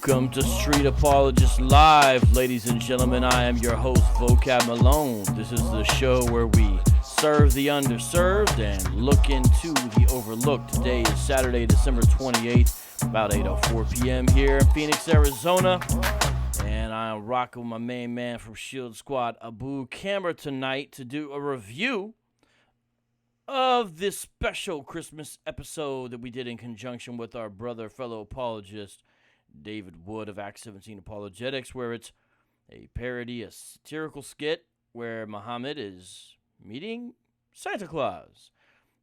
Welcome to Street Apologist Live, ladies and gentlemen. I am your host, Vocab Malone. This is the show where we serve the underserved and look into the overlooked. Today is Saturday, December 28th, about 8:04 p.m. here in Phoenix, Arizona. And I'm rocking with my main man from Shield Squad, Abu Camera, tonight to do a review of this special Christmas episode that we did in conjunction with our fellow apologist, David Wood of Act 17 Apologetics, where it's a parody, a satirical skit where Muhammad is meeting Santa Claus.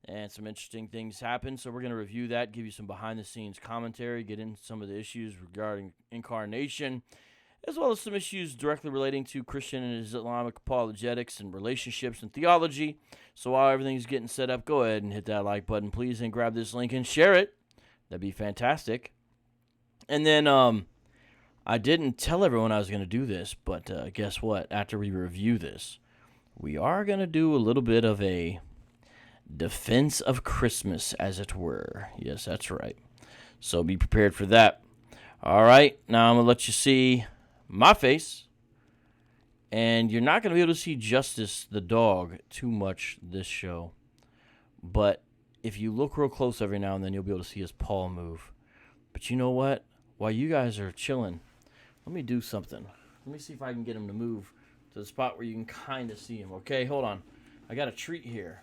And some interesting things happen, so we're going to review that, give you some behind-the-scenes commentary, get into some of the issues regarding incarnation, as well as some issues directly relating to Christian and Islamic apologetics and relationships and theology. So while everything's getting set up, go ahead and hit that like button, please, and grab this link and share it. That'd be fantastic. And then I didn't tell everyone I was going to do this, but guess what? After we review this, we are going to do a little bit of a defense of Christmas, as it were. Yes, that's right. So be prepared for that. All right, now I'm going to let you see my face, and you're not going to be able to see Justice the dog too much this show, but if you look real close every now and then, you'll be able to see his paw move. But you know what? While you guys are chilling, let me do something. Let me see if I can get him to move to the spot where you can kind of see him. Okay, hold on. I got a treat here,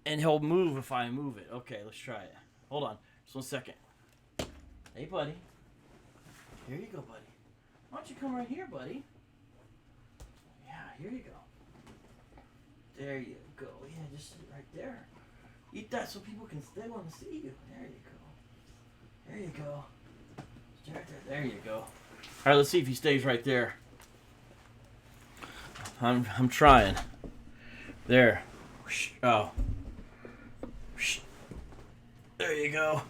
and he'll move if I move it. Okay, let's try it. Hold on, just 1 second. Hey, buddy. Here you go, buddy. Why don't you come right here, buddy? Yeah, here you go. There you go. Yeah, just sit right there. Eat that so people they want to see you. There you go. There you go. Stay right there. There you go. All right, let's see if he stays right there. I'm trying. There. Oh. There you go.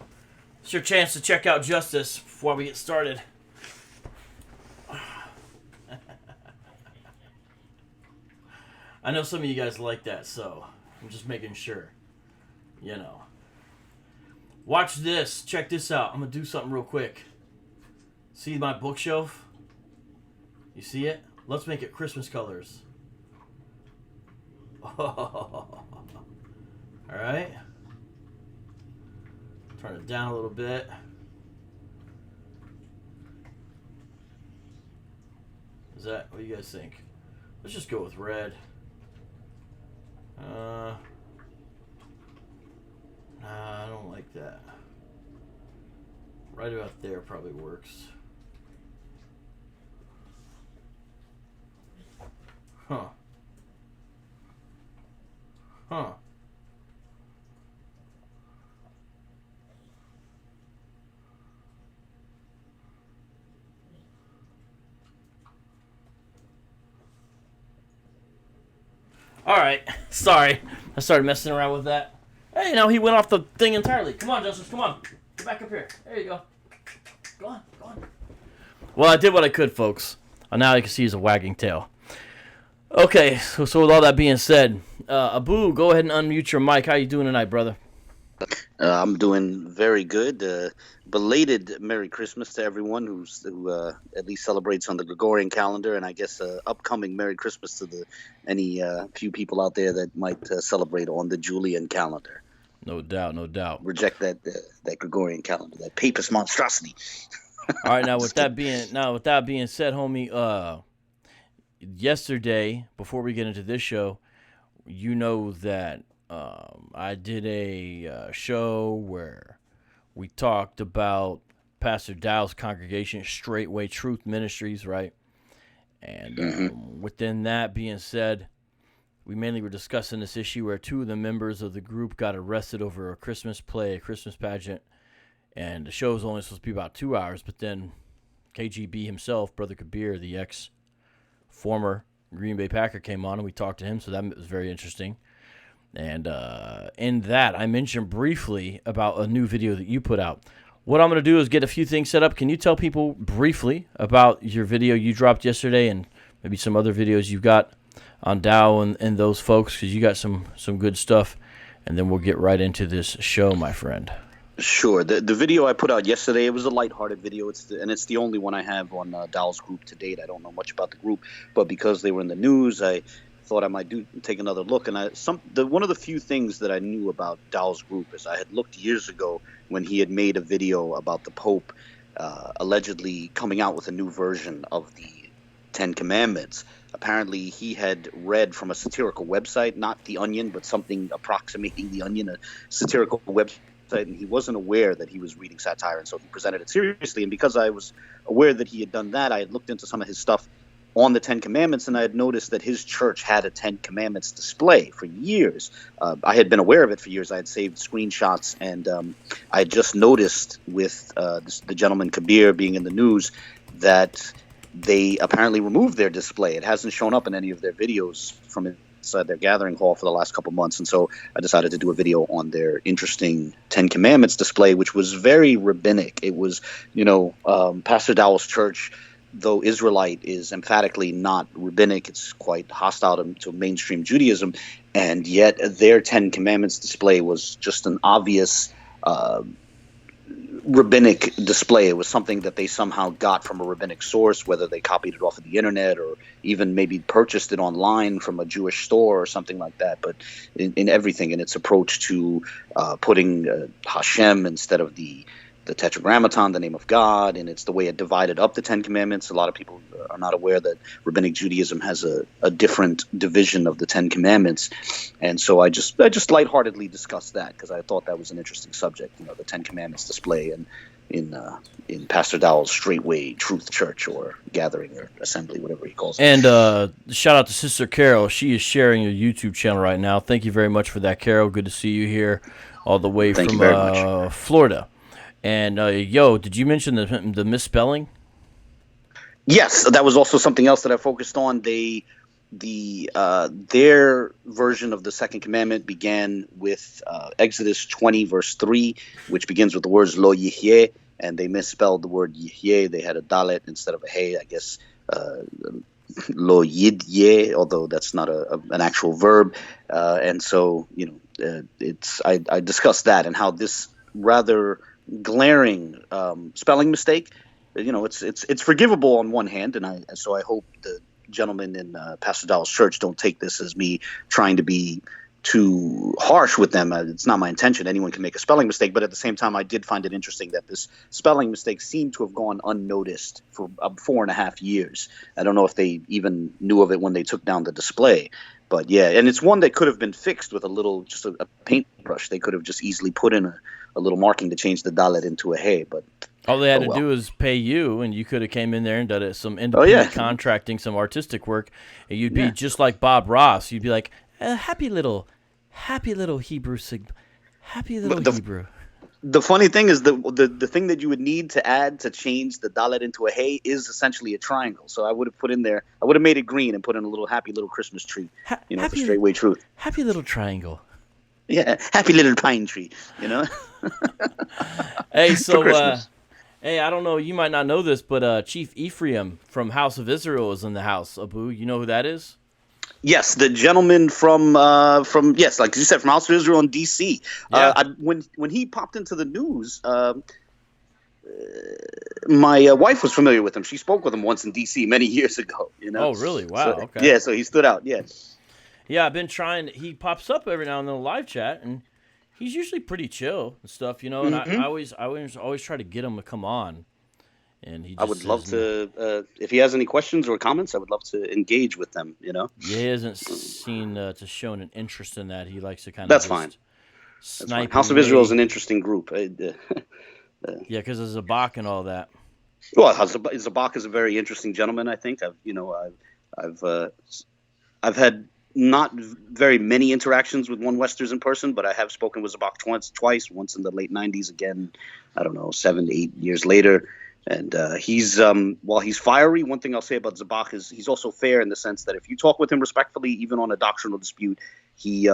It's your chance to check out Justice before we get started. I know some of you guys like that, so I'm just making sure. You know. Watch this. Check this out. I'm going to do something real quick. See my bookshelf? You see it? Let's make it Christmas colors. All right. Turn it down a little bit. What do you guys think? Let's just go with red. Nah, I don't like that. Right about there probably works. Huh. Huh. Alright, sorry. I started messing around with that. Hey, now he went off the thing entirely. Come on, Justice, come on. Get back up here. There you go. Go on, go on. Well, I did what I could, folks. Now you can see he's a wagging tail. Okay, so with all that being said, Abu, go ahead and unmute your mic. How you doing tonight, brother? I'm doing very good. Belated Merry Christmas to everyone who at least celebrates on the Gregorian calendar, and I guess upcoming Merry Christmas to any few people out there that might celebrate on the Julian calendar. No doubt, no doubt. Reject that Gregorian calendar, that papist monstrosity. All right, now with that being said, homie, yesterday before we get into this show, you know that I did a show where we talked about Pastor Dow's congregation, Straightway Truth Ministries, right? And within that being said, we mainly were discussing this issue where two of the members of the group got arrested over a Christmas play, a Christmas pageant, and the show was only supposed to be about 2 hours, but then KGB himself, Brother Kabir, the ex-former Green Bay Packer, came on, and we talked to him, so that was very interesting. And in that, I mentioned briefly about a new video that you put out. What I'm going to do is get a few things set up. Can you tell people briefly about your video you dropped yesterday and maybe some other videos you've got on Dow and those folks? Because you got some good stuff. And then we'll get right into this show, my friend. Sure. The video I put out yesterday, it was a lighthearted video. It's the only one I have on Dow's group to date. I don't know much about the group, but because they were in the news, I thought I might take another look. And one of the few things that I knew about Dow's group is I had looked years ago when he had made a video about the Pope allegedly coming out with a new version of the Ten Commandments. Apparently, he had read from a satirical website, not The Onion, but something approximating The Onion, a satirical website, and he wasn't aware that he was reading satire, and so he presented it seriously. And because I was aware that he had done that, I had looked into some of his stuff on the Ten Commandments, and I had noticed that his church had a Ten Commandments display for years. I had been aware of it for years. I had saved screenshots, and I had just noticed with the gentleman Kabir being in the news that they apparently removed their display. It hasn't shown up in any of their videos from inside their gathering hall for the last couple months. And so I decided to do a video on their interesting Ten Commandments display, which was very rabbinic. It was, Pastor Dowell's church, though Israelite, is emphatically not rabbinic. It's quite hostile to mainstream Judaism. And yet their Ten Commandments display was just an obvious rabbinic display. It was something that they somehow got from a rabbinic source, whether they copied it off of the internet or even maybe purchased it online from a Jewish store or something like that. But in everything, in its approach to putting Hashem instead of the Tetragrammaton, the name of God, and it's the way it divided up the Ten Commandments. A lot of people are not aware that Rabbinic Judaism has a different division of the Ten Commandments, and so I just lightheartedly discussed that because I thought that was an interesting subject. The Ten Commandments display in Pastor Dowell's Straightway Truth Church or gathering or assembly, whatever he calls it. And shout out to Sister Carol. She is sharing your YouTube channel right now. Thank you very much for that, Carol. Good to see you here, all the way from Florida. And, did you mention the misspelling? Yes, that was also something else that I focused on. Their version of the second commandment began with Exodus 20, verse 3, which begins with the words lo yihyeh, and they misspelled the word yihyeh. They had a dalet instead of a hey, I guess, lo yidyeh, although that's not an actual verb. And so, I discussed that and how this rather glaring spelling mistake, it's forgivable on one hand, and so I hope the gentlemen in Pastor Dowell's church don't take this as me trying to be too harsh with them. It's not my intention. Anyone can make a spelling mistake, but at the same time, I did find it interesting that this spelling mistake seemed to have gone unnoticed for 4.5 years. I don't know if they even knew of it when they took down the display. But yeah, and it's one that could have been fixed with a paintbrush. They could have just easily put in a little marking to change the dalet into a hey. But all they had to do was pay you, and you could have came in there and done some independent contracting, some artistic work, and you'd be just like Bob Ross. You'd be like, happy little Hebrew, Hebrew. The funny thing is the thing that you would need to add to change the dalet into a hey is essentially a triangle. So I would have made it green and put in a little happy little Christmas tree, for Straightway Truth. Happy little triangle. Yeah, happy little pine tree, Hey, so hey, I don't know, you might not know this, but Chief Ephraim from House of Israel is in the house. Abu, you know who that is? Yes, the gentleman from like you said, from House of Israel in D.C. Yeah. When he popped into the news, my wife was familiar with him. She spoke with him once in D.C. many years ago. Oh, really? Wow. So, okay. Yeah, so he stood out. Yeah. Yeah, I've been trying. He pops up every now and then in the live chat, and he's usually pretty chill and stuff, And I always try to get him to come on. And he just I would love to, if he has any questions or comments, I would love to engage with them, Yeah, he hasn't shown an interest in that. He likes to kind of That's fine. House of Israel is an interesting group. Yeah, because of Zabak and all that. Well, Zabak is a very interesting gentleman, I think. I've had not very many interactions with one Westers in person, but I have spoken with Zabak twice, once in the late 90s, again, I don't know, 7 to 8 years later. And he's while he's fiery, one thing I'll say about Zabak is he's also fair in the sense that if you talk with him respectfully, even on a doctrinal dispute, he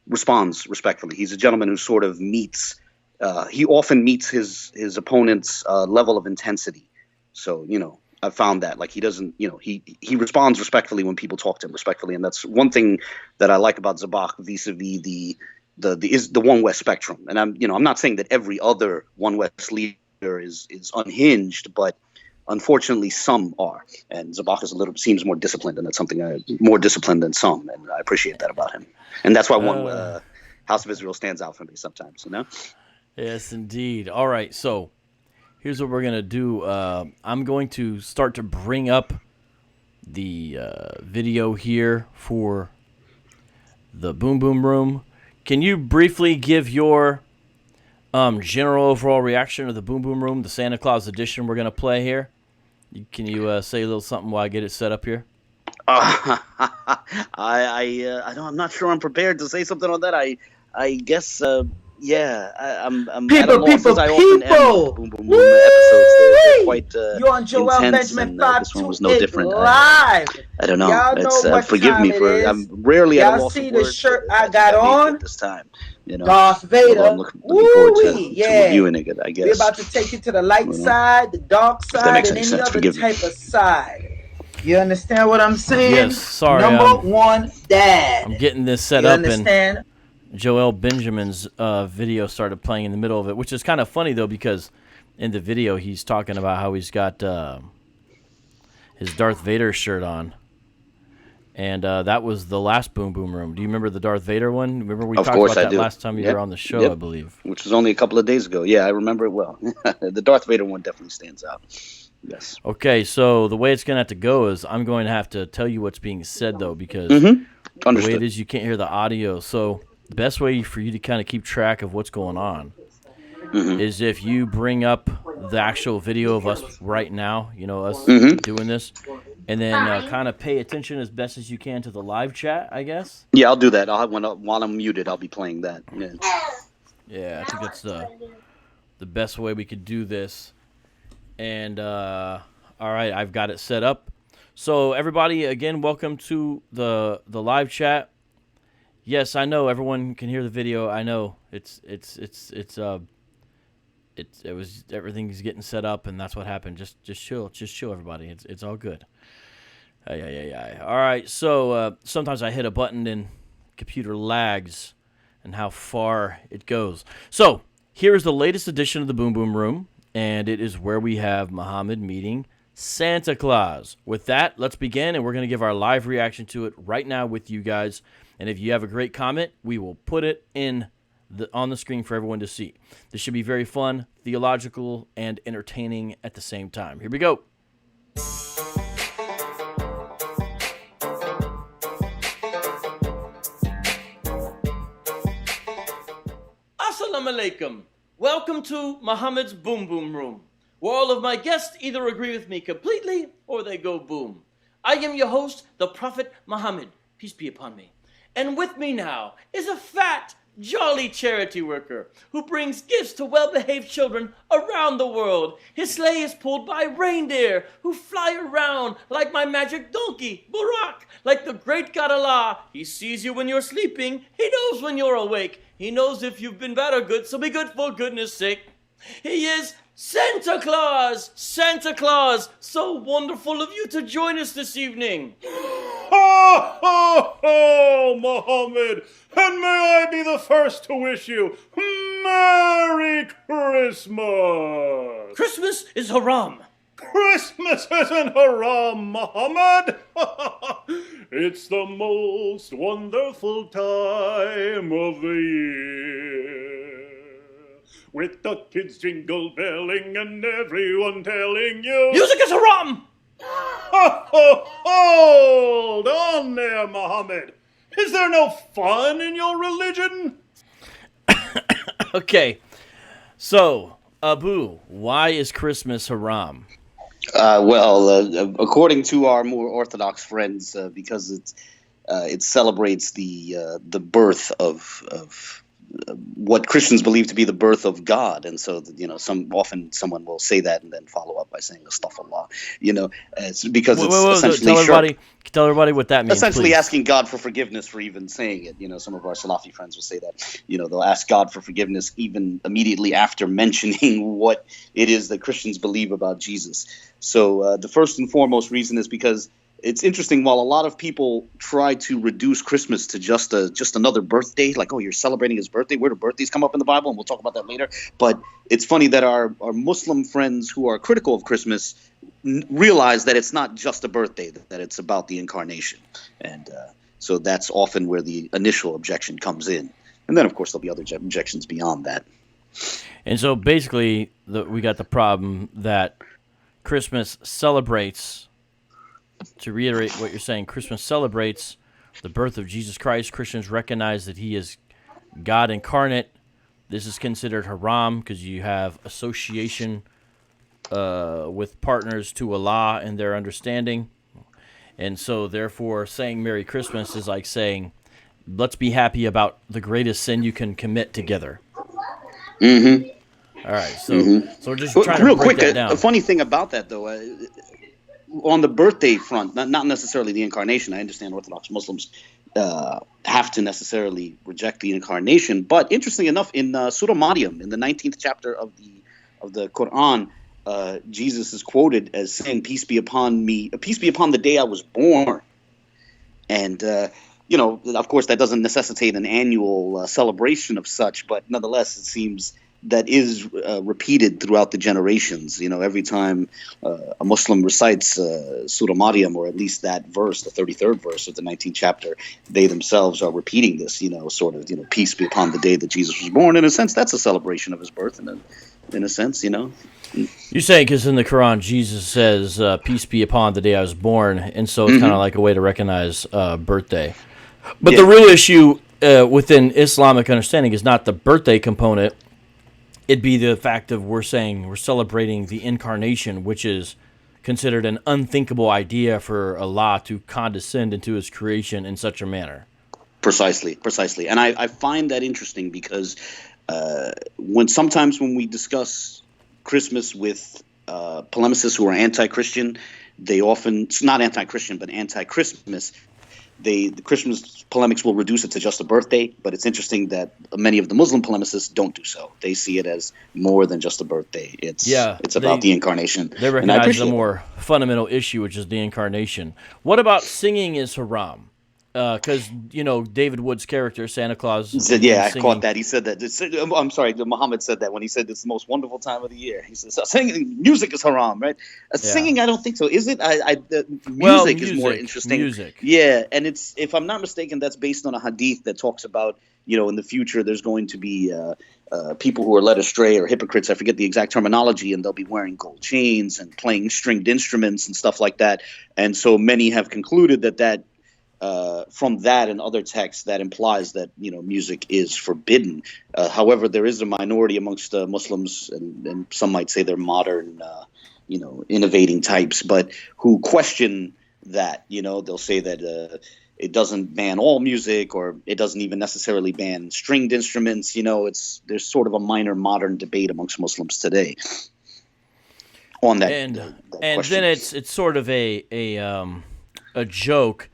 responds respectfully. He's a gentleman who sort of he often meets his opponent's level of intensity. So, I found that he doesn't, he responds respectfully when people talk to him respectfully. And that's one thing that I like about Zabak vis-a-vis the One West spectrum. And I'm not saying that every other One West leader is unhinged, but unfortunately some are. And Zabak seems more disciplined, and that's something more disciplined than some, and I appreciate that about him. And that's why House of Israel stands out for me sometimes. Yes, indeed. All right, so here's what we're gonna do. I'm going to start to bring up the video here for the Boom Boom Room. Can you briefly give your general overall reaction to the Boom Boom Room, the Santa Claus edition we're going to play here? Can you say a little something while I get it set up here? I'm not sure I'm prepared to say something on that. I guess I'm people. Boom Boom Room episodes. They're quite you're on Joel intense, Benjamin and this one was no different. Live. I don't know. Y'all know what forgive time me it for is. I'm rarely at a Y'all loss see of the words, shirt but I got on? this time. Darth Vader. I'm looking forward to yeah. reviewing it, I guess. We're about to take you to the light side, the dark side, and any other type of side. You understand what I'm saying? Yes, sorry. Number one, Dad. I'm getting this set you up, understand? and Joel Benjamin's video started playing in the middle of it, which is kind of funny, though, because in the video he's talking about how he's got his Darth Vader shirt on. And that was the last Boom Boom Room. Do you remember the Darth Vader one? Remember we talked about that last time you were on the show, I believe. Which was only a couple of days ago. Yeah, I remember it well. The Darth Vader one definitely stands out. Yes. Okay, so the way it's going to have to go is I'm going to have to tell you what's being said, though, because the way it is you can't hear the audio. So the best way for you to kind of keep track of what's going on is if you bring up the actual video of us right now, us doing this, and then kind of pay attention as best as you can to the live chat, I guess. Yeah, I'll do that. While I'm muted, I'll be playing that. Yeah, I think that's the best way we could do this. And all right, I've got it set up. So everybody, again, welcome to the live chat. Yes, I know everyone can hear the video. I know everything's getting set up, and that's what happened. Just chill, everybody. It's all good. Yeah. All right. So sometimes I hit a button and computer lags, and how far it goes. So here is the latest edition of the Boom Boom Room, and it is where we have Muhammad meeting Santa Claus. With that, let's begin, and we're going to give our live reaction to it right now with you guys. And if you have a great comment, we will put it on the screen for everyone to see. This should be very fun, theological, and entertaining at the same time. Here we go. Assalamu alaikum. Welcome to Muhammad's Boom Boom Room, where all of my guests either agree with me completely or they go boom. I am your host, the Prophet Muhammad, peace be upon me. And with me now is a fat, jolly charity worker who brings gifts to well-behaved children around the world. His sleigh is pulled by reindeer who fly around like my magic donkey, Burak. Like the great God Allah, He sees you when you're sleeping. He knows when you're awake. He knows if you've been bad or good, so be good for goodness sake. He is Santa Claus! Santa Claus! So wonderful of you to join us this evening. Ho, ho, ho, Muhammad, and may I be the first to wish you Merry Christmas! Christmas is haram. Christmas isn't haram, Muhammad. It's the most wonderful time of the year. With the kids jingle belling and everyone telling you Music is haram! Hold on there, Muhammad. Is there no fun in your religion? Okay, so, Abu, why is Christmas haram? According to our more orthodox friends, because it celebrates the birth of what Christians believe to be the birth of God, and so often someone will say that and then follow up by saying astaghfirullah. It's because it's essentially tell everybody what that means. Essentially, please. Asking God for forgiveness for even saying it. Some of our Salafi friends will say that. They'll ask God for forgiveness even immediately after mentioning what it is that Christians believe about Jesus. So the first and foremost reason is because it's interesting. While a lot of people try to reduce Christmas to just another birthday, like, oh, you're celebrating his birthday. Where do birthdays come up in the Bible? And we'll talk about that later. But it's funny that our Muslim friends who are critical of Christmas realize that it's not just a birthday, that it's about the incarnation. And so that's often where the initial objection comes in. And then, of course, there'll be other objections beyond that. And so basically, we got the problem that Christmas celebrates, to reiterate what you're saying, Christmas celebrates the birth of Jesus Christ. Christians recognize that he is God incarnate. This is considered haram because you have association with partners to Allah in their understanding. And so, therefore, saying Merry Christmas is like saying, let's be happy about the greatest sin you can commit together. Mm-hmm. All right, so we're just trying to real break quick. that down. A funny thing about that, though, on the birthday front, not necessarily the incarnation. I understand Orthodox Muslims have to necessarily reject the incarnation, but interestingly enough, in Surah Maryam, in the 19th chapter of the Quran, Jesus is quoted as saying, "Peace be upon me, peace be upon the day I was born," and of course, that doesn't necessitate an annual celebration of such, but nonetheless, it seems that is repeated throughout the generations. Every time a Muslim recites Surah Maryam, or at least that verse, the 33rd verse of the 19th chapter, they themselves are repeating this, peace be upon the day that Jesus was born. In a sense, that's a celebration of his birth, in a sense. You're saying because in the Quran, Jesus says, peace be upon the day I was born, and so it's kind of like a way to recognize birthday. But the real issue within Islamic understanding is not the birthday component. It'd be the fact of we're celebrating the incarnation, which is considered an unthinkable idea for Allah to condescend into his creation in such a manner. Precisely. And I find that interesting because sometimes when we discuss Christmas with polemicists who are anti-Christian, they often, not anti-Christian, but anti-Christmas, the Christmas polemics will reduce it to just a birthday, but it's interesting that many of the Muslim polemicists don't do so. They see it as more than just a birthday. It's about the incarnation. They recognize the more fundamental issue, which is the incarnation. What about singing is haram? Because, David Wood's character, Santa Claus... said, I caught that. He said that. I'm sorry, Muhammad said that when he said it's the most wonderful time of the year. He says, singing, music is haram, right? Singing, I don't think so. Is it? Music is more interesting. Music. Yeah, and it's, if I'm not mistaken, that's based on a hadith that talks about, in the future there's going to be people who are led astray or hypocrites. I forget the exact terminology, and they'll be wearing gold chains and playing stringed instruments and stuff like that. And so many have concluded that from that and other texts, that implies that music is forbidden. However, there is a minority amongst Muslims, and some might say they're modern, innovating types, but who question that. They'll say that it doesn't ban all music, or it doesn't even necessarily ban stringed instruments. There's sort of a minor modern debate amongst Muslims today on that. And question. Then it's sort of a joke,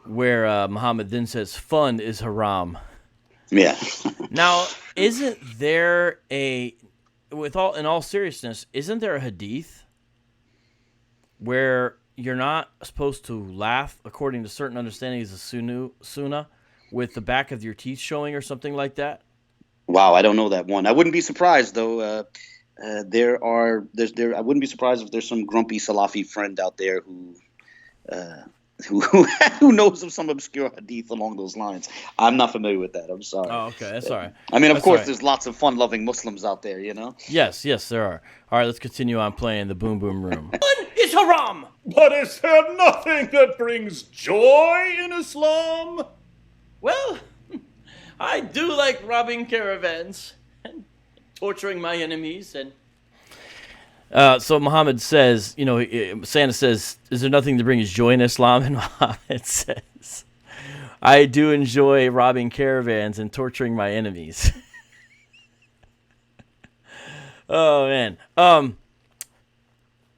where Muhammad then says fun is haram. Yeah. Now, isn't there in all seriousness, isn't there a hadith where you're not supposed to laugh according to certain understandings of sunnah with the back of your teeth showing or something like that? Wow, I don't know that one. I wouldn't be surprised though. I wouldn't be surprised if there's some grumpy Salafi friend out there who knows of some obscure hadith along those lines. I'm not familiar with that. I'm sorry. Oh, okay. That's all right. I mean, of course, there's lots of fun-loving Muslims out there, Yes, there are. All right, let's continue on playing the Boom Boom Room. Fun is haram! But is there nothing that brings joy in Islam? Well, I do like robbing caravans and torturing my enemies and... So Muhammad says, Santa says, is there nothing to bring us joy in Islam? And Muhammad says, I do enjoy robbing caravans and torturing my enemies. Oh, man.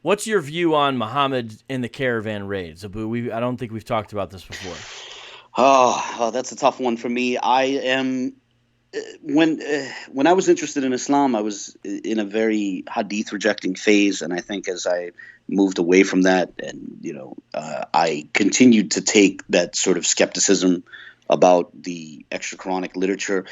What's your view on Muhammad in the caravan raids, Abu? I don't think we've talked about this before. Oh, that's a tough one for me. I am when I was interested in Islam, I was in a very hadith rejecting phase, and I think as I moved away from that, and I continued to take that sort of skepticism about the extra Quranic literature,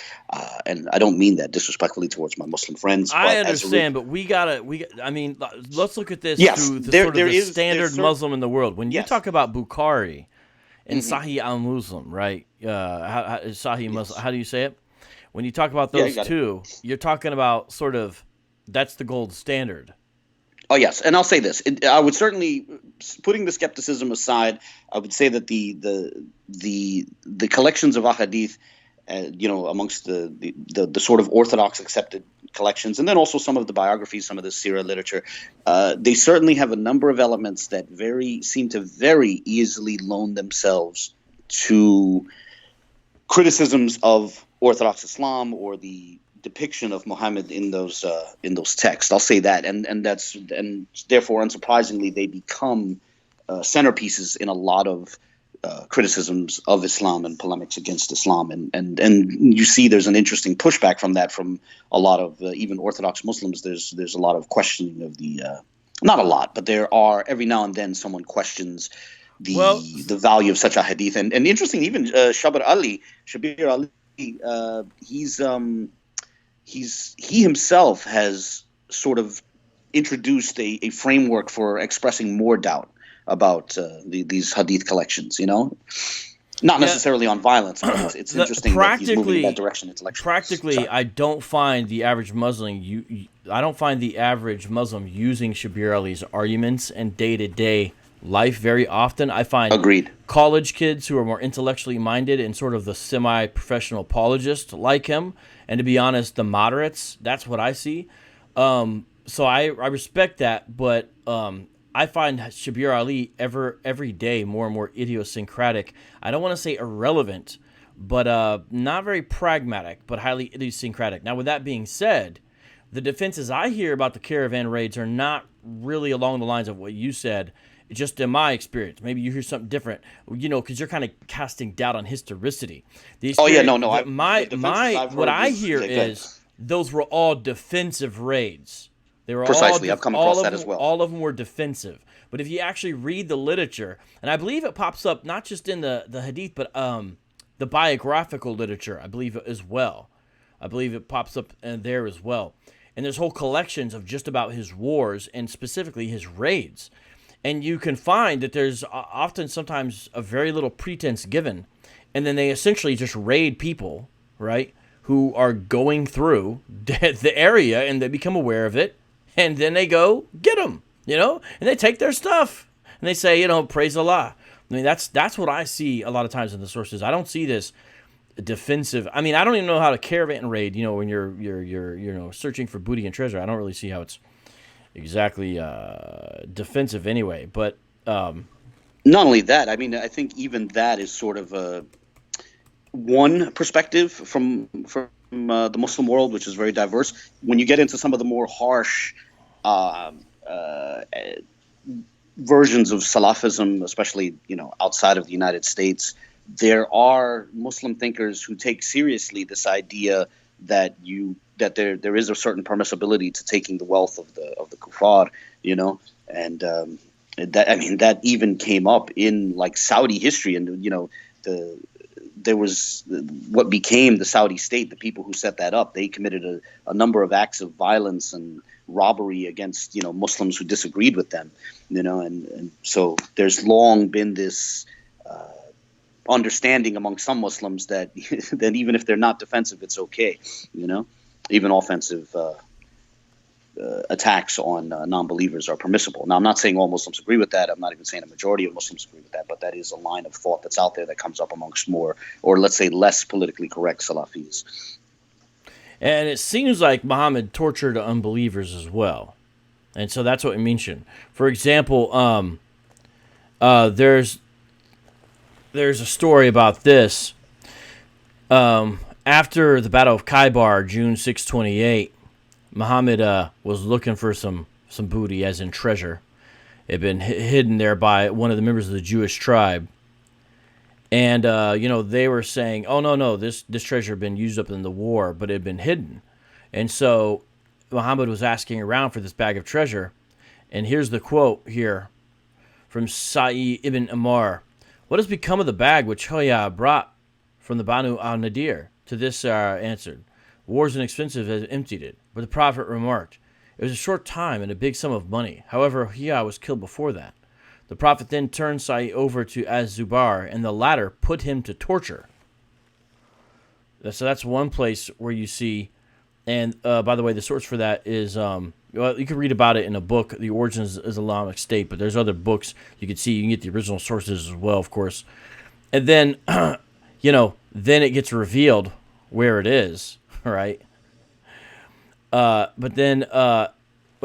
and I don't mean that disrespectfully towards my Muslim friends. I understand, but I mean, let's look at this through the standard Muslim in the world. When you talk about Bukhari and Sahih al-Muslim, right? Sahih Muslim, how do you say it? When you talk about those two, you're talking about sort of that's the gold standard. Oh, yes. And I'll say this. I would certainly, putting the skepticism aside, I would say that the collections of ahadith, amongst the sort of orthodox accepted collections, and then also some of the biographies, some of the seerah literature, they certainly have a number of elements that seem to very easily loan themselves to criticisms of Orthodox Islam or the depiction of Muhammad in those texts. I'll say that, and therefore, unsurprisingly, they become centerpieces in a lot of criticisms of Islam and polemics against Islam, and you see there's an interesting pushback from that from a lot of even Orthodox Muslims. There's a lot of questioning of the not a lot, but there are every now and then someone questions the value of such a hadith, and interesting, even Shabir Ali, he himself has sort of introduced a framework for expressing more doubt about these hadith collections, not necessarily on violence, but it's interesting that he's moving in that direction intellectually. Practically, I don't find the average Muslim using Shabir Ali's arguments in day-to-day life very often. I find college kids who are more intellectually minded and sort of the semi-professional apologists like him, and to be honest, the moderates, that's what I see. So I respect that, but I find Shabir Ali every day more and more idiosyncratic. I don't want to say irrelevant, but not very pragmatic, but highly idiosyncratic. Now, with that being said, the defenses I hear about the caravan raids are not really along the lines of what you said. Just in my experience, maybe you hear something different, because you're kind of casting doubt on historicity. What I hear is those were all defensive raids. They were precisely. I've come across that as well. All of them were defensive. But if you actually read the literature, and I believe it pops up not just in the hadith, but the biographical literature, I believe as well. I believe it pops up there as well. And there's whole collections of just about his wars and specifically his raids. And you can find that there's sometimes a very little pretense given. And then they essentially just raid people, right, who are going through the area, and they become aware of it. And then they go get them, and they take their stuff. And they say, praise Allah. I mean, that's what I see a lot of times in the sources. I don't see this defensive. I mean, I don't even know how to caravan raid, when you're searching for booty and treasure. I don't really see how it's exactly defensive anyway, but not only that, I mean, I think even that is sort of one perspective from the Muslim world, which is very diverse. When you get into some of the more harsh versions of Salafism, especially outside of the United States, there are Muslim thinkers who take seriously this idea that there is a certain permissibility to taking the wealth of the kuffar, and that even came up in like Saudi history, and there was what became the Saudi state. The people who set that up, they committed a number of acts of violence and robbery against Muslims who disagreed with them, and so there's long been this understanding among some Muslims that even if they're not defensive, it's okay, even offensive attacks on non-believers are permissible. Now, I'm not saying all Muslims agree with that. I'm not even saying a majority of Muslims agree with that, but that is a line of thought that's out there that comes up amongst more, or let's say less politically correct Salafis. And it seems like Muhammad tortured unbelievers as well. And so that's what we mentioned. For example, there's a story about this. After the Battle of Khaybar, June 628, Muhammad was looking for some booty, as in treasure. It had been hidden there by one of the members of the Jewish tribe. And, they were saying, oh, no, this treasure had been used up in the war, but it had been hidden. And so Muhammad was asking around for this bag of treasure. And here's the quote here from Sa'id ibn Amar. What has become of the bag which Hoya brought from the Banu al-Nadir? To this answered, wars and expensive has emptied it. But the Prophet remarked, it was a short time and a big sum of money. However, Hoya was killed before that. The Prophet then turned Sa'id over to Az-Zubar, and the latter put him to torture. So that's one place where you see, and by the way, the source for that is, you can read about it in a book, The Origins of Islamic State, but there's other books you can see. You can get the original sources as well, of course. And then, then it gets revealed where it is, right? But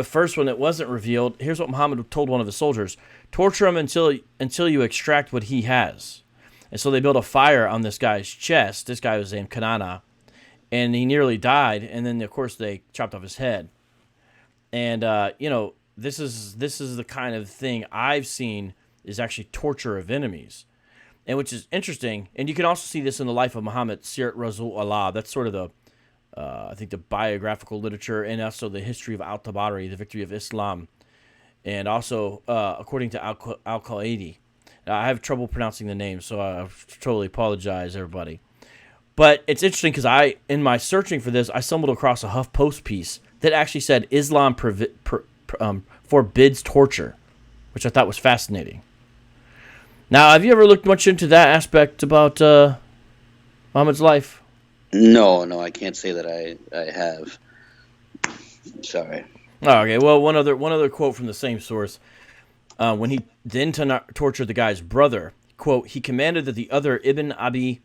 first, when it wasn't revealed, here's what Muhammad told one of his soldiers. Torture him until you extract what he has. And so they built a fire on this guy's chest. This guy was named Kanana. And he nearly died. And then, of course, they chopped off his head. And, this is the kind of thing I've seen is actually torture of enemies. And which is interesting. And you can also see this in the life of Muhammad, Sirat Rasul Allah. That's sort of the, I think, the biographical literature and also the history of Al-Tabari, the victory of Islam. And also, according to Al-Qaidi. I have trouble pronouncing the name, so I totally apologize, everybody. But it's interesting because in my searching for this, I stumbled across a HuffPost piece that actually said Islam forbids torture, which I thought was fascinating. Now, have you ever looked much into that aspect about Muhammad's life? No, I can't say that I have. Sorry. Oh, okay, well, one other quote from the same source. When he then tortured the guy's brother, quote, he commanded that the other Ibn Abi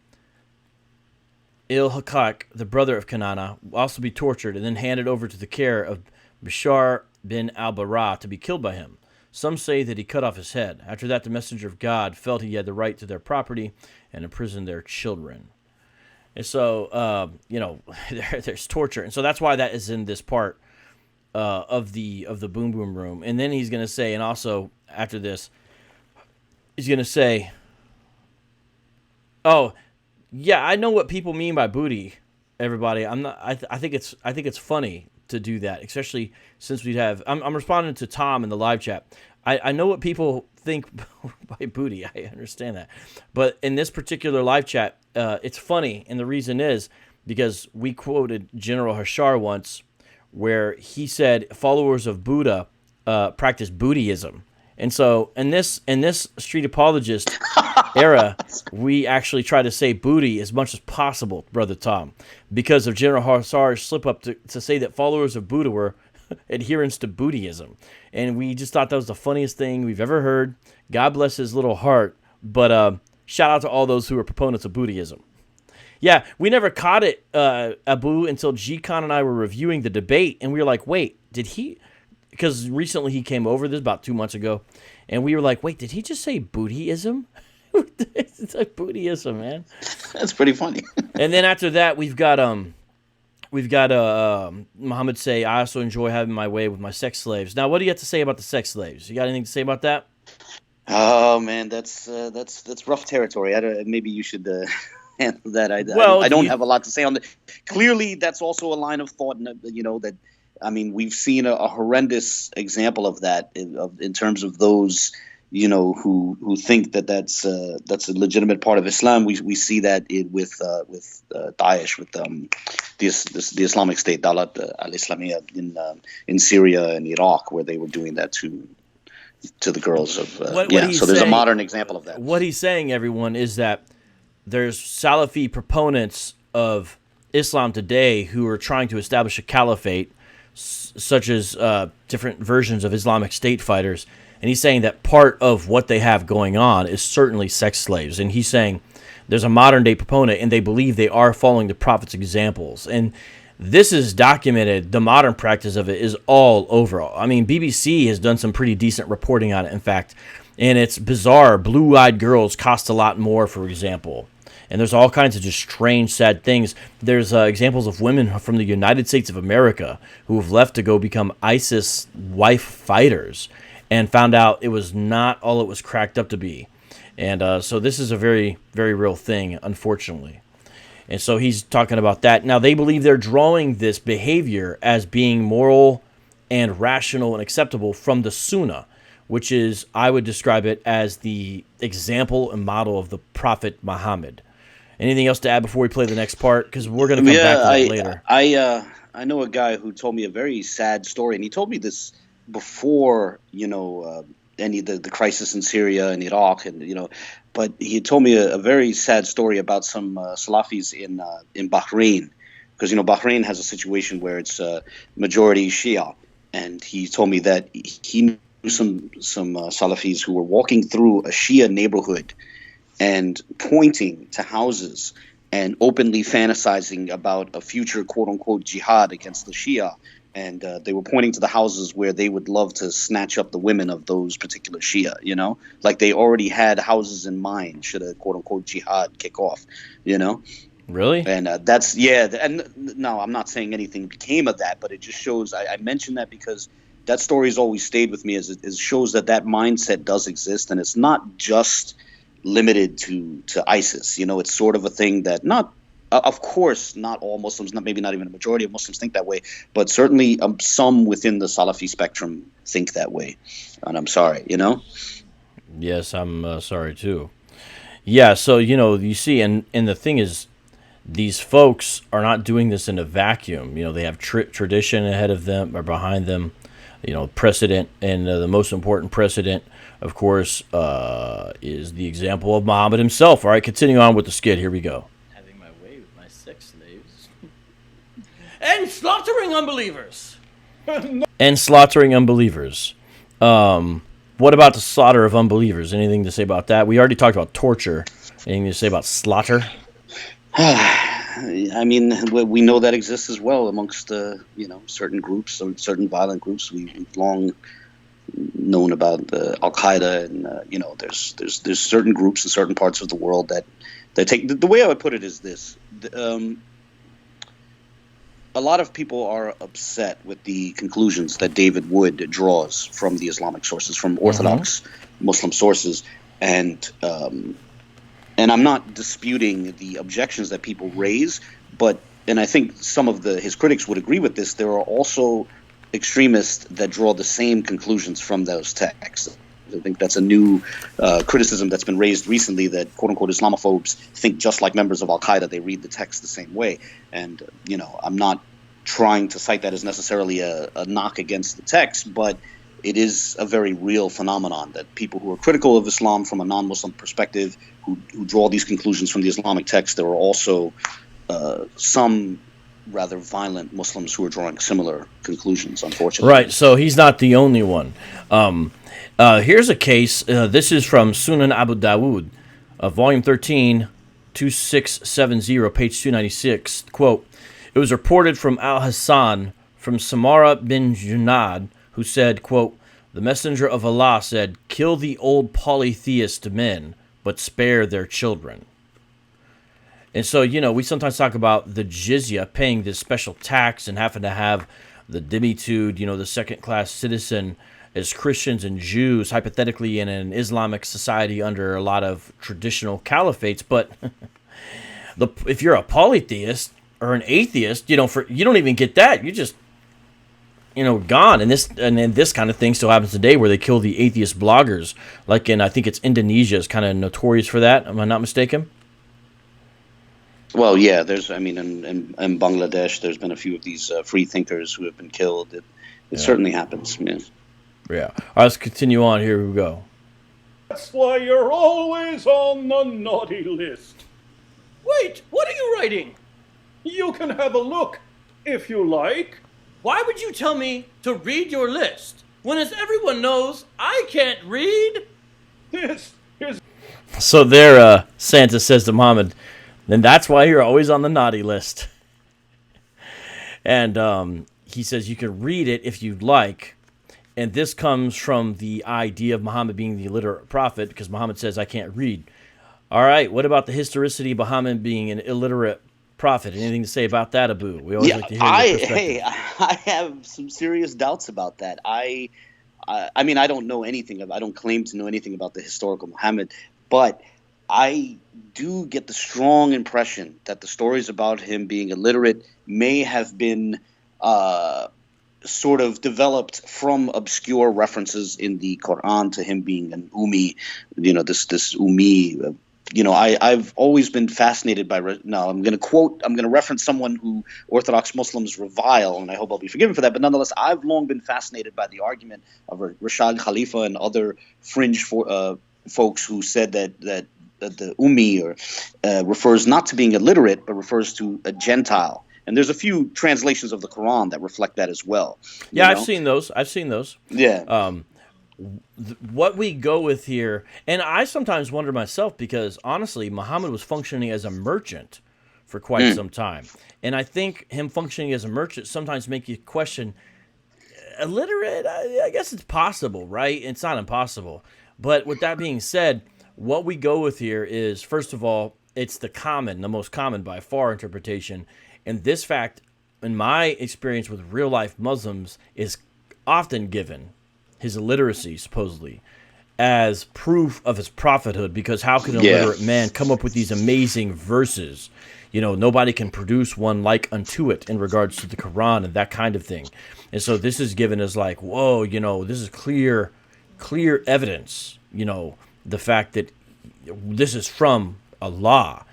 Il-Hakak, the brother of Kanana, also be tortured and then handed over to the care of Bashar bin al-Bara to be killed by him. Some say that he cut off his head. After that, the messenger of God felt he had the right to their property and imprisoned their children. And so, there's torture. And so that's why that is in this part of the boom boom room. And then he's going to say, and also after this, he's going to say, oh, yeah, I know what people mean by booty, everybody. I think it's funny to do that, especially since we have. I'm responding to Tom in the live chat. I know what people think by booty. I understand that, but in this particular live chat, it's funny, and the reason is because we quoted General Hashar once, where he said followers of Buddha practice Buddhism. And so in this street apologist era, we actually try to say booty as much as possible, Brother Tom, because of General Hassar's slip-up to say that followers of Buddha were adherents to Buddhism. And we just thought that was the funniest thing we've ever heard. God bless his little heart. But shout out to all those who are proponents of Buddhism. Yeah, we never caught it, Abu, until G-Con and I were reviewing the debate, and we were like, wait, did he... Because recently he came over, this about 2 months ago, and we were like, wait, did he just say Buddhism? It's like Buddhism, man. That's pretty funny. And then after that, we've got Muhammad say, I also enjoy having my way with my sex slaves. Now, what do you have to say about the sex slaves? You got anything to say about that? Oh, man, that's rough territory. Maybe you should... handle that. I don't have a lot to say on that. Clearly, that's also a line of thought, that, I mean, we've seen a horrendous example of that in terms of those, who think that that's a legitimate part of Islam. We see that with Daesh, with the Islamic State, Dalat al-Islamiyya in Syria and Iraq, where they were doing that to the girls of so there's a modern example of that. What he's saying, everyone, is that there's Salafi proponents of Islam today who are trying to establish a caliphate, such as different versions of Islamic State fighters. And he's saying that part of what they have going on is certainly sex slaves. And he's saying there's a modern-day proponent, and they believe they are following the Prophet's examples. And this is documented. The modern practice of it is all over. I mean, BBC has done some pretty decent reporting on it, in fact. And it's bizarre. Blue-eyed girls cost a lot more, for example. And there's all kinds of just strange, sad things. There's examples of women from the United States of America who have left to go become ISIS wife fighters and found out it was not all it was cracked up to be. And so this is a very, very real thing, unfortunately. And so he's talking about that. Now, they believe they're drawing this behavior as being moral and rational and acceptable from the Sunnah, which is, I would describe it as the example and model of the Prophet Muhammad. Anything else to add before we play the next part? Because we're going to come back to that later. I know a guy who told me a very sad story, and he told me this before, any of the crisis in Syria and Iraq, and but he told me a very sad story about some Salafis in Bahrain, because Bahrain has a situation where it's majority Shia, and he told me that he knew some Salafis who were walking through a Shia neighborhood and pointing to houses and openly fantasizing about a future quote-unquote jihad against the Shia. And they were pointing to the houses where they would love to snatch up the women of those particular Shia, Like they already had houses in mind should a quote-unquote jihad kick off, Really? And that's, yeah. And no, I'm not saying anything became of that, but it just shows, I mentioned that because that story's always stayed with me, as it shows that mindset does exist. And it's not just limited to ISIS. It's sort of a thing that of course, not all Muslims, maybe not even a majority of Muslims think that way, but certainly some within the Salafi spectrum think that way. And I'm sorry, Yes, I'm sorry too. Yeah, so, you see, and the thing is, these folks are not doing this in a vacuum. They have tradition ahead of them or behind them, precedent. And the most important precedent, of course, is the example of Muhammad himself. All right, continue on with the skit. Here we go. And slaughtering unbelievers. What about the slaughter of unbelievers? Anything to say about that? We already talked about torture. Anything to say about slaughter? I mean, we know that exists as well amongst certain groups, certain violent groups. We've long known about Al Qaeda, and there's certain groups in certain parts of the world that take. The way I would put it is this. A lot of people are upset with the conclusions that David Wood draws from the Islamic sources, from Orthodox Muslim sources, and I'm not disputing the objections that people raise, and I think some of his critics would agree with this. There are also extremists that draw the same conclusions from those texts. I think that's a new criticism that's been raised recently, that quote-unquote Islamophobes think just like members of Al-Qaeda. They read the text the same way. And, I'm not trying to cite that as necessarily a knock against the text, but it is a very real phenomenon that people who are critical of Islam from a non-Muslim perspective, who draw these conclusions from the Islamic text, there are also some rather violent Muslims who are drawing similar conclusions, unfortunately. Right, so he's not the only one. Here's a case. This is from Sunan Abu Dawud, volume 13, 2670, page 296. Quote, "It was reported from Al-Hassan, from Samara bin Junad, who said, quote, the messenger of Allah said, kill the old polytheist men, but spare their children." And so, we sometimes talk about the jizya, paying this special tax and having to have the dimitude, the second-class citizen, as Christians and Jews, hypothetically in an Islamic society under a lot of traditional caliphates. But if you're a polytheist or an atheist, you don't even get that. You just, gone. And this kind of thing still happens today, where they kill the atheist bloggers. Like I think it's Indonesia is kind of notorious for that. Am I not mistaken? Well, yeah, in Bangladesh, there's been a few of these free thinkers who have been killed. It certainly happens. Yeah. Yeah. All right, let's continue on. Here we go. That's why you're always on the naughty list. Wait, what are you writing? You can have a look, if you like. Why would you tell me to read your list, when, as everyone knows, I can't read? So there, Santa says to Muhammad, then that's why you're always on the naughty list. And he says you can read it if you'd like. And this comes from the idea of Muhammad being the illiterate prophet, because Muhammad says, I can't read. All right, what about the historicity of Muhammad being an illiterate prophet? Anything to say about that, Abu? We always like to hear your perspective. I have some serious doubts about that. I don't know anything. I don't claim to know anything about the historical Muhammad, but I do get the strong impression that the stories about him being illiterate may have been sort of developed from obscure references in the Quran to him being an Ummi, this Ummi. I've always been fascinated by. Now, I'm going to reference someone who Orthodox Muslims revile, and I hope I'll be forgiven for that. But nonetheless, I've long been fascinated by the argument of Rashad Khalifa and other fringe folks who said that the Ummi refers not to being illiterate, but refers to a Gentile. And there's a few translations of the Quran that reflect that as well. Yeah, I've seen those. Yeah. What we go with here, and I sometimes wonder myself, because honestly, Muhammad was functioning as a merchant for quite some time. And I think him functioning as a merchant sometimes make you question, illiterate? I guess it's possible, right? It's not impossible. But with that being said, what we go with here is, first of all, it's the most common by far interpretation. And this fact, in my experience with real-life Muslims, is often given, his illiteracy, supposedly, as proof of his prophethood. Because how can an illiterate man come up with these amazing verses? Nobody can produce one like unto it in regards to the Quran and that kind of thing. And so this is given as like, whoa, this is clear evidence, the fact that this is from Allah.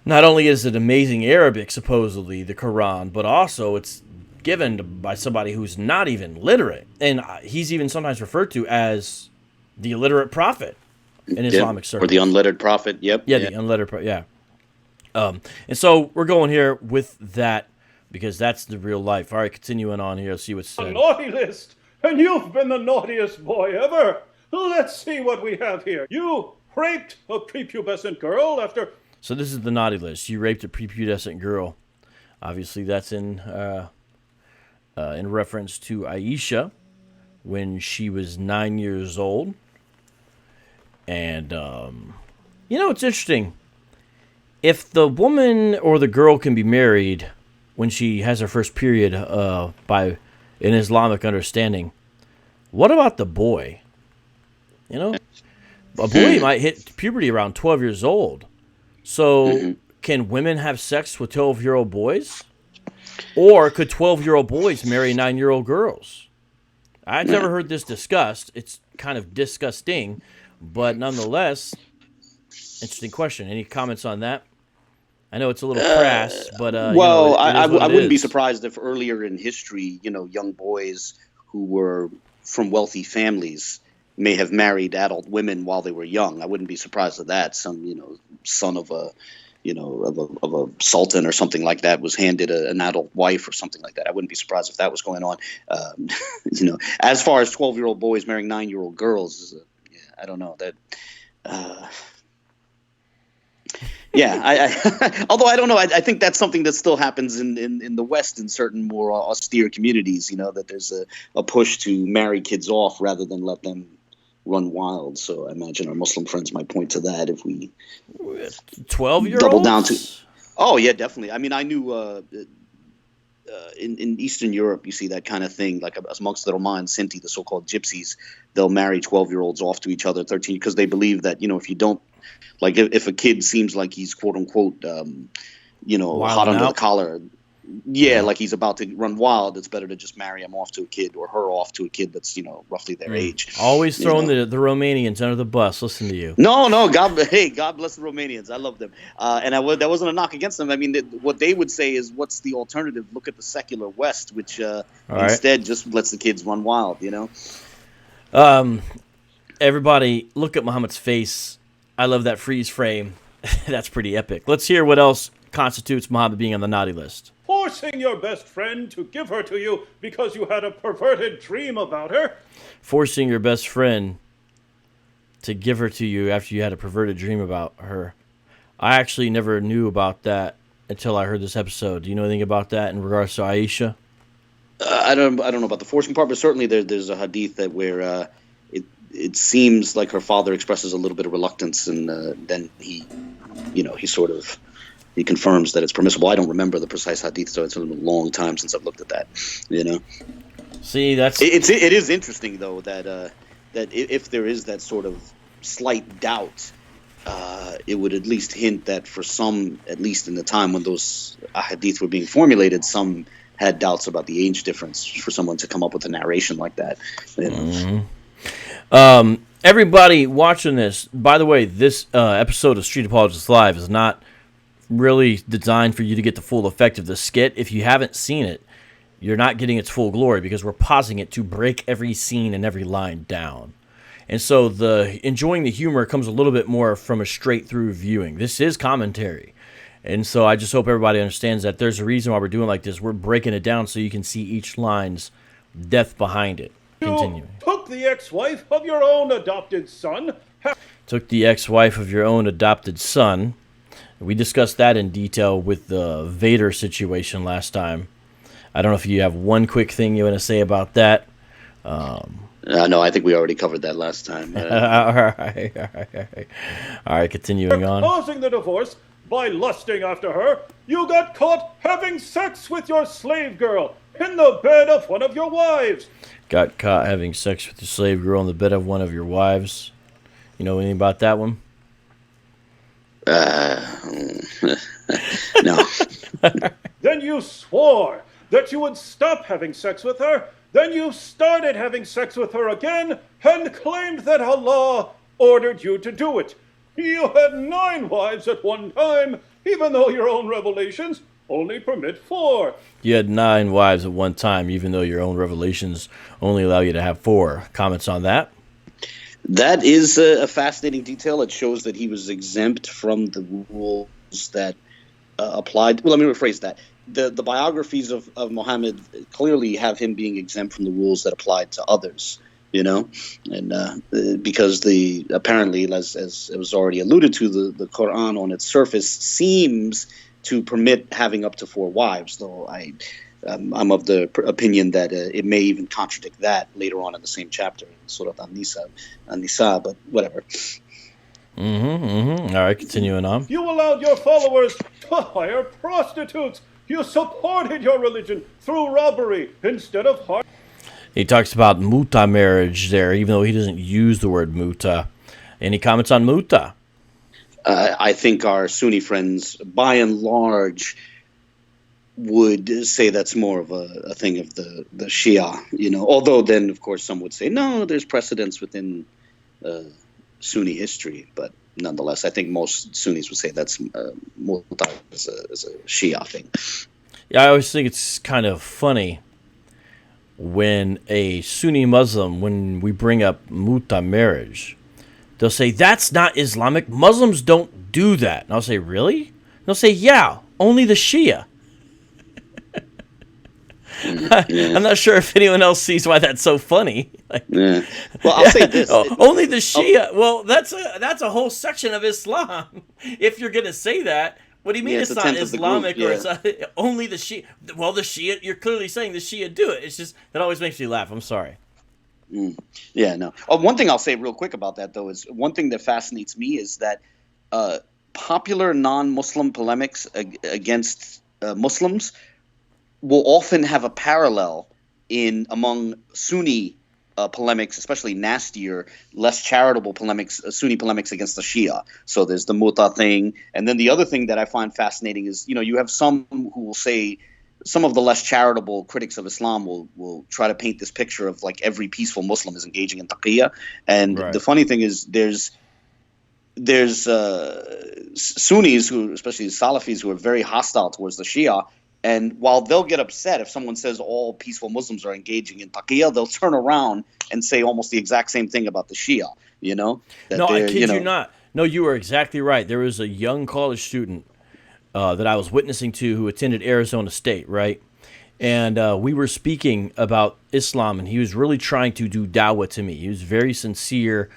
Not only is it amazing Arabic, supposedly, the Quran, but also it's given by somebody who's not even literate. And he's even sometimes referred to as the illiterate prophet in Islamic circles. Or the unlettered prophet, the unlettered prophet, yeah. And so we're going here with that because that's the real life. All right, continuing on here, see what's said. A naughty list, and you've been the naughtiest boy ever. Let's see what we have here. You raped a prepubescent girl after... So this is the naughty list. You raped a prepubescent girl. Obviously, that's in reference to Aisha when she was 9 years old. And, it's interesting. If the woman or the girl can be married when she has her first period by an Islamic understanding, what about the boy? A boy might hit puberty around 12 years old. So can women have sex with 12-year-old boys? Or could 12-year-old boys marry 9-year-old girls? I've never heard this discussed. It's kind of disgusting, but nonetheless, interesting question. Any comments on that? I know it's a little crass, but I wouldn't be surprised if earlier in history, young boys who were from wealthy families may have married adult women while they were young. I wouldn't be surprised at that. Some, son of a sultan or something like that was handed an adult wife or something like that. I wouldn't be surprised if that was going on. As far as 12-year-old boys marrying 9-year-old girls, I don't know that. Although I don't know, I think that's something that still happens in the West in certain more austere communities. That there's a push to marry kids off rather than let them run wild. So I imagine our Muslim friends might point to that if we 12-year-olds double down to. Oh yeah, definitely. I mean, I knew in Eastern Europe you see that kind of thing, like amongst the Roma and Sinti, the so-called gypsies. They'll marry 12-year-olds off to each other, 13, because they believe that if you don't, like if a kid seems like he's quote unquote hot under the collar. Yeah, like he's about to run wild. It's better to just marry him off to a kid or her off to a kid that's roughly their age. Always throwing the Romanians under the bus. Listen to you. No, God bless the Romanians. I love them, and that wasn't a knock against them. I mean, what they would say is, what's the alternative? Look at the secular West, which instead just lets the kids run wild. Everybody, look at Muhammad's face. I love that freeze frame. That's pretty epic. Let's hear what else constitutes Muhammad being on the naughty list. Forcing your best friend to give her to you because you had a perverted dream about her. Forcing your best friend to give her to you after you had a perverted dream about her. I actually never knew about that until I heard this episode. Do you know anything about that in regards to Aisha? I don't know about the forcing part, but certainly there's a hadith that where it seems like her father expresses a little bit of reluctance, and then he confirms that it's permissible. I don't remember the precise hadith, so it's a long time since I've looked at that. See, that's it is interesting though that if there is that sort of slight doubt, it would at least hint that for some, at least in the time when those hadith were being formulated, some had doubts about the age difference for someone to come up with a narration like that. You know? Everybody watching this, by the way, this episode of Street Apologists Live is not really designed for you to get the full effect of the skit. If you haven't seen it, you're not getting its full glory because we're pausing it to break every scene and every line down. And so the enjoying the humor comes a little bit more from a straight-through viewing. This is commentary. And so I just hope everybody understands that there's a reason why we're doing like this. We're breaking it down so you can see each line's depth behind it. Continuing. Took the ex-wife of your own adopted son. Took the ex-wife of your own adopted son. We discussed that in detail with the Vader situation last time. I don't know if you have one quick thing you want to say about that. No, I think we already covered that last time. All right, continuing on. Causing the divorce by lusting after her, you got caught having sex with your slave girl in the bed of one of your wives. Got caught having sex with your slave girl in the bed of one of your wives. You know anything about that one? No. Then you swore that you would stop having sex with her. Then you started having sex with her again and claimed that Allah ordered you to do it. You had 9 wives at one time, even though your own revelations only permit 4. You had 9 wives at one time, even though your own revelations only allow you to have 4. Comments on that? That is a fascinating detail. It shows that he was exempt from the rules that applied. Well, let me rephrase that. The biographies of Muhammad clearly have him being exempt from the rules that applied to others, you know, and because apparently, as it was already alluded to, the Quran on its surface seems to permit having up to 4 wives, though I'm of the opinion that it may even contradict that later on in the same chapter in Surah An-Nisa, but whatever. All right, continuing on. You allowed your followers to hire prostitutes. You supported your religion through robbery instead of hard. He talks about muta marriage there, even though he doesn't use the word muta. Any comments on muta? I think our Sunni friends, by and large, would say that's more of a thing of the Shia, you know. Although then, of course, some would say, no, there's precedence within Sunni history. But nonetheless, I think most Sunnis would say that's more as a Shia thing. Yeah, I always think it's kind of funny when a Sunni Muslim, when we bring up muta marriage, they'll say, that's not Islamic. Muslims don't do that. And I'll say, really? They'll say, yeah, only the Shia. Yeah. I'm not sure if anyone else sees why that's so funny. Yeah. Well, I'll say this. Only the Shia. Well, that's a whole section of Islam. If you're going to say that, what do you mean it's not Islamic or it's only the Shia? Well, the Shia, you're clearly saying the Shia do it. It's just, that always makes me laugh. I'm sorry. Yeah, no. One thing I'll say real quick about that, though, is one thing that fascinates me is that popular non-Muslim polemics against Muslims will often have a parallel among Sunni polemics, especially nastier, less charitable polemics, Sunni polemics against the Shia. So there's the muta thing. And then the other thing that I find fascinating is, you know, you have some who will say, some of the less charitable critics of Islam will try to paint this picture of like every peaceful Muslim is engaging in taqiyya. And the funny thing is there's Sunnis who, especially Salafis, who are very hostile towards the Shia. And while they'll get upset if someone says all peaceful Muslims are engaging in taqiyya, they'll turn around and say almost the exact same thing about the Shia, you know? No, I kid you not. No, you are exactly right. There was a young college student that I was witnessing to who attended Arizona State, right? And we were speaking about Islam, and he was really trying to do dawah to me. He was very sincere,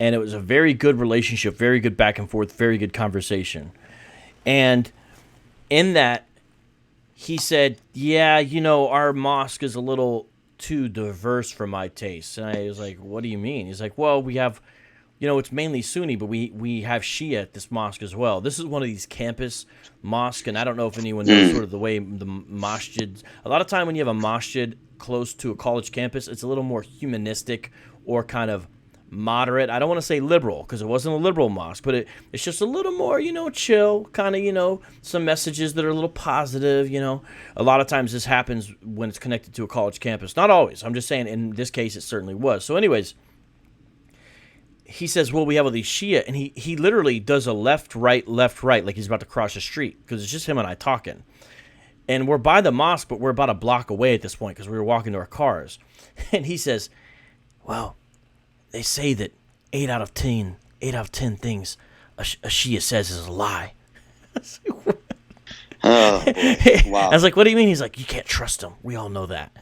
and it was a very good relationship, very good back and forth, very good conversation. And in that, he said, yeah, you know, our mosque is a little too diverse for my taste. And I was like, what do you mean? He's like, well, we have, you know, it's mainly Sunni, but we have Shia at this mosque as well. This is one of these campus mosques, and I don't know if anyone knows sort of the way the masjids, a lot of time when you have a masjid close to a college campus, it's a little more humanistic or kind of moderate. I don't want to say liberal because it wasn't a liberal mosque, but it's just a little more, chill, kind of, some messages that are a little positive, A lot of times this happens when it's connected to a college campus. Not always. I'm just saying in this case it certainly was. So anyways, he says, well, we have all these Shia, and he literally does a left, right, like he's about to cross the street because it's just him and I talking. And we're by the mosque, but we're about a block away at this point because we were walking to our cars. And he says, well, they say that 8 out of 10 things a Shia says is a lie. Oh, wow. I was like, what do you mean? He's like, you can't trust them. We all know that.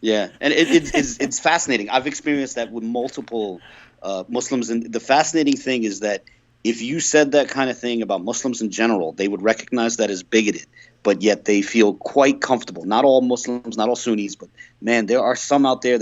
Yeah, and it's fascinating. I've experienced that with multiple Muslims. And the fascinating thing is that if you said that kind of thing about Muslims in general, they would recognize that as bigoted, but yet they feel quite comfortable. Not all Muslims, not all Sunnis, but man, there are some out there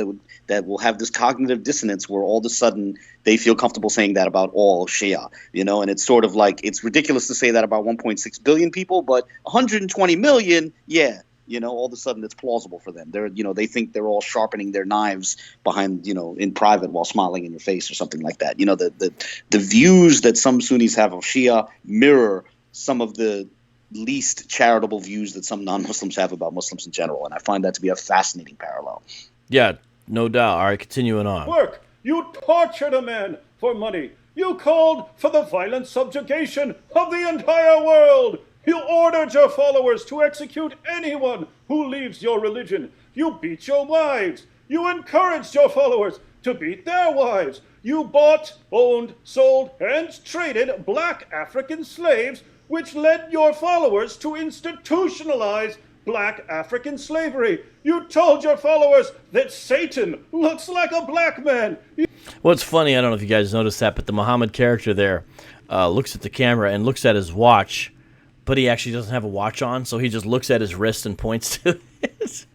that will have this cognitive dissonance where all of a sudden they feel comfortable saying that about all Shia, and it's sort of like it's ridiculous to say that about 1.6 billion people, but 120 million, yeah. All of a sudden it's plausible for them. They think they're all sharpening their knives behind, in private while smiling in your face or something like that. The views that some Sunnis have of Shia mirror some of the least charitable views that some non-Muslims have about Muslims in general. And I find that to be a fascinating parallel. Yeah, no doubt. All right, continuing on. Work! You tortured a man for money. You called for the violent subjugation of the entire world. You ordered your followers to execute anyone who leaves your religion. You beat your wives. You encouraged your followers to beat their wives. You bought, owned, sold, and traded black African slaves, which led your followers to institutionalize black African slavery. You told your followers that Satan looks like a black man. Well, it's funny. I don't know if you guys noticed that, but the Muhammad character there looks at the camera and looks at his watch, but he actually doesn't have a watch on, so he just looks at his wrist and points to it.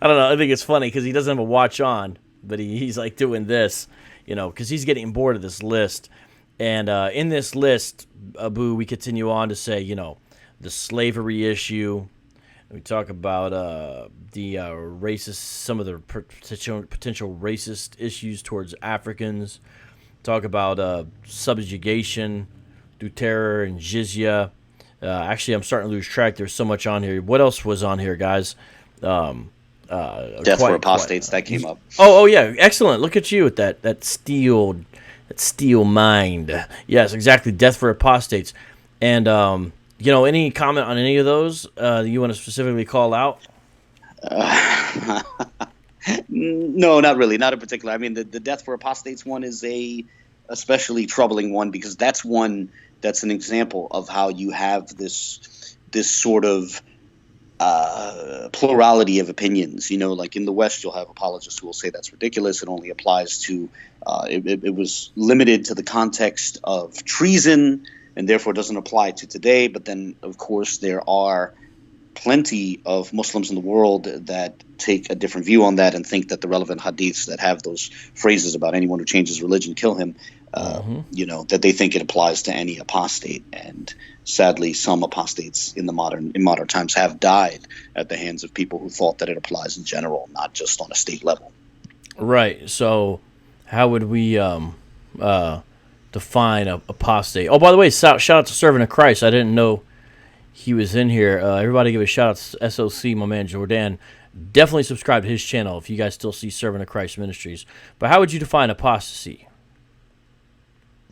I don't know. I think it's funny because he doesn't have a watch on, but he's like doing this, because he's getting bored of this list. And in this list, Abu, we continue on to say, the slavery issue. We talk about the racist, some of the potential racist issues towards Africans. Talk about subjugation through terror and jizya. Actually, I'm starting to lose track. There's so much on here. What else was on here, guys? Death for apostates, that came up. Oh, yeah, excellent. Look at you with that steel mind. Yes, exactly. Death for apostates. And any comment on any of those that you want to specifically call out? No, not really, not in particular. I mean, the death for apostates one is a especially troubling one because that's one that's an example of how you have this sort of plurality of opinions. Like in the West, you'll have apologists who will say that's ridiculous. It only applies to it was limited to the context of treason and therefore doesn't apply to today. But then, of course, there are plenty of Muslims in the world that take a different view on that and think that the relevant hadiths that have those phrases about anyone who changes religion, kill him, that they think it applies to any apostate. And sadly, some apostates in modern times have died at the hands of people who thought that it applies in general, not just on a state level. Right. So how would we define a apostate? Oh, by the way, shout out to Servant of Christ. I didn't know he was in here. Everybody give a shout out to SOC, my man Jordan. Definitely subscribe to his channel if you guys still see Servant of Christ Ministries. But how would you define apostasy?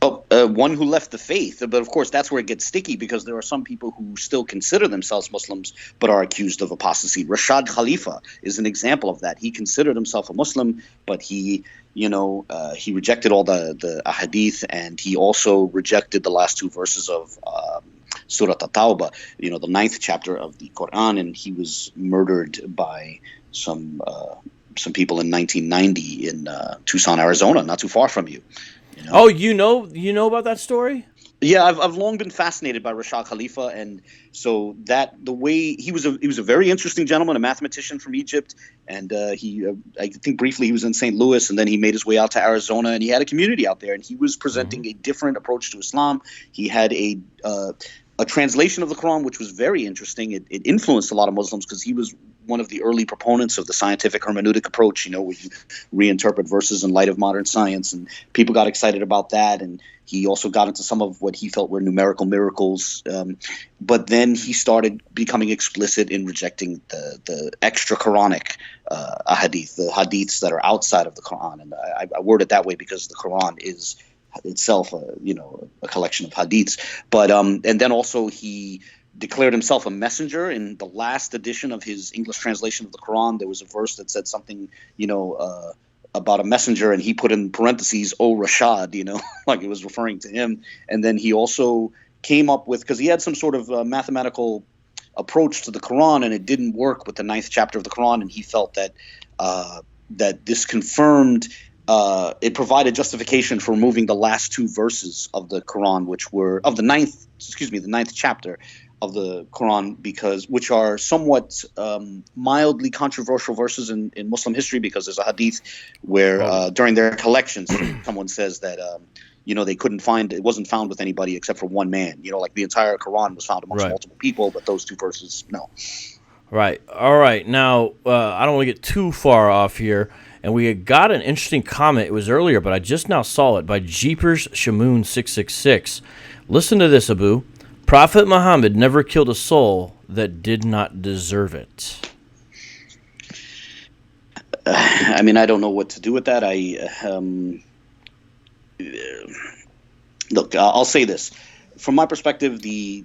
Well, one who left the faith, but of course that's where it gets sticky because there are some people who still consider themselves Muslims but are accused of apostasy. Rashad Khalifa is an example of that. He considered himself a Muslim, but he rejected all the ahadith, and he also rejected the last two verses of Surah At-Tawbah, the 9th chapter of the Quran, and he was murdered by some people in 1990 in Tucson, Arizona, not too far from you. Oh, you know about that story? Yeah, I've long been fascinated by Rashad Khalifa, and so the way he was a very interesting gentleman, a mathematician from Egypt, and I think briefly he was in St. Louis, and then he made his way out to Arizona, and he had a community out there, and he was presenting a different approach to Islam. He had a translation of the Quran which was very interesting. It influenced a lot of Muslims because he was one of the early proponents of the scientific hermeneutic approach, where you reinterpret verses in light of modern science, and people got excited about that. And he also got into some of what he felt were numerical miracles. But then he started becoming explicit in rejecting the extra Quranic hadith, the hadiths that are outside of the Quran. And I word it that way because the Quran is itself a collection of hadiths. But and then also he declared himself a messenger. In the last edition of his English translation of the Quran, there was a verse that said something, about a messenger, and he put in parentheses, "O Rashad," like it was referring to him. And then he also came up with, because he had some sort of mathematical approach to the Quran, and it didn't work with the 9th chapter of the Quran, and he felt that that this confirmed, it provided justification for removing the last 2 verses of the Quran, which were of the 9th chapter of the Quran, which are somewhat mildly controversial verses in Muslim history, because there's a hadith where during their collections, someone says that they couldn't find, it wasn't found with anybody except for one man. Like the entire Quran was found amongst multiple people, but those 2 verses, no. Right. All right. Now, I don't want to get too far off here. And we had got an interesting comment. It was earlier, but I just now saw it, by Jeepers Shamoon 666. Listen to this, Abu. Prophet Muhammad never killed a soul that did not deserve it. I mean, I don't know what to do with that. Look, I'll say this. From my perspective, the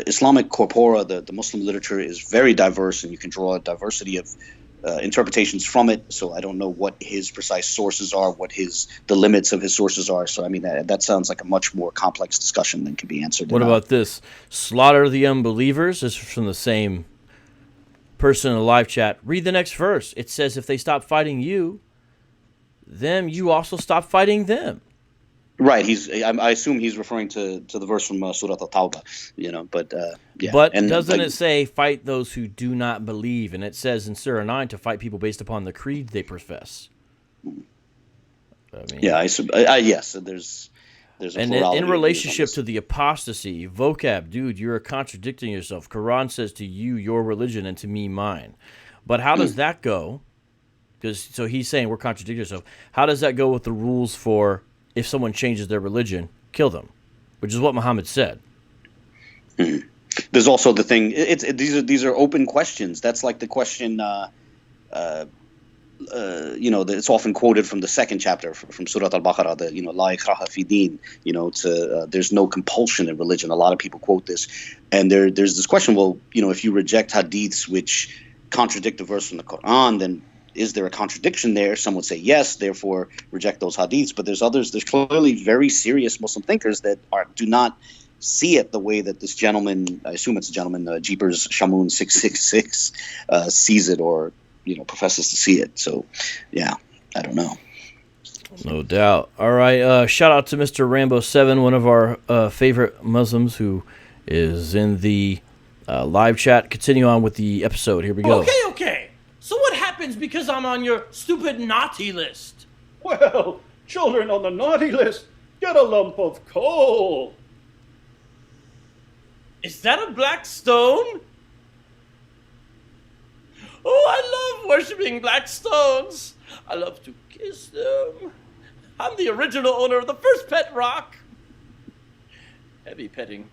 Islamic corpora, the Muslim literature, is very diverse, and you can draw a diversity of interpretations from it. So I don't know what his precise sources are, what the limits of his sources are. So I mean, that sounds like a much more complex discussion than can be answered. What about this? Slaughter the unbelievers. This is from the same person in the live chat. Read the next verse. It says, if they stop fighting you, then you also stop fighting them. Right. I assume he's referring to the verse from Surah Al-Tawbah, but yeah. But doesn't it say fight those who do not believe? And it says in Surah 9 to fight people based upon the creed they profess. I mean, yeah, yes. There's a and in relationship to the apostasy, vocab, dude, you're contradicting yourself. Quran says to you your religion and to me mine. But how does that go? So he's saying we're contradicting ourselves. How does that go with the rules for, if someone changes their religion, kill them, which is what Muhammad said? Mm-hmm. There's also the thing. These are open questions. That's like the question. It's often quoted from the 2nd chapter from Surah Al-Baqarah. La ikraha fi din. There's no compulsion in religion. A lot of people quote this, and there's this question. Well, if you reject hadiths which contradict the verse from the Quran, then is there a contradiction there? Some would say yes, therefore reject those hadiths. But there's clearly very serious Muslim thinkers that do not see it the way that this gentleman, I assume it's a gentleman, Jeepers Shamoon 666, sees it, or professes to see it. So, yeah, I don't know. No doubt. All right, shout out to Mr. Rambo7, one of our favorite Muslims who is in the live chat. Continue on with the episode. Here we go. Okay. So what happens because I'm on your stupid naughty list? Well, children on the naughty list get a lump of coal. Is that a black stone? Oh, I love worshipping black stones. I love to kiss them. I'm the original owner of the first pet rock. Heavy petting.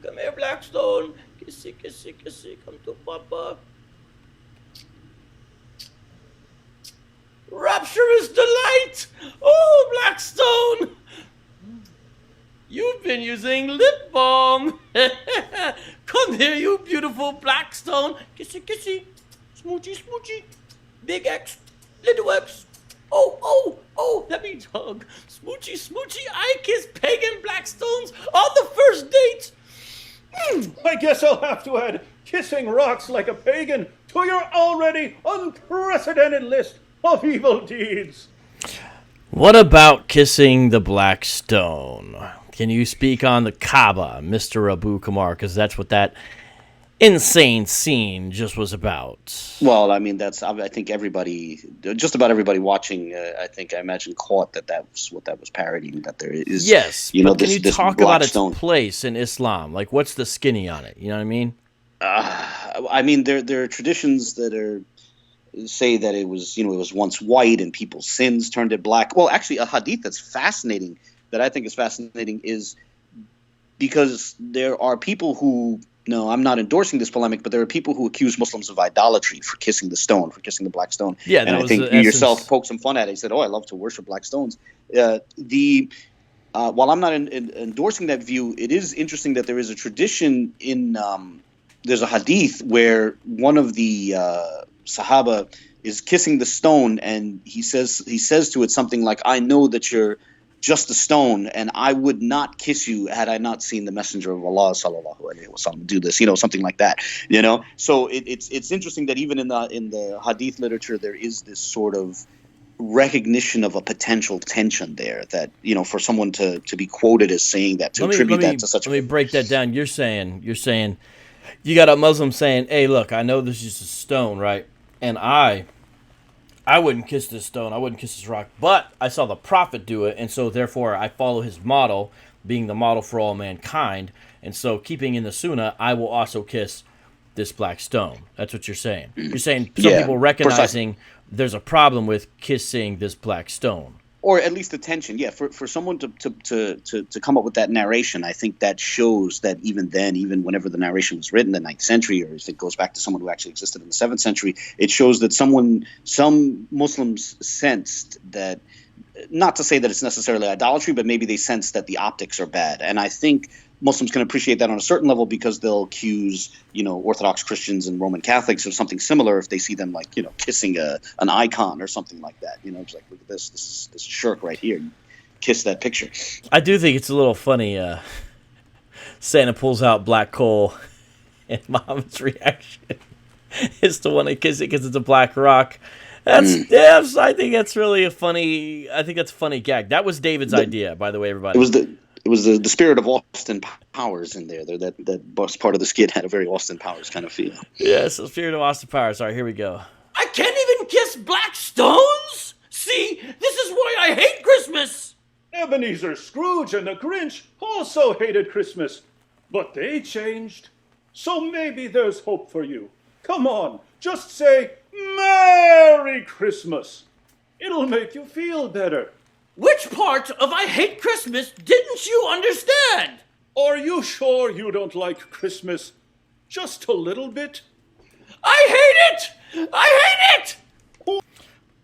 Come here, Blackstone. Kissy, kissy, kissy. Come to Papa. Rapturous delight! Oh, Blackstone! You've been using lip balm. Come here, you beautiful Blackstone. Kissy, kissy. Smoochy, smoochy. Big X. Little X. Oh, let me hug. Smoochy, smoochy. I kiss pagan Blackstones on the first date. I guess I'll have to add kissing rocks like a pagan to your already unprecedented list of evil deeds. What about kissing the black stone? Can you speak on the Kaaba, Mr. Abu Kamar? Because that's what that insane scene just was about. Well, I mean, I think just about everybody watching, I imagine caught that was what that was parodying, that there is. Yes, but can you talk about its place in Islam? Like, what's the skinny on it? You know what I mean? I mean, there are traditions that say that it was once white and people's sins turned it black. Well, actually, a hadith that's fascinating, that I think is fascinating, is because there are people who, no, I'm not endorsing this polemic, but there are people who accuse Muslims of idolatry for kissing the stone, for kissing the black stone. Yeah, and I think you yourself poked some fun at it. You said, "Oh, I love to worship black stones." While I'm not endorsing that view, it is interesting that there is a tradition in there's a hadith where one of the Sahaba is kissing the stone, and he says to it something like, "I know that you're just a stone, and I would not kiss you had I not seen the Messenger of Allah sallallahu alaihi wasallam do this," something like that. So it's interesting that even in the hadith literature there is this sort of recognition of a potential tension there, that for someone to be quoted as saying that, to attribute that to such. Let me break that down. You're saying you got a Muslim saying, "Hey, look, I know this is a stone, right? And I wouldn't kiss this stone. I wouldn't kiss this rock. But I saw the Prophet do it, and so therefore I follow his model, being the model for all mankind. And so, keeping in the Sunnah, I will also kiss this black stone." That's what you're saying. You're saying some people recognizing there's a problem with kissing this black stone. Or at least attention, yeah. For someone to come up with that narration, I think that shows that even then, even whenever the narration was written, the 9th century, or if it goes back to someone who actually existed in the 7th century, it shows that some Muslims sensed that, not to say that it's necessarily idolatry, but maybe they sense that the optics are bad. And I think Muslims can appreciate that on a certain level, because they'll accuse, Orthodox Christians and Roman Catholics of something similar if they see them kissing an icon or something like that. It's like, look at this is shirk right here. You kiss that picture. I do think it's a little funny. Santa pulls out black coal, and Muhammad's reaction is to want to kiss it because it's a black rock. I think that's really a funny. I think that's a funny gag. That was David's idea, by the way, everybody. It was the spirit of Austin Powers in there. That part of the skit had a very Austin Powers kind of feel. Yes, the spirit of Austin Powers. All right, here we go. I can't even kiss black stones? See, this is why I hate Christmas. Ebenezer Scrooge and the Grinch also hated Christmas, but they changed. So maybe there's hope for you. Come on, just say Merry Christmas. It'll make you feel better. Which part of I hate Christmas didn't you understand? Are you sure you don't like Christmas just a little bit? I hate it! I hate it!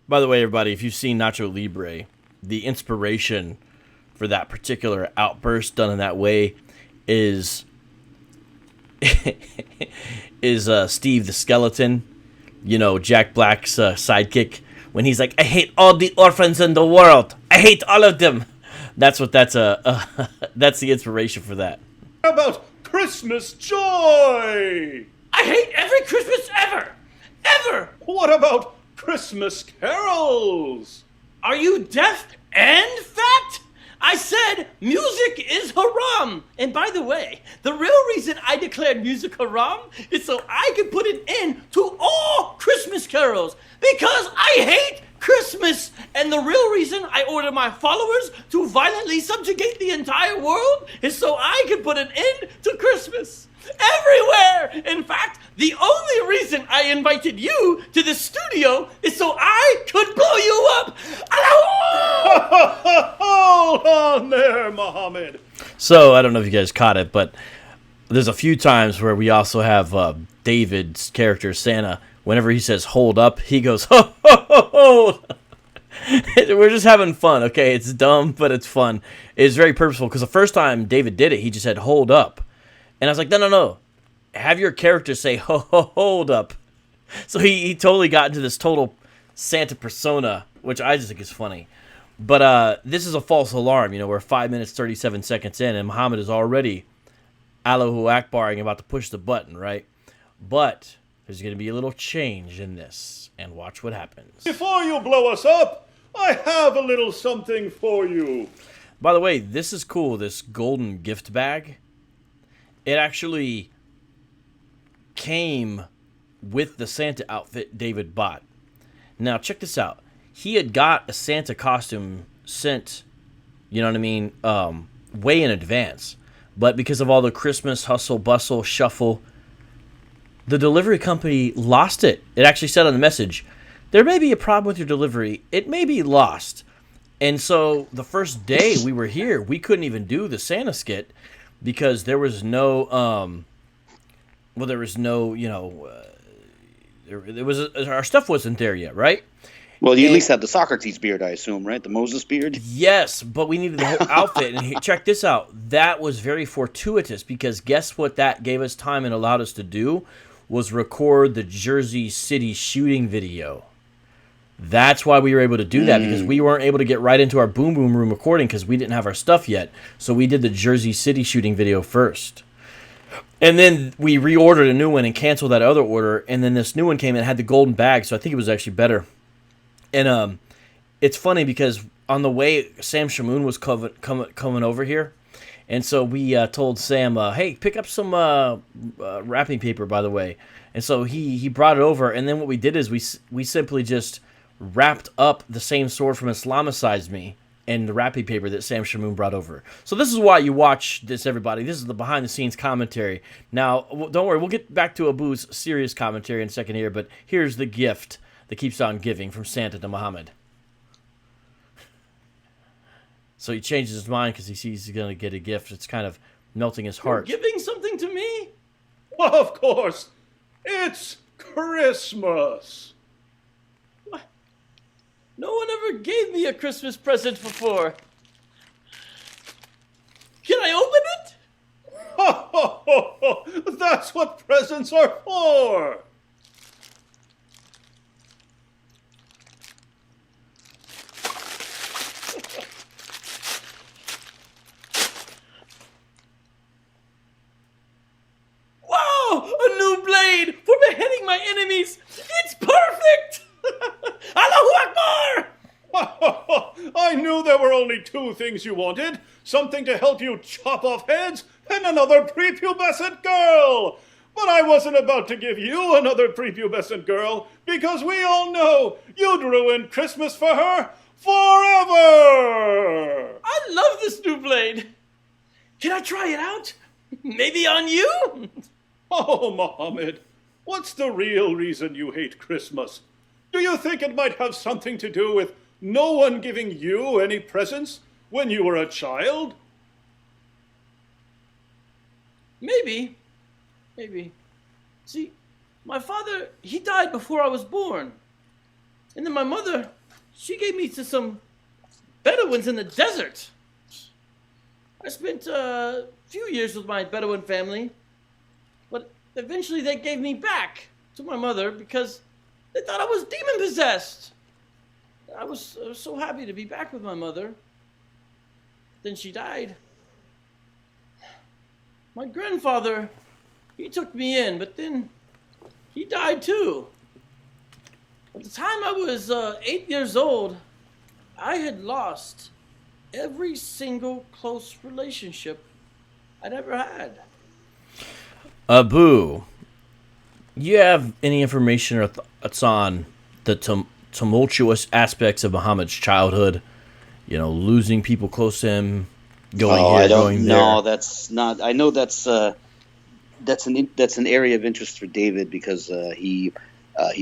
By the way, everybody, if you've seen Nacho Libre, the inspiration for that particular outburst done in that way is Steve the Skeleton, Jack Black's sidekick, when he's like, "I hate all the orphans in the world. I hate all of them." That's that's the inspiration for that. How about Christmas joy? I hate every Christmas ever! Ever! What about Christmas carols? Are you deaf and fat? I said music is haram. And by the way, the real reason I declared music haram is so I could put an end to all Christmas carols, because I hate Christmas. And the real reason I order my followers to violently subjugate the entire world is so I can put an end to Christmas. Everywhere! In fact, the only reason I invited you to the studio is so I could blow you up! Hold on there, Muhammad. So, I don't know if you guys caught it, but there's a few times where we also have David's character, Santa. Whenever he says, "hold up," he goes, "ho, ho, ho, ho." We're just having fun, okay? It's dumb, but it's fun. It's very purposeful, because the first time David did it, he just said, "hold up." And I was like, no. Have your character say, hold up. So he totally got into this total Santa persona, which I just think is funny. But this is a false alarm. We're 5 minutes, 37 seconds in, and Muhammad is already Allahu Akbaring, about to push the button, right? But there's going to be a little change in this, and watch what happens. Before you blow us up, I have a little something for you. By the way, this is cool, this golden gift bag. It actually came with the Santa outfit David bought. Now, check this out. He had got a Santa costume sent, way in advance. But because of all the Christmas hustle, bustle, shuffle, the delivery company lost it. It actually said on the message, there may be a problem with your delivery. It may be lost. And so the first day we were here, we couldn't even do the Santa skit because there was no, our stuff wasn't there yet, right? Well, you at least had the Socrates beard, I assume, right? The Moses beard? Yes, but we needed the whole outfit. And check this out. That was very fortuitous because guess what that gave us time and allowed us to do was record the Jersey City shooting video. That's why we were able to do that, because we weren't able to get right into our boom boom room recording because we didn't have our stuff yet. So we did the Jersey City shooting video first. And then we reordered a new one and canceled that other order. And then this new one came and had the golden bag, so I think it was actually better. And it's funny because on the way, Sam Shamoon was coming over here. And so we told Sam, hey, pick up some wrapping paper, by the way. And so he brought it over. And then what we did is we simply just wrapped up the same sword from Islamicized Me and the wrapping paper that Sam Shamoon brought over. So this is why you watch this, everybody. This is the behind-the-scenes commentary. Now, don't worry, we'll get back to Abu's serious commentary in a second here, but here's the gift that keeps on giving from Santa to Muhammad. So he changes his mind because he sees he's going to get a gift. It's kind of melting his heart. You're giving something to me? Well, of course. It's Christmas. No one ever gave me a Christmas present before. Can I open it? Ho, ho, ho, ho. That's what presents are for. Wow! A new blade for beheading my enemies! It's perfect! Allahu Akbar! I knew there were only two things you wanted. Something to help you chop off heads and another prepubescent girl. But I wasn't about to give you another prepubescent girl because we all know you'd ruin Christmas for her forever. I love this new blade. Can I try it out? Maybe on you? Oh, Mohammed, what's the real reason you hate Christmas? Do you think it might have something to do with no one giving you any presents when you were a child? Maybe. See, my father, he died before I was born. And then my mother, she gave me to some Bedouins in the desert. I spent a few years with my Bedouin family, but eventually they gave me back to my mother because they thought I was demon-possessed. I was so happy to be back with my mother. Then she died. My grandfather, he took me in, but then he died too. By the time I was 8 years old, I had lost every single close relationship I'd ever had. Abu, you have any information or thoughts on the tumultuous aspects of Muhammad's childhood? You know, losing people close to him, going here, going there. No, that's not. I know that's an area of interest for David because he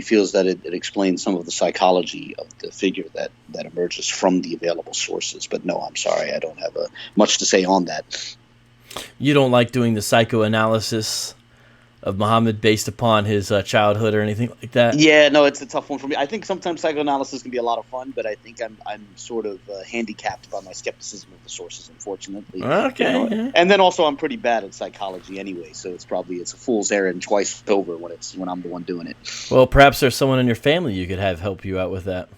feels that it explains some of the psychology of the figure that emerges from the available sources. But no, I'm sorry, I don't have much to say on that. You don't like doing the psychoanalysis of Muhammad based upon his childhood or anything like that? Yeah, no, it's a tough one for me. I think sometimes psychoanalysis can be a lot of fun, but I think I'm sort of handicapped by my skepticism of the sources, unfortunately. Okay. You know? Yeah. And then also I'm pretty bad at psychology anyway, so it's a fool's errand twice over when I'm the one doing it. Well, perhaps there's someone in your family you could have help you out with that.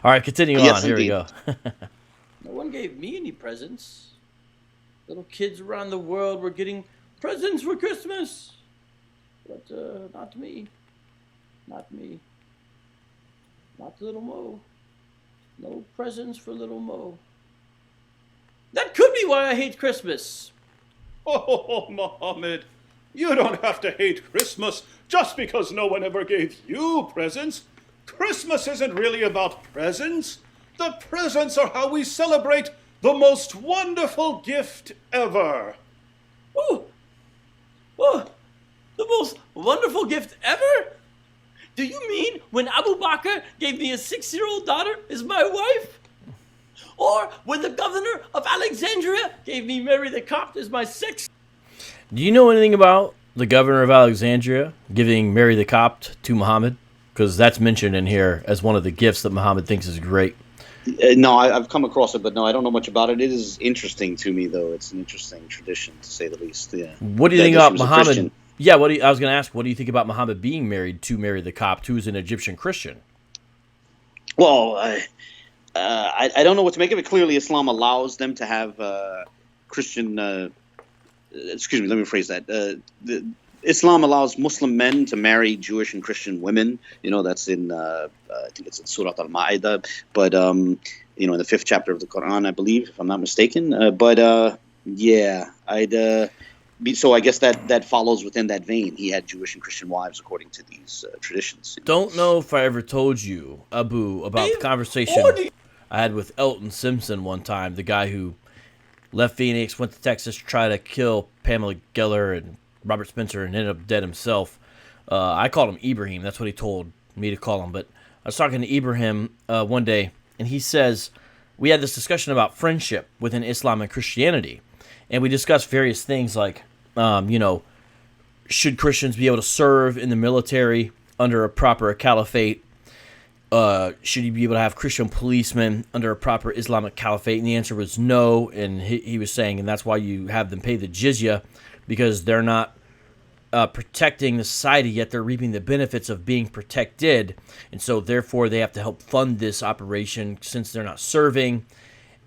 All right, continue on. Here we go. No one gave me any presents. Little kids around the world were getting presents for Christmas. But not me. Not me. Not little Mo. No presents for little Mo. That could be why I hate Christmas. Oh, Mohammed, you don't have to hate Christmas just because no one ever gave you presents. Christmas isn't really about presents. The presents are how we celebrate the most wonderful gift ever. Oh, The most wonderful gift ever? Do you mean when Abu Bakr gave me a 6-year-old daughter as my wife? Or when the governor of Alexandria gave me Mary the Copt as my sex? Do you know anything about the governor of Alexandria giving Mary the Copt to Muhammad? Because that's mentioned in here as one of the gifts that Muhammad thinks is great. No, I've come across it, but no, I don't know much about it. It is interesting to me, though. It's an interesting tradition, to say the least. Yeah. What do you think about Muhammad? Yeah, I was going to ask, what do you think about Muhammad being married to Mary the Copt, who is an Egyptian Christian? Well, I don't know what to make of it. Clearly, Islam allows them to have Christian. Excuse me, let me rephrase that. Islam allows Muslim men to marry Jewish and Christian women. That's in I think it's in Surah Al-Ma'idah, but in the 5th chapter of the Quran, I believe, if I'm not mistaken. So I guess that follows within that vein. He had Jewish and Christian wives according to these traditions. Don't know if I ever told you, Abu, about the conversation I had with Elton Simpson one time, the guy who left Phoenix, went to Texas to try to kill Pamela Geller and Robert Spencer and ended up dead himself. I called him Ibrahim. That's what he told me to call him. But I was talking to Ibrahim one day, and he says, we had this discussion about friendship within Islam and Christianity. And we discussed various things like, should Christians be able to serve in the military under a proper caliphate? Should you be able to have Christian policemen under a proper Islamic caliphate? And the answer was no. And he was saying, and that's why you have them pay the jizya, because they're not protecting the society, yet they're reaping the benefits of being protected. And so therefore they have to help fund this operation since they're not serving.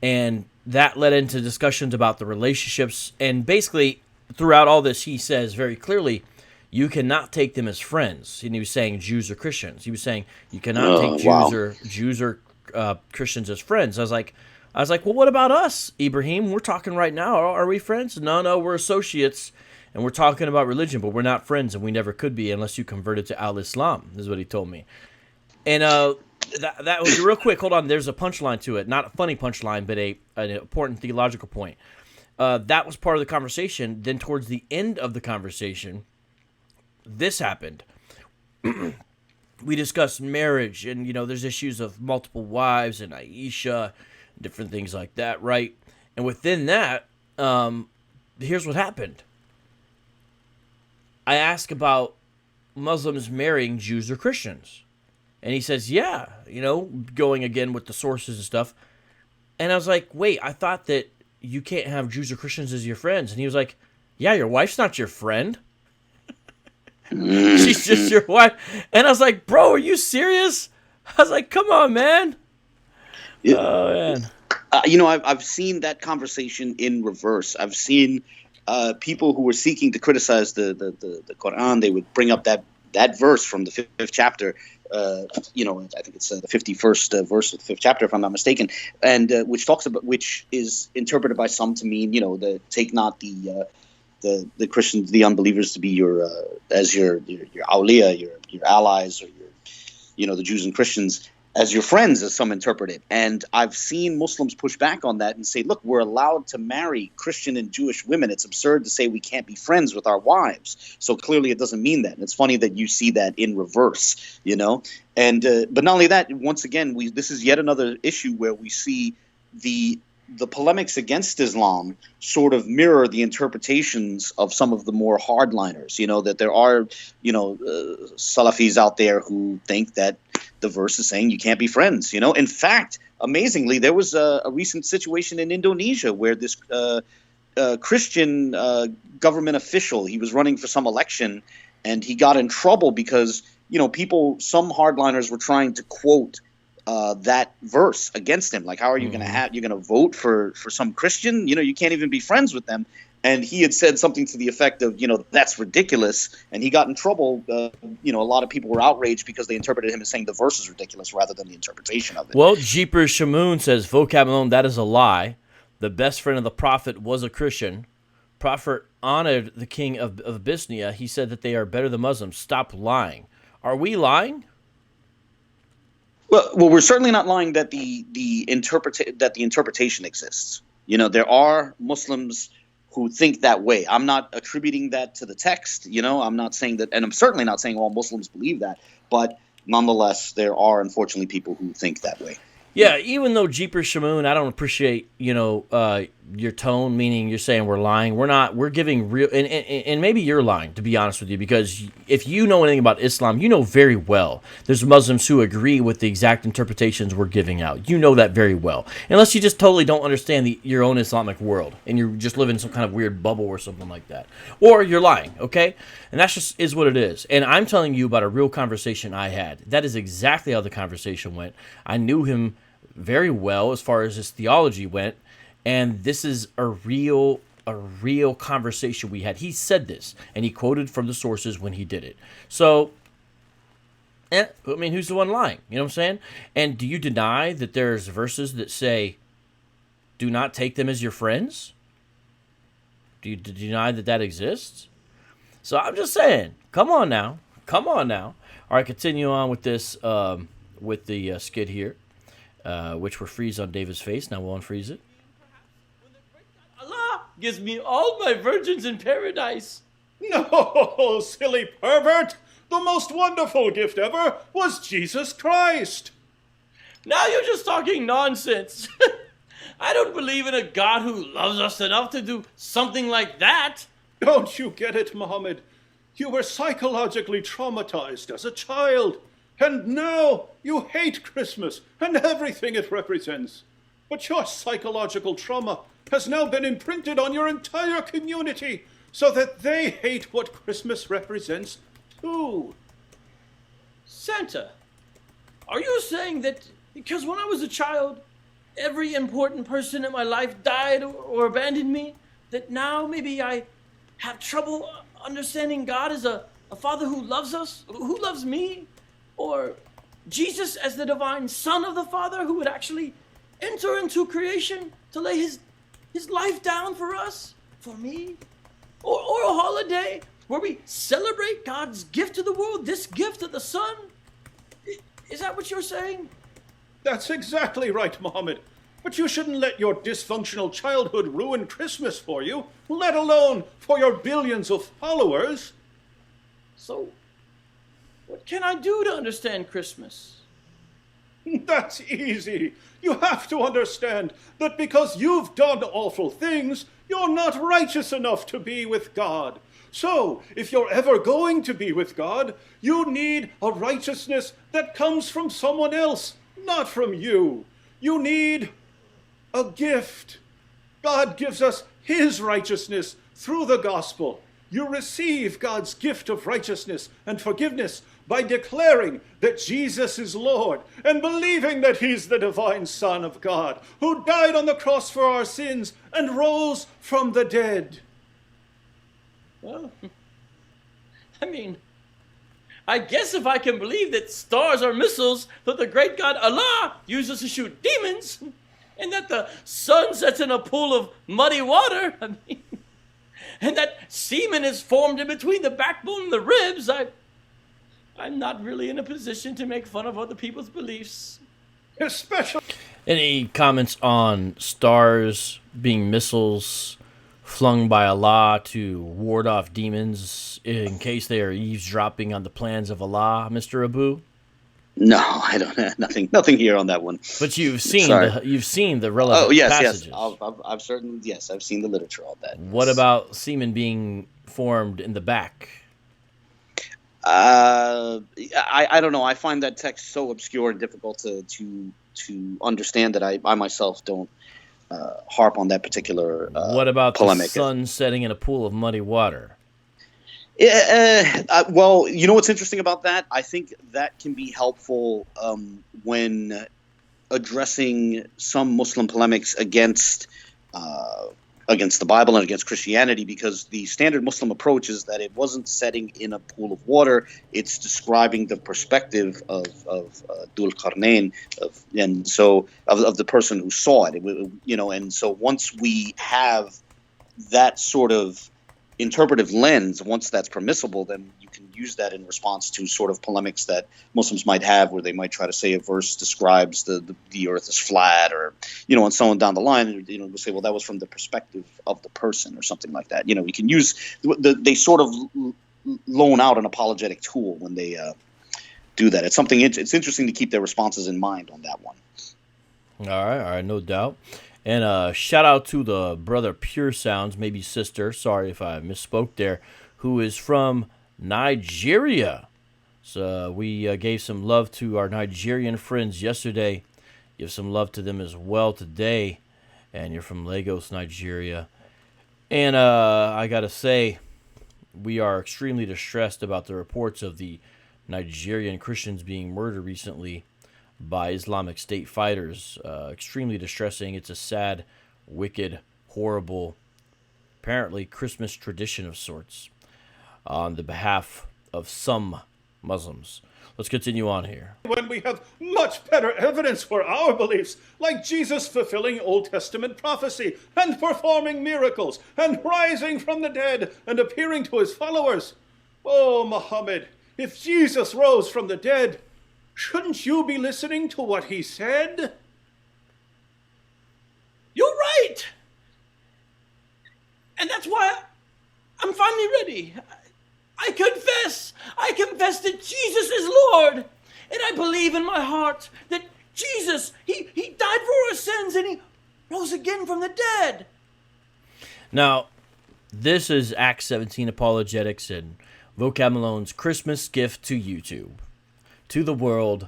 And that led into discussions about the relationships. And basically throughout all this, he says very clearly, you cannot take them as friends. And he was saying Jews or Christians. He was saying you cannot take Jews or Christians as friends. I was like, well, what about us, Ibrahim? We're talking right now. Are we friends? No, we're associates, and we're talking about religion, but we're not friends, and we never could be unless you converted to Al-Islam, is what he told me. And that was real quick. Hold on. There's a punchline to it. Not a funny punchline, but an important theological point. That was part of the conversation. Then towards the end of the conversation, this happened. We discussed marriage, and there's issues of multiple wives and Aisha, different things like that, right? And within that, here's what happened. I asked about Muslims marrying Jews or Christians, and he says, yeah, going again with the sources and stuff. And I was like, wait, I thought that you can't have Jews or Christians as your friends. And he was like, yeah, your wife's not your friend. She's just your wife. And I was like, bro, are you serious? I was like, come on, man. Yeah. Oh, man. I've seen that conversation in reverse. I've seen people who were seeking to criticize the Quran. They would bring up that verse from the 5th chapter. I think it's the 51st verse of the 5th chapter, if I'm not mistaken, and which is interpreted by some to mean, take not the Christians, the unbelievers, to be your awliya, your allies, or the Jews and Christians as your friends, as some interpret it. And I've seen Muslims push back on that and say, look, we're allowed to marry Christian and Jewish women. It's absurd to say we can't be friends with our wives. So clearly it doesn't mean that. And it's funny that you see that in reverse, And but not only that, once again, this is yet another issue where we see the polemics against Islam sort of mirror the interpretations of some of the more hardliners, that there are, Salafis out there who think that the verse is saying you can't be friends, In fact, amazingly, there was a recent situation in Indonesia where this Christian government official, he was running for some election, and he got in trouble because, some hardliners were trying to quote that verse against him. Like, how are you going to vote for some Christian? You can't even be friends with them. And he had said something to the effect of, that's ridiculous. And he got in trouble. A lot of people were outraged because they interpreted him as saying the verse is ridiculous rather than the interpretation of it. Well, Jeepers Shamoon says, Vocab Malone, that is a lie. The best friend of the Prophet was a Christian. Prophet honored the king of Abyssinia. He said that they are better than Muslims. Stop lying. Are we lying? Well, we're certainly not lying that the interpretation exists. There are Muslims who think that way. I'm not attributing that to the text, I'm not saying that, and I'm certainly not saying all Muslims believe that, but nonetheless, there are unfortunately people who think that way. Yeah, even though Jeepers Shamoon, I don't appreciate, your tone, meaning you're saying we're lying. We're not. We're giving real, and maybe you're lying, to be honest with you, because if you know anything about Islam, you know very well there's Muslims who agree with the exact interpretations we're giving out. You know that very well. Unless you just totally don't understand your own Islamic world, and you just live in some kind of weird bubble or something like that. Or you're lying, okay? And that's just is what it is. And I'm telling you about a real conversation I had. That is exactly how the conversation went. I knew him very well as far as his theology went, and this is a real conversation we had. He said this, and he quoted from the sources when he did it. So, who's the one lying? You know what I'm saying? And do you deny that there's verses that say, do not take them as your friends? Do you deny that exists? So I'm just saying, come on now. All right, continue on with this, with the skit here. Which were freeze on David's face. Now we'll unfreeze it. Allah gives me all my virgins in paradise. No, silly pervert. The most wonderful gift ever was Jesus Christ. Now you're just talking nonsense. I don't believe in a God who loves us enough to do something like that. Don't you get it, Muhammad? You were psychologically traumatized as a child. And now you hate Christmas and everything it represents. But your psychological trauma has now been imprinted on your entire community so that they hate what Christmas represents too. Santa, are you saying that because when I was a child, every important person in my life died or abandoned me, that now maybe I have trouble understanding God as a father who loves us, who loves me? Or Jesus as the divine Son of the Father who would actually enter into creation to lay his life down for us, for me? Or a holiday where we celebrate God's gift to the world, this gift of the Son? Is that what you're saying? That's exactly right, Muhammad. But you shouldn't let your dysfunctional childhood ruin Christmas for you, let alone for your billions of followers. So, what can I do to understand Christmas? That's easy. You have to understand that because you've done awful things, you're not righteous enough to be with God. So, if you're ever going to be with God, you need a righteousness that comes from someone else, not from you. You need a gift. God gives us his righteousness through the gospel. You receive God's gift of righteousness and forgiveness by declaring that Jesus is Lord and believing that he's the divine Son of God who died on the cross for our sins and rose from the dead. Well, I guess if I can believe that stars are missiles that the great God Allah uses to shoot demons, and that the sun sets in a pool of muddy water, and that semen is formed in between the backbone and the ribs, I'm not really in a position to make fun of other people's beliefs. Especially. Any comments on stars being missiles flung by Allah to ward off demons in case they are eavesdropping on the plans of Allah, Mr. Abu? No, I don't have nothing here on that one. But you've seen the relevant passages. I've seen the literature on that. What about semen being formed in the back? I don't know. I find that text so obscure and difficult to understand that I myself don't harp on that particular what about polemic. The sun setting in a pool of muddy water? Well, you know what's interesting about that? I think that can be helpful when addressing some Muslim polemics against the Bible and against Christianity, because the standard Muslim approach is that it wasn't setting in a pool of water; it's describing the perspective of Dhul Qarnayn, of the person who saw it. And so once we have that sort of interpretive lens, once that's permissible, then you can use that in response to sort of polemics that Muslims might have, where they might try to say a verse describes the earth as flat, or, and so on down the line, we'll say, well, that was from the perspective of the person or something like that. We can use, they sort of loan out an apologetic tool when they do that. It's interesting to keep their responses in mind on that one. All right, no doubt. And shout out to the brother Pure Sounds, maybe sister, sorry if I misspoke there, who is from Nigeria. So we gave some love to our Nigerian friends yesterday. Give some love to them as well today. And you're from Lagos, Nigeria. And I got to say, we are extremely distressed about the reports of the Nigerian Christians being murdered recently by Islamic State fighters. Extremely distressing. It's a sad, wicked, horrible, apparently Christmas tradition of sorts on the behalf of some Muslims. Let's continue on here. When we have much better evidence for our beliefs, like Jesus fulfilling Old Testament prophecy and performing miracles and rising from the dead and appearing to his followers. Oh, Muhammad, if Jesus rose from the dead, shouldn't you be listening to what he said? You're right. And that's why I'm finally ready. I confess that Jesus is Lord. And I believe in my heart that Jesus, he died for our sins and he rose again from the dead. Now, this is Acts 17 Apologetics and Vocab Malone's Christmas gift to YouTube, to the world,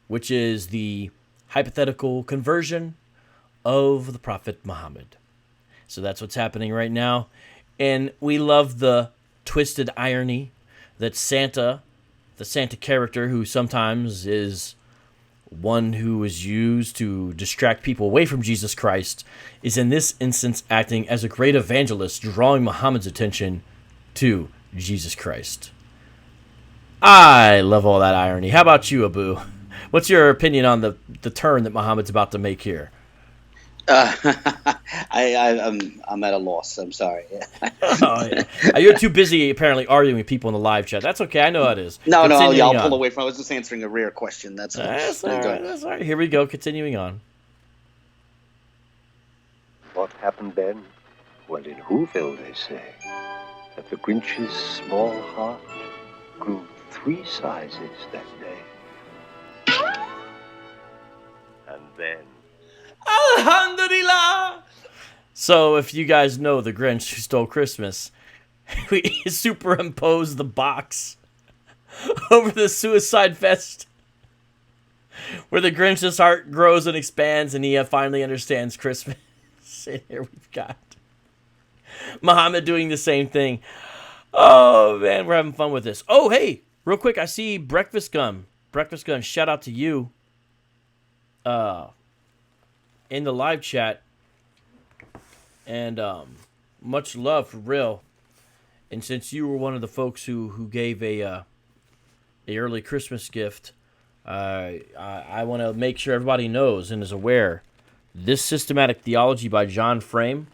which is the hypothetical conversion of the Prophet Muhammad. So that's what's happening right now. And we love the twisted irony that Santa, the Santa character, who sometimes is one who is used to distract people away from Jesus Christ, is in this instance acting as a great evangelist, drawing Muhammad's attention to Jesus Christ. I love all that irony. How about you, Abu? What's your opinion on the turn that Muhammad's about to make here? I'm at a loss. I'm sorry. Oh, yeah. You're too busy apparently arguing with people in the live chat. That's okay. I know how it is. No, I'll pull away from it. I was just answering a rare question. That's all right. That's all right. Here we go. Continuing on. What happened then? Well, in Whoville, they say that the Grinch's small heart grew 3 sizes that day. And then... Alhamdulillah! So, if you guys know The Grinch Who Stole Christmas, we superimposed the box over the suicide vest where the Grinch's heart grows and expands and he finally understands Christmas. And here we've got Muhammad doing the same thing. Oh, man, we're having fun with this. Oh, hey, real quick, I see Breakfast Gun. Breakfast Gun, shout out to you. In the live chat, and much love for real. And since you were one of the folks who gave a early Christmas gift, I want to make sure everybody knows and is aware. This Systematic Theology by John Frame,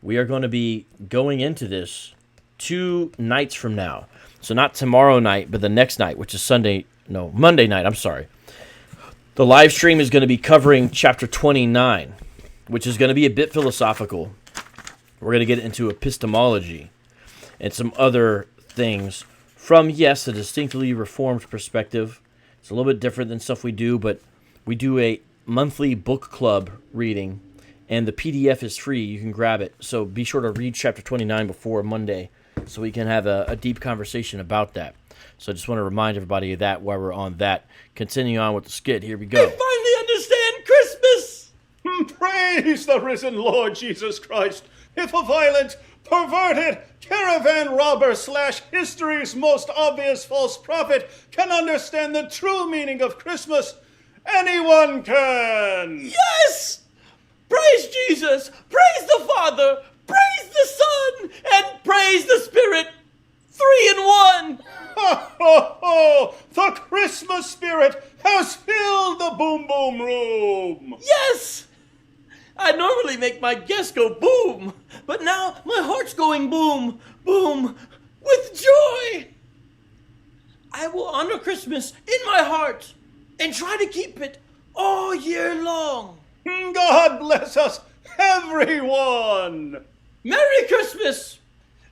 we are going to be going into this 2 nights from now. So not tomorrow night, but the next night, which is Monday night. I'm sorry. The live stream is going to be covering chapter 29, which is going to be a bit philosophical. We're going to get into epistemology and some other things from, yes, a distinctly Reformed perspective. It's a little bit different than stuff we do, but we do a monthly book club reading, and the PDF is free. You can grab it. So be sure to read chapter 29 before Monday so we can have a deep conversation about that. So I just want to remind everybody of that while we're on that. Continuing on with the skit, here we go. I finally understand Christmas! Praise the risen Lord Jesus Christ. If a violent, perverted, caravan robber / history's most obvious false prophet can understand the true meaning of Christmas, anyone can! Yes! Praise Jesus! Praise the Father! Praise the Son! And praise the Spirit! 3 in 1! Ho, ho, ho! The Christmas spirit has filled the boom boom room! Yes! I normally make my guests go boom, but now my heart's going boom, boom, with joy. I will honor Christmas in my heart and try to keep it all year long. God bless us, everyone! Merry Christmas!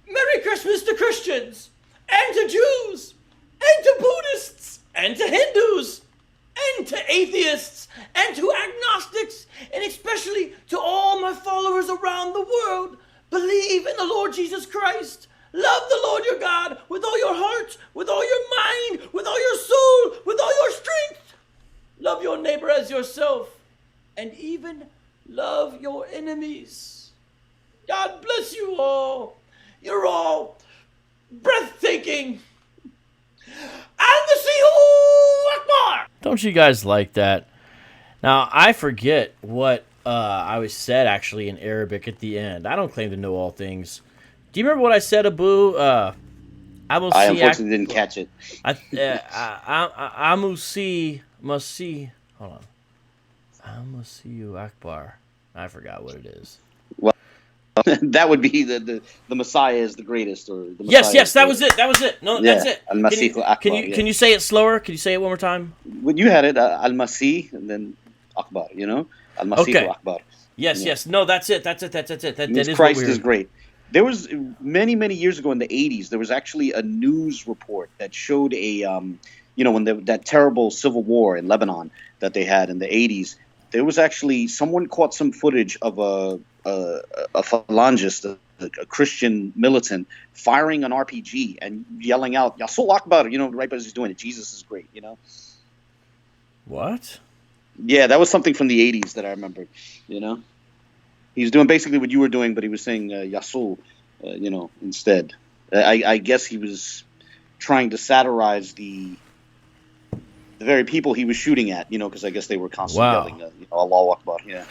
Merry Christmas to Christians, and to Jews, and to Buddhists, and to Hindus, and to atheists, and to agnostics, and especially to all my followers around the world. Believe in the Lord Jesus Christ. Love the Lord your God with all your heart, with all your mind, with all your soul, with all your strength. Love your neighbor as yourself, and even love your enemies. God bless you all. You're all breathtaking. And the Allahu Akbar. Don't you guys like that? Now, I forget what I was said actually in Arabic at the end. I don't claim to know all things. Do you remember what I said, Abu? I unfortunately didn't catch it. Masi. Hold on. Amasiyu Akbar. I forgot what it is. Well, that would be the Messiah is the greatest, or the yes, Messiah that was it. That was it. No, yeah, that's it. Al-Masih Akbar. Can you say it slower? Can you say it one more time? When you had it, Al-Masih and then Akbar. You know, Al-Masih Akbar. Yes. No, that's it. That is Christ is great. There was many years ago in the 80s, there was actually a news report that showed when that terrible civil war in Lebanon that they had in the 80s, there was actually someone caught some footage of a phalangist, a Christian militant, firing an RPG and yelling out, Yasul Akbar, right as he's doing it, Jesus is great, What? Yeah, that was something from the 80s that I remembered, He was doing basically what you were doing, but he was saying Yasul, instead. I guess he was trying to satirize the very people he was shooting at, because I guess they were constantly yelling, Allahu Akbar, yeah.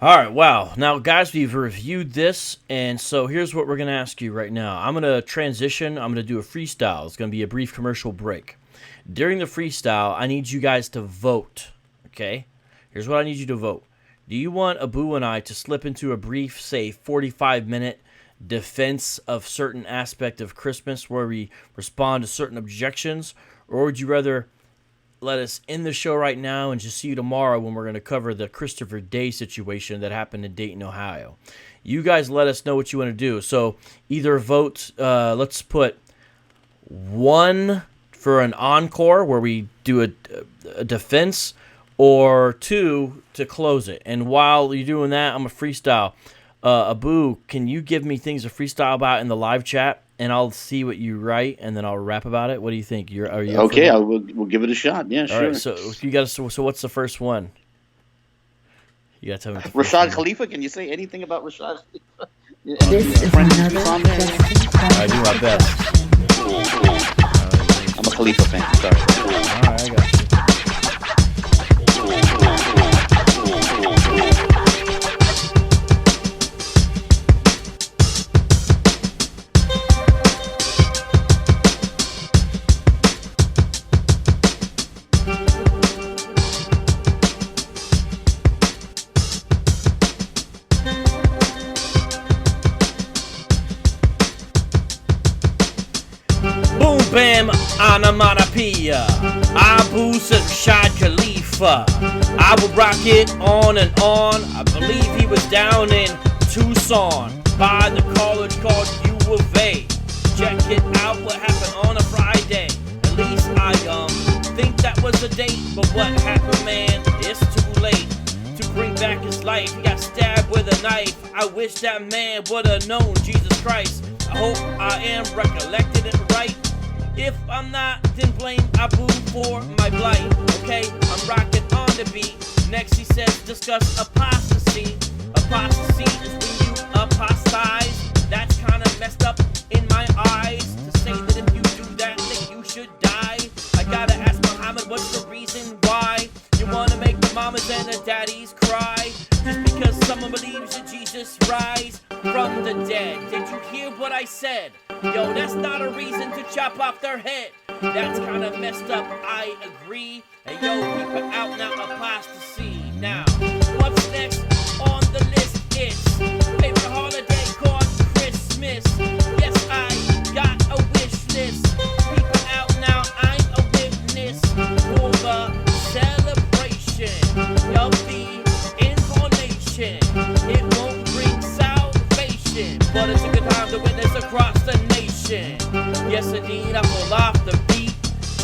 All right, wow. Now, guys, we've reviewed this, and so here's what we're going to ask you right now. I'm going to transition. I'm going to do a freestyle. It's going to be a brief commercial break. During the freestyle, I need you guys to vote, okay? Here's what I need you to vote. Do you want Abu and I to slip into a brief, say, 45-minute defense of certain aspect of Christmas where we respond to certain objections, or would you rather let us end the show right now and just see you tomorrow when we're going to cover the Christopher Day situation that happened in Dayton, Ohio? You guys let us know what you want to do. So either vote, let's put 1 for an encore where we do a defense, or 2 to close it. And while you're doing that, I'm a freestyle. Abu, can you give me things to freestyle about in the live chat? And I'll see what you write, and then I'll rap about it. What do you think? Are you okay? We'll give it a shot. Yeah, sure. All right, so you got. So what's the first one? You got to tell me. Rashad Khalifa. Can you say anything about Rashad Khalifa? This is another question. I do my best. I'm a Khalifa fan. Sorry. All right, I got you. Bam, onomatopoeia. Abu Rashad Khalifa. I will rock it on and on. I believe he was down in Tucson by the college called U of A. Check it out, what happened on a Friday. At least I think that was the date. But what happened, man? It's too late to bring back his life. He got stabbed with a knife. I wish that man would have known Jesus Christ. I hope I am recollecting it right. If I'm not, then blame Abu for my blight. Okay, I'm rocking on the beat. Next he says, discuss apostasy. Apostasy is when you apostatize. That's kinda messed up in my eyes. To say that if you do that, then you should die. I gotta ask Muhammad, what's the reason why you wanna make the mamas and the daddies cry? Just because someone believes that Jesus rise from the dead. Did you hear what I said? Yo, that's not a reason to chop off their head. That's kind of messed up, I agree. And yo, keep it out now, apostasy. Now, what's next on the list? It's favorite holiday. it won't bring salvation, but it's a good time to witness across the nation. Yes, indeed, I pull off the beat.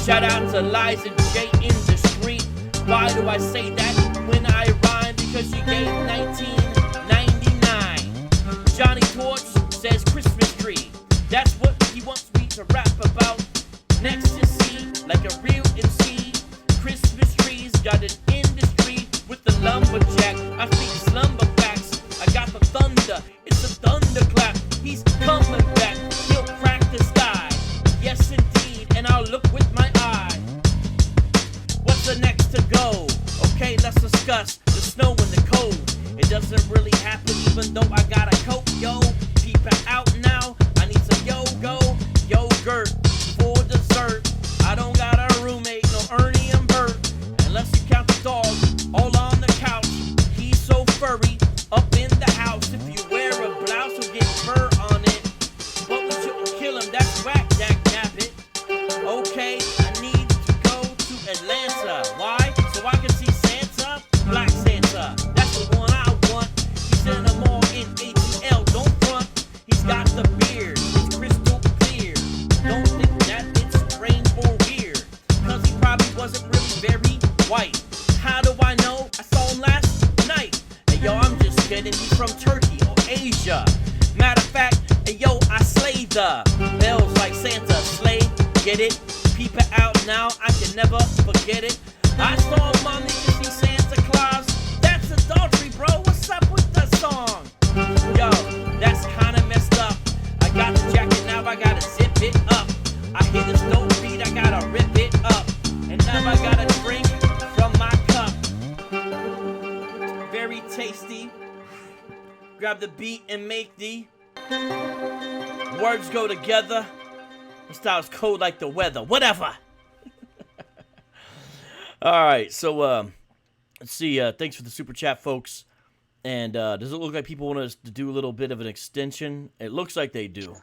Shout out to Liza J in the street. Why do I say that when I rhyme? Because she gave 1999. Johnny Torch says Christmas tree. That's what he wants me to rap about. Next to see, like a real MC. Christmas trees got an industry with the lumberjack. I speak slumber facts. I got the thunder. It's a thunderclap. He's coming back. He'll crack the sky. Yes, indeed. And I'll look with my eye. What's the next to go? Okay, let's discuss the snow and the cold. It doesn't really happen even though I got a coat, yo. Peep it out now. I need some yogurt for dessert. I don't got a roommate, no Ernie and Bert. Unless you count the dog, all on the couch. He's so furry, up in the house. If you wear a blouse, you'll get fur on it. But we shouldn't kill him, that's whack, nabbit. Okay, I need to go to Atlanta. Why? So I can see Santa, Black Santa. That's the one I want. He's in them all in ATL, don't front. He's got the beard, it's crystal clear. Don't think that it's strange or weird, cause he probably wasn't really very white. How do I know? I saw him last night. Hey yo, I'm just kidding, he's from Turkey or Asia. Matter of fact, hey yo, I slay the bells like Santa slay. Get it? Peep it out now, I can never forget it. I saw mommy to see Santa Claus. That's adultery, bro. What's up with the song? Yo, that's kinda messed up. I got the jacket now, I gotta zip it up. I hear this dope beat, I gotta rip it up. And now I gotta drink from my cup. Very tasty. Grab the beat and make the words go together. My style's cold like the weather. Whatever. All right, so let's see. Thanks for the super chat, folks. And does it look like people want us to do a little bit of an extension? It looks like they do.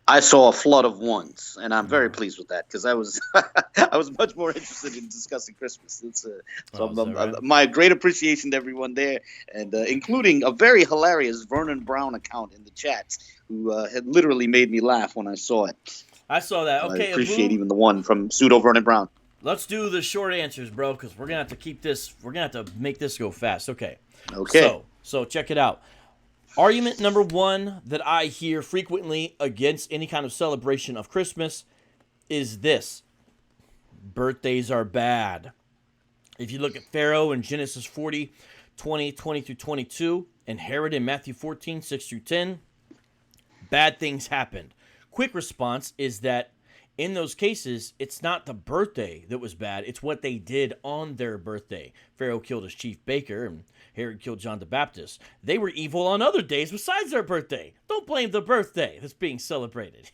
I saw a flood of ones, and I'm very pleased with that because I was I was much more interested in discussing Christmas. My great appreciation to everyone there, and including a very hilarious Vernon Brown account in the chat who had literally made me laugh when I saw it. I saw that. Okay, I appreciate even the one from pseudo Vernon Brown. Let's do the short answers, bro, because we're gonna have to keep this. We're gonna have to make this go fast. Okay. So check it out. Argument number one that I hear frequently against any kind of celebration of Christmas is this: birthdays are bad. If you look at Pharaoh in Genesis 40, 20 through 22, and Herod in Matthew 14, 6 through 10, bad things happened. Quick response is that in those cases, it's not the birthday that was bad. It's what they did on their birthday. Pharaoh killed his chief baker, and Herod killed John the Baptist. They were evil on other days besides their birthday. Don't blame the birthday that's being celebrated.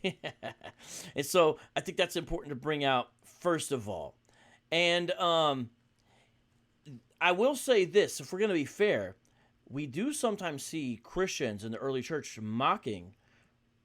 And so I think that's important to bring out first of all. And I will say this, if we're going to be fair, we do sometimes see Christians in the early church mocking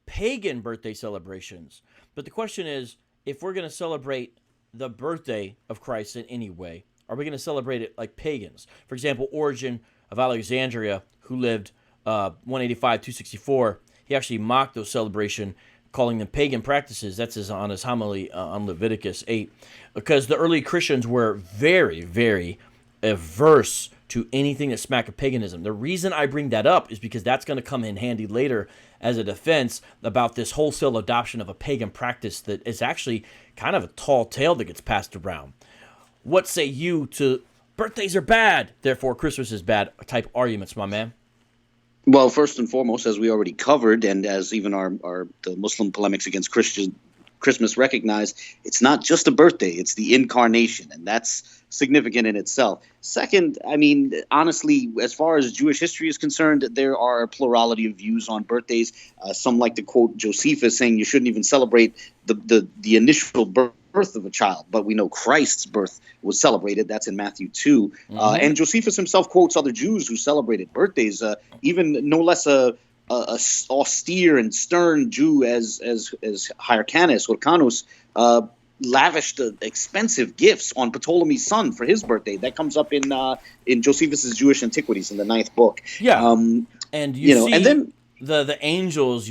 pagan birthday celebrations. But the question is, if we're going to celebrate the birthday of Christ in any way, are we going to celebrate it like pagans? For example, Origen of Alexandria, who lived 185-264, he actually mocked those celebrations, calling them pagan practices. That's on his homily on Leviticus 8. Because the early Christians were very, very averse to anything that smacked of paganism. The reason I bring that up is because that's going to come in handy later as a defense about this wholesale adoption of a pagan practice that is actually kind of a tall tale that gets passed around. What say you to birthdays are bad, therefore Christmas is bad type arguments, my man? Well, first and foremost, as we already covered, and as even the Muslim polemics against Christmas recognize, it's not just a birthday, it's the incarnation, and that's significant in itself. Second, I mean, honestly, as far as Jewish history is concerned, there are a plurality of views on birthdays. Some like to quote Josephus saying you shouldn't even celebrate the initial birth of a child, but we know Christ's birth was celebrated. That's in Matthew 2. And Josephus himself quotes other Jews who celebrated birthdays, even no less a austere and stern Jew as Hyrcanus or Canus lavished expensive gifts on Ptolemy's son for his birthday. That comes up in Josephus's Jewish Antiquities in the 9th book. Yeah. And you see, and then the angels,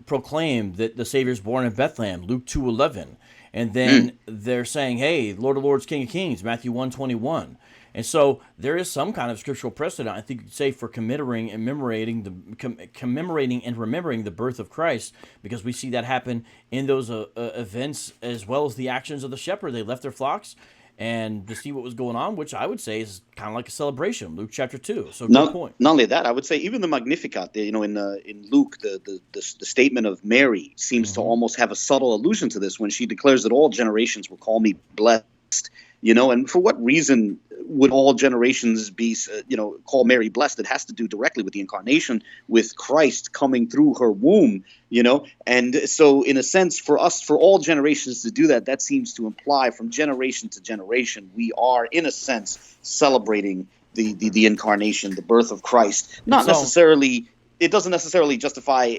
proclaim that the Savior's born in Bethlehem, Luke 2:11, and then they're saying, "Hey, Lord of Lords, King of Kings," Matthew 1:21. And so there is some kind of scriptural precedent, I think you could say, for commemorating and remembering the birth of Christ, because we see that happen in those events, as well as the actions of the shepherd. They left their flocks and to see what was going on, which I would say is kind of like a celebration. Luke chapter 2. So good point. Not only that, I would say even the Magnificat, in Luke, the statement of Mary seems to almost have a subtle allusion to this when she declares that all generations will call me blessed. And for what reason would all generations be, call Mary blessed? It has to do directly with the incarnation, with Christ coming through her womb, And so in a sense, for all generations to do that, that seems to imply from generation to generation, we are, in a sense, celebrating the incarnation, the birth of Christ. It doesn't necessarily justify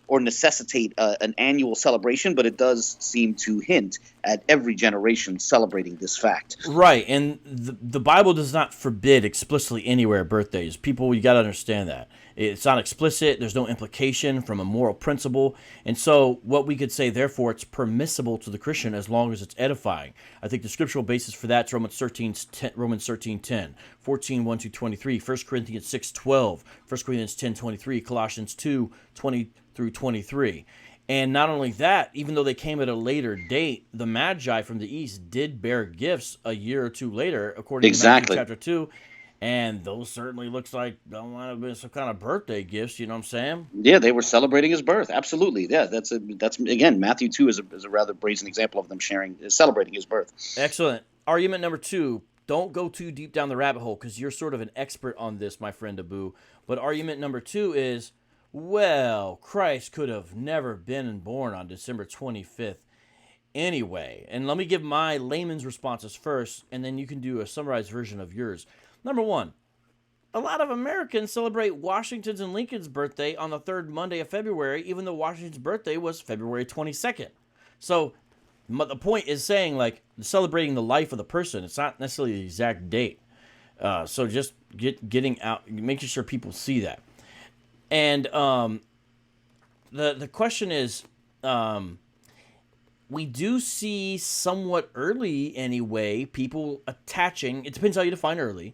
or necessitate an annual celebration, but it does seem to hint at every generation celebrating this fact. Right, and the Bible does not forbid explicitly anywhere birthdays. People, you got to understand that. It's not explicit. There's no implication from a moral principle. And so what we could say, therefore, it's permissible to the Christian as long as it's edifying. I think the scriptural basis for that is Romans 13:10, 14:1-23, 1 Corinthians 6:12, 1 Corinthians 10:23, Colossians 2:20 through 23. And not only that, even though they came at a later date, the Magi from the East did bear gifts a year or two later, according to Matthew chapter 2. And those certainly looks like don't want to be some kind of birthday gifts. You know what I'm saying? Yeah, they were celebrating his birth. Absolutely. Yeah, that's again, Matthew 2 is a rather brazen example of them celebrating his birth. Excellent. Argument number 2. Don't go too deep down the rabbit hole because you're sort of an expert on this, my friend Abu. But argument number 2 is, well, Christ could have never been born on December 25th anyway. And let me give my layman's responses first, and then you can do a summarized version of yours. Number 1, a lot of Americans celebrate Washington's and Lincoln's birthday on the third Monday of February, even though Washington's birthday was February 22nd. So the point is saying, like, celebrating the life of the person. It's not necessarily the exact date. So just getting out, making sure people see that. And the question is, we do see somewhat early anyway, people attaching, it depends how you define early,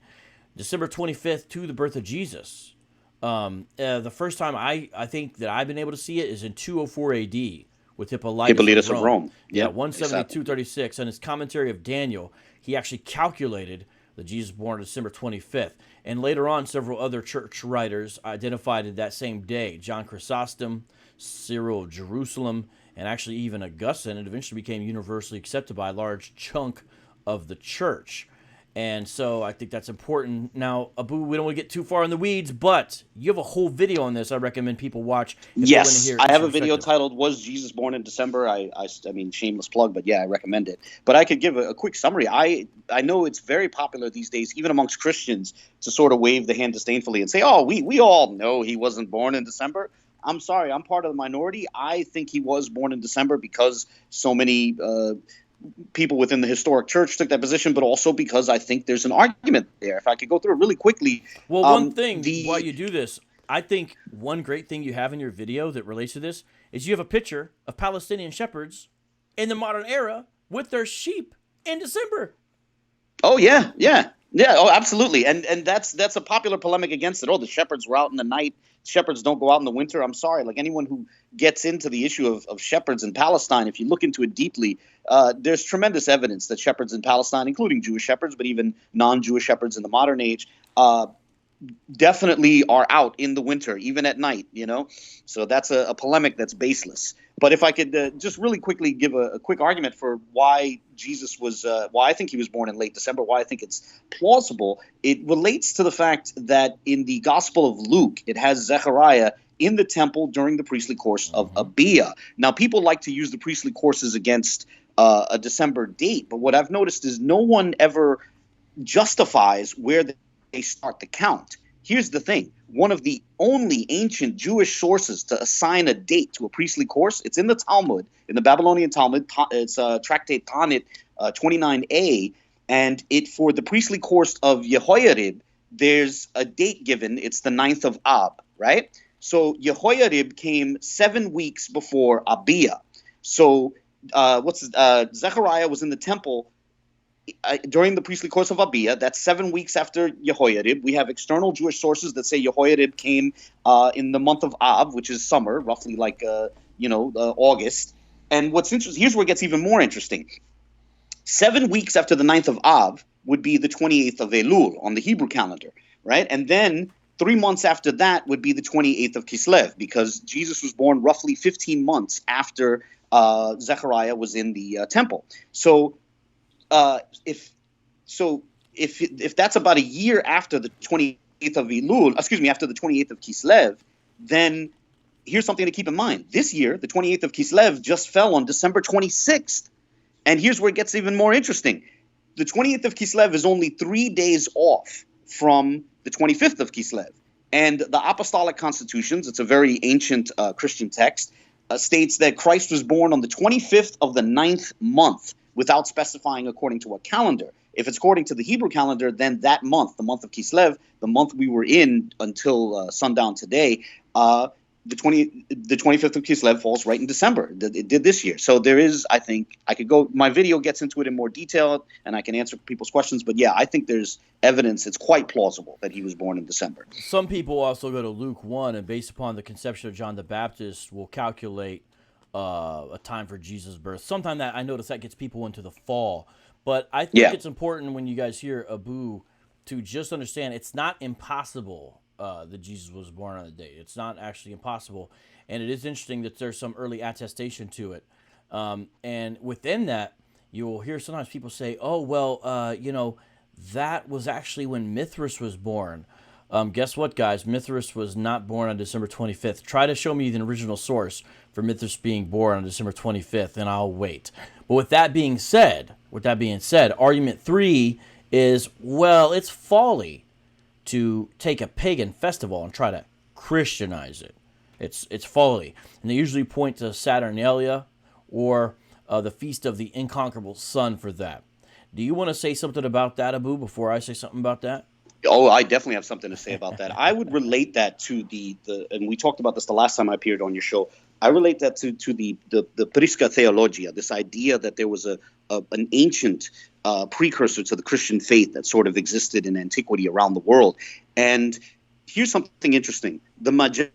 December 25th to the birth of Jesus. The first time I think that I've been able to see it is in 204 AD with Hippolytus of Rome. Yeah, 172-36. In his commentary of Daniel, he actually calculated that Jesus was born on December 25th. And later on, several other church writers identified that same day. John Chrysostom, Cyril of Jerusalem, and actually even Augustine. It eventually became universally accepted by a large chunk of the church. And so I think that's important. Now, Abu, we don't want to get too far in the weeds, but you have a whole video on this I recommend people watch. Yes, I have a video titled, Was Jesus Born in December? I mean, shameless plug, but yeah, I recommend it. But I could give a quick summary. I know it's very popular these days, even amongst Christians, to sort of wave the hand disdainfully and say, oh, we all know he wasn't born in December. I'm sorry, I'm part of the minority. I think he was born in December because so many people within the historic church took that position, but also because I think there's an argument there. If I could go through it really quickly. Well, one thing, while you do this, I think one great thing you have in your video that relates to this is you have a picture of Palestinian shepherds in the modern era with their sheep in December. Oh, yeah. Oh, absolutely. And that's a popular polemic against it. Oh, the shepherds were out in the night. Shepherds don't go out in the winter. I'm sorry. Like, anyone who gets into the issue of shepherds in Palestine, if you look into it deeply, there's tremendous evidence that shepherds in Palestine, including Jewish shepherds, but even non-Jewish shepherds in the modern age, definitely are out in the winter, even at night, So that's a polemic that's baseless. But if I could just really quickly give a quick argument for why Jesus was, why I think he was born in late December, why I think it's plausible, it relates to the fact that in the Gospel of Luke, it has Zechariah in the temple during the priestly course of Abia. Now, people like to use the priestly courses against a December date, but what I've noticed is no one ever justifies where they start the count. Here's the thing. One of the only ancient Jewish sources to assign a date to a priestly course, it's in the Talmud, in the Babylonian Talmud. It's Tractate Tanit 29a, and for the priestly course of Yehoiarib, there's a date given. It's the 9th of Ab, right? So Jehoiarib came 7 weeks before Abijah. So Zechariah was in the temple during the priestly course of Abijah. That's 7 weeks after Jehoiarib. We have external Jewish sources that say Jehoiarib came in the month of Av, which is summer, roughly like August. And what's interesting, here's where it gets even more interesting. 7 weeks after the 9th of Av would be the 28th of Elul on the Hebrew calendar, right? And then 3 months after that would be the 28th of Kislev, because Jesus was born roughly 15 months after Zechariah was in the temple. So if that's about a year after the 28th of Elul, after the 28th of Kislev, then here's something to keep in mind. This year, the 28th of Kislev just fell on December 26th. And here's where it gets even more interesting. The 28th of Kislev is only 3 days off from the 25th of Kislev. And the Apostolic Constitutions, it's a very ancient Christian text, states that Christ was born on the 25th of the 9th month, without specifying according to a calendar. If it's according to the Hebrew calendar, then that month, the month of Kislev, the month we were in until sundown today, the 25th of Kislev falls right in December. It did this year. So there is, I think, my video gets into it in more detail and I can answer people's questions. But yeah, I think there's evidence, it's quite plausible that he was born in December. Some people also go to Luke 1 and based upon the conception of John the Baptist will calculate a time for Jesus' birth. Sometime that I notice that gets people into the fall. But I think it's important when you guys hear Abu to just understand it's not impossible that Jesus was born on the date. It's not actually impossible. And it is interesting that there's some early attestation to it. And within that, you will hear sometimes people say, oh, well, that was actually when Mithras was born. Guess what, guys? Mithras was not born on December 25th. Try to show me the original source for Mithras being born on December 25th, and I'll wait. But with that being said, argument 3 is, well, it's folly to take a pagan festival and try to Christianize it. It's folly. And they usually point to Saturnalia or the Feast of the Inconquerable Sun for that. Do you want to say something about that, Abu, before I say something about that? Oh, I definitely have something to say about that. I would relate that to the and we talked about this the last time I appeared on your show. I relate that to the Prisca Theologia, this idea that there was an ancient precursor to the Christian faith that sort of existed in antiquity around the world. And here's something interesting. The Magi,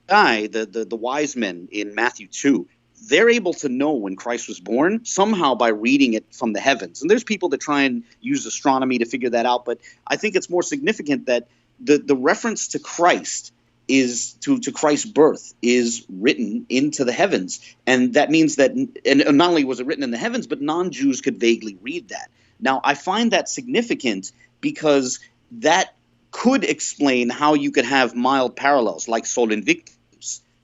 the wise men in Matthew 2, they're able to know when Christ was born somehow by reading it from the heavens. And there's people that try and use astronomy to figure that out. But I think it's more significant that the reference to Christ is to Christ's birth is written into the heavens. And that means that, and not only was it written in the heavens, but non-Jews could vaguely read that. Now, I find that significant because that could explain how you could have mild parallels like Sol Invictus.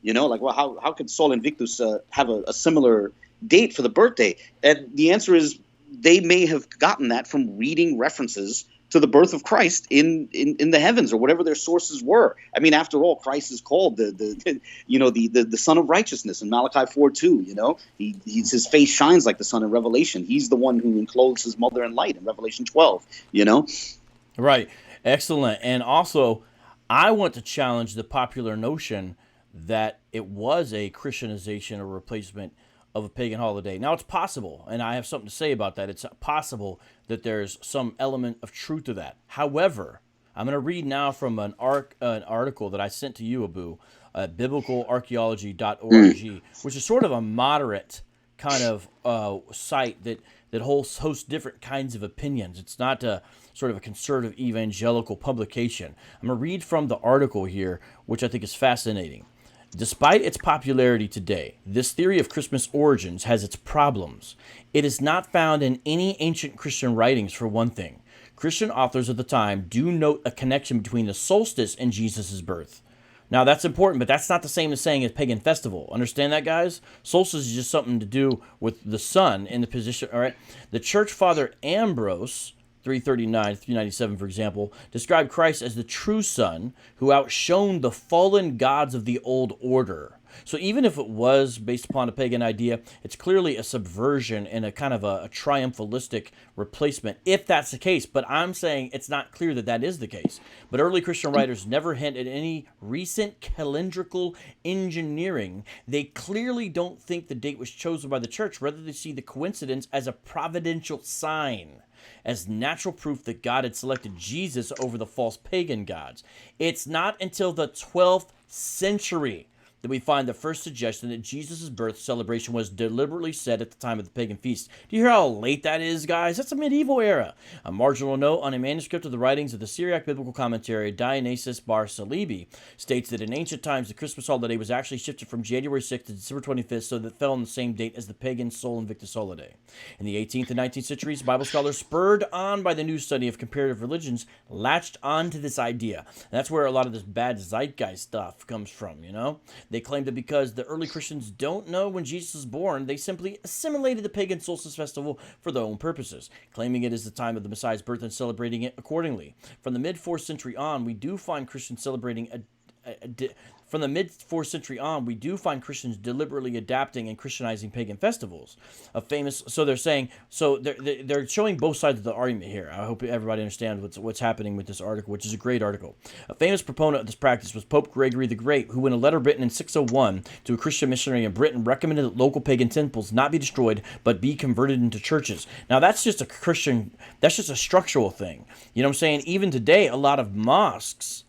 You know, like, well, how could Sol Invictus have a similar date for the birthday? And the answer is they may have gotten that from reading references to the birth of Christ in the heavens or whatever their sources were. I mean, after all, Christ is called the Son of Righteousness in Malachi 4:2. You know, his face shines like the sun in Revelation. He's the one who enclothes his mother in light in Revelation 12. You know, right? Excellent. And also, I want to challenge the popular notion that it was a Christianization or replacement of a pagan holiday. Now, it's possible, and I have something to say about that. It's possible that there's some element of truth to that. However, I'm going to read now from an article that I sent to you, Abu, at biblicalarchaeology.org, which is sort of a moderate kind of site that hosts different kinds of opinions. It's not sort of a conservative evangelical publication. I'm going to read from the article here, which I think is fascinating. Despite its popularity today, this theory of Christmas origins has its problems. It is not found in any ancient Christian writings, for one thing. Christian authors of the time do note a connection between the solstice and Jesus' birth. Now, that's important, but that's not the same as saying a pagan festival. Understand that, guys? Solstice is just something to do with the sun in the position, all right? The church father Ambrose, 339, 397, for example, described Christ as the true son who outshone the fallen gods of the old order. So even if it was based upon a pagan idea, it's clearly a subversion and a kind of a triumphalistic replacement, if that's the case. But I'm saying it's not clear that that is the case. But early Christian writers never hint at any recent calendrical engineering. They clearly don't think the date was chosen by the church. Rather, they see the coincidence as a providential sign, as natural proof that God had selected Jesus over the false pagan gods. It's not until the 12th century that we find the first suggestion that Jesus' birth celebration was deliberately set at the time of the pagan feast. Do you hear how late that is, guys? That's a medieval era. A marginal note on a manuscript of the writings of the Syriac biblical commentary Dionysius Bar Salibi states that in ancient times the Christmas holiday was actually shifted from January 6th to December 25th, so that it fell on the same date as the pagan Sol Invictus holiday. In the 18th and 19th centuries, Bible scholars, spurred on by the new study of comparative religions, latched onto this idea. And that's where a lot of this bad zeitgeist stuff comes from, you know? They claim that because the early Christians don't know when Jesus was born, they simply assimilated the pagan solstice festival for their own purposes, claiming it as the time of the Messiah's birth and celebrating it accordingly. From the mid-4th century on, we do find Christians celebrating From the mid-4th century on, we do find Christians deliberately adapting and Christianizing pagan festivals. So they're saying, so they're showing both sides of the argument here. I hope everybody understands what's happening with this article, which is a great article. A famous proponent of this practice was Pope Gregory the Great, who in a letter written in 601 to a Christian missionary in Britain recommended that local pagan temples not be destroyed, but be converted into churches. Now that's just a structural thing. You know what I'm saying? Even today, a lot of mosques,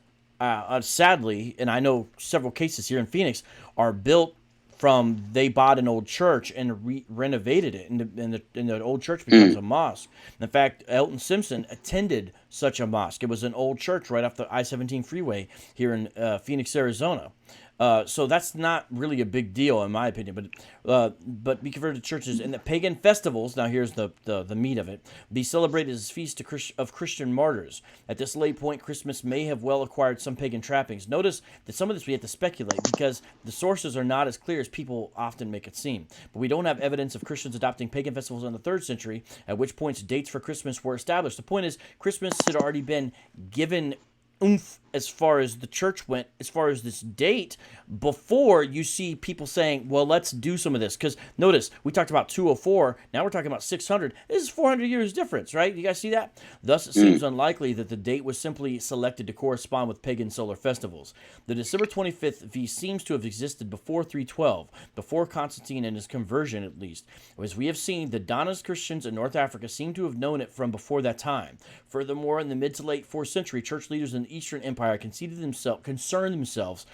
sadly, and I know several cases here in Phoenix, are built from they bought an old church and renovated it, and the old church becomes a mosque. In fact, Elton Simpson attended such a mosque. It was an old church right off the I-17 freeway here in Phoenix, Arizona. So that's not really a big deal in my opinion, but be converted to churches, and the pagan festivals, now here's the meat of it, be celebrated as feasts of Christian martyrs. At this late point, Christmas may have well acquired some pagan trappings. Notice that some of this we have to speculate because the sources are not as clear as people often make it seem. But we don't have evidence of Christians adopting pagan festivals in the 3rd century, at which points dates for Christmas were established. The point is, Christmas had already been given oomph as far as the church went, as far as this date, before you see people saying, well, let's do some of this. Because notice, we talked about 204, now we're talking about 600. This is 400 years difference, right? You guys see that? Thus, it seems unlikely that the date was simply selected to correspond with pagan solar festivals. The December 25th feast seems to have existed before 312, before Constantine and his conversion at least. As we have seen, the Donnas Christians in North Africa seem to have known it from before that time. Furthermore, in the mid to late 4th century, church leaders in the Eastern Empire concerned themselves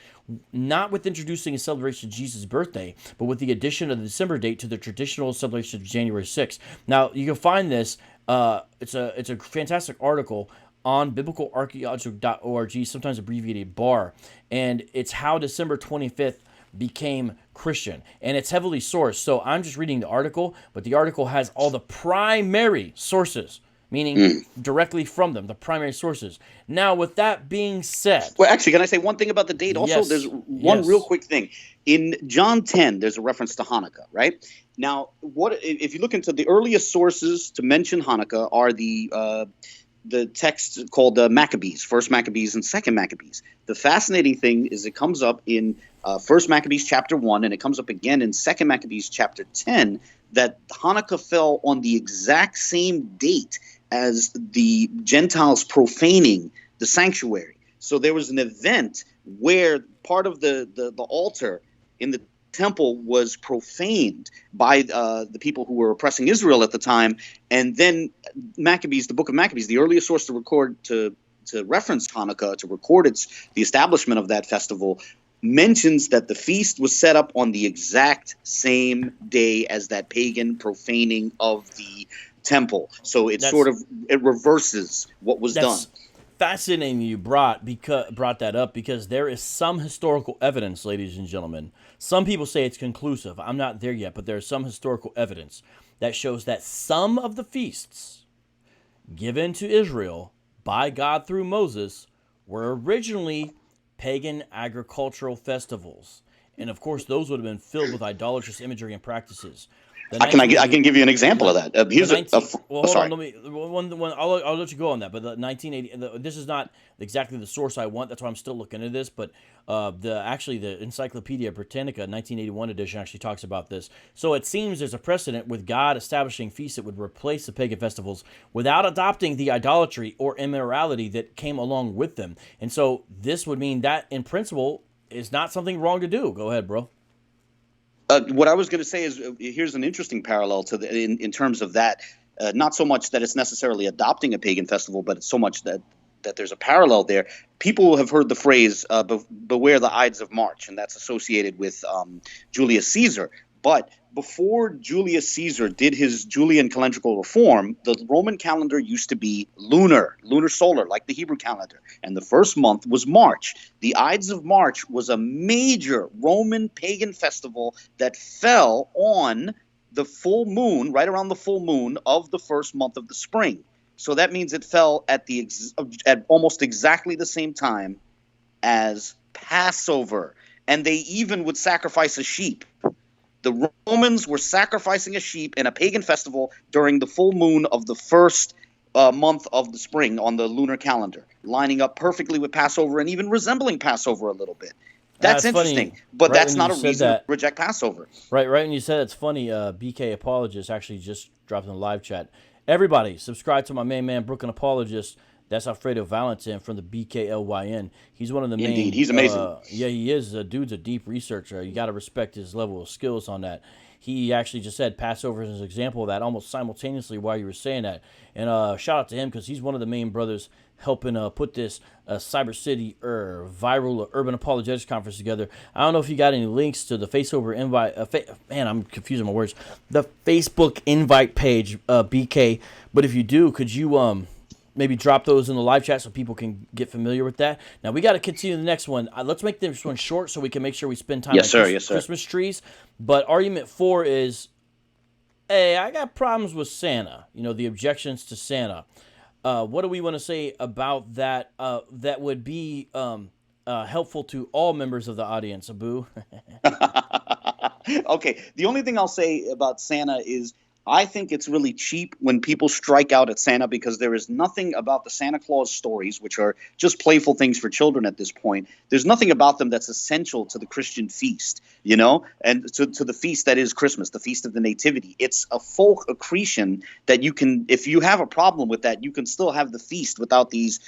not with introducing a celebration of Jesus' birthday, but with the addition of the December date to the traditional celebration of January 6th. Now, you can find this. It's a fantastic article on biblicalarchaeology.org, sometimes abbreviated BAR, and it's how December 25th became Christian, and it's heavily sourced. So I'm just reading the article, but the article has all the primary sources, meaning directly from them, the primary sources. Now, with that being said... Well, actually, can I say one thing about the date also? Yes, there's one real quick thing. In John 10, there's a reference to Hanukkah, right? Now, if you look into the earliest sources to mention Hanukkah are the texts called Maccabees, First Maccabees and Second Maccabees. The fascinating thing is it comes up in First Maccabees chapter 1, and it comes up again in Second Maccabees chapter 10, that Hanukkah fell on the exact same date as the Gentiles profaning the sanctuary. So there was an event where part of the altar in the temple was profaned by the people who were oppressing Israel at the time. And then Maccabees, the book of Maccabees, the earliest source to reference Hanukkah, to record the establishment of that festival, mentions that the feast was set up on the exact same day as that pagan profaning of the temple. So it reverses what was done. Fascinating you brought that up, because there is some historical evidence, ladies and gentlemen. Some people say it's conclusive. I'm not there yet, but there's some historical evidence that shows that some of the feasts given to Israel by God through Moses were originally pagan agricultural festivals. And of course, those would have been filled with idolatrous imagery and practices. I can give you an example of that. Here's hold sorry. on. I'll let you go on that. But the 1980. This is not exactly the source I want. That's why I'm still looking at this. But the Encyclopedia Britannica 1981 edition actually talks about this. So it seems there's a precedent with God establishing feasts that would replace the pagan festivals without adopting the idolatry or immorality that came along with them. And so this would mean that in principle is not something wrong to do. Go ahead, bro. What I was going to say is here's an interesting parallel to in terms of that. Not so much that it's necessarily adopting a pagan festival, but it's so much that there's a parallel there. People have heard the phrase "beware the Ides of March," and that's associated with Julius Caesar. But before Julius Caesar did his Julian calendrical reform, the Roman calendar used to be lunar solar, like the Hebrew calendar. And the first month was March. The Ides of March was a major Roman pagan festival that fell on the full moon, right around the full moon of the first month of the spring. So that means it fell at almost exactly the same time as Passover. And they even would sacrifice a sheep. The Romans were sacrificing a sheep in a pagan festival during the full moon of the first month of the spring on the lunar calendar, lining up perfectly with Passover and even resembling Passover a little bit. That's interesting, funny. But that's not a reason to reject Passover. Right, and you said it's funny. BK Apologist actually just dropped in the live chat. Everybody, subscribe to my main man, Brooklyn Apologist. That's Alfredo Valentin from the BKLYN. He's one of the main. Indeed, he's amazing. Yeah, he is. Dude's a deep researcher. You got to respect his level of skills on that. He actually just said Passover as an example of that almost simultaneously while you were saying that. And shout out to him because he's one of the main brothers helping put this Cyber City viral urban apologetics conference together. I don't know if you got any links to the Facebook invite. Man, I'm confusing my words. The Facebook invite page, BK. But if you do, could you maybe drop those in the live chat so people can get familiar with that. Now, we got to continue the next one. Let's make this one short so we can make sure we spend time on Christmas trees. But argument 4 is, hey, I got problems with Santa. The objections to Santa. What do we want to say about that that would be helpful to all members of the audience, Abu? Okay, the only thing I'll say about Santa is I think it's really cheap when people strike out at Santa because there is nothing about the Santa Claus stories, which are just playful things for children at this point. There's nothing about them that's essential to the Christian feast, and to the feast that is Christmas, the Feast of the Nativity. It's a folk accretion that you can, if you have a problem with that, you can still have the feast without these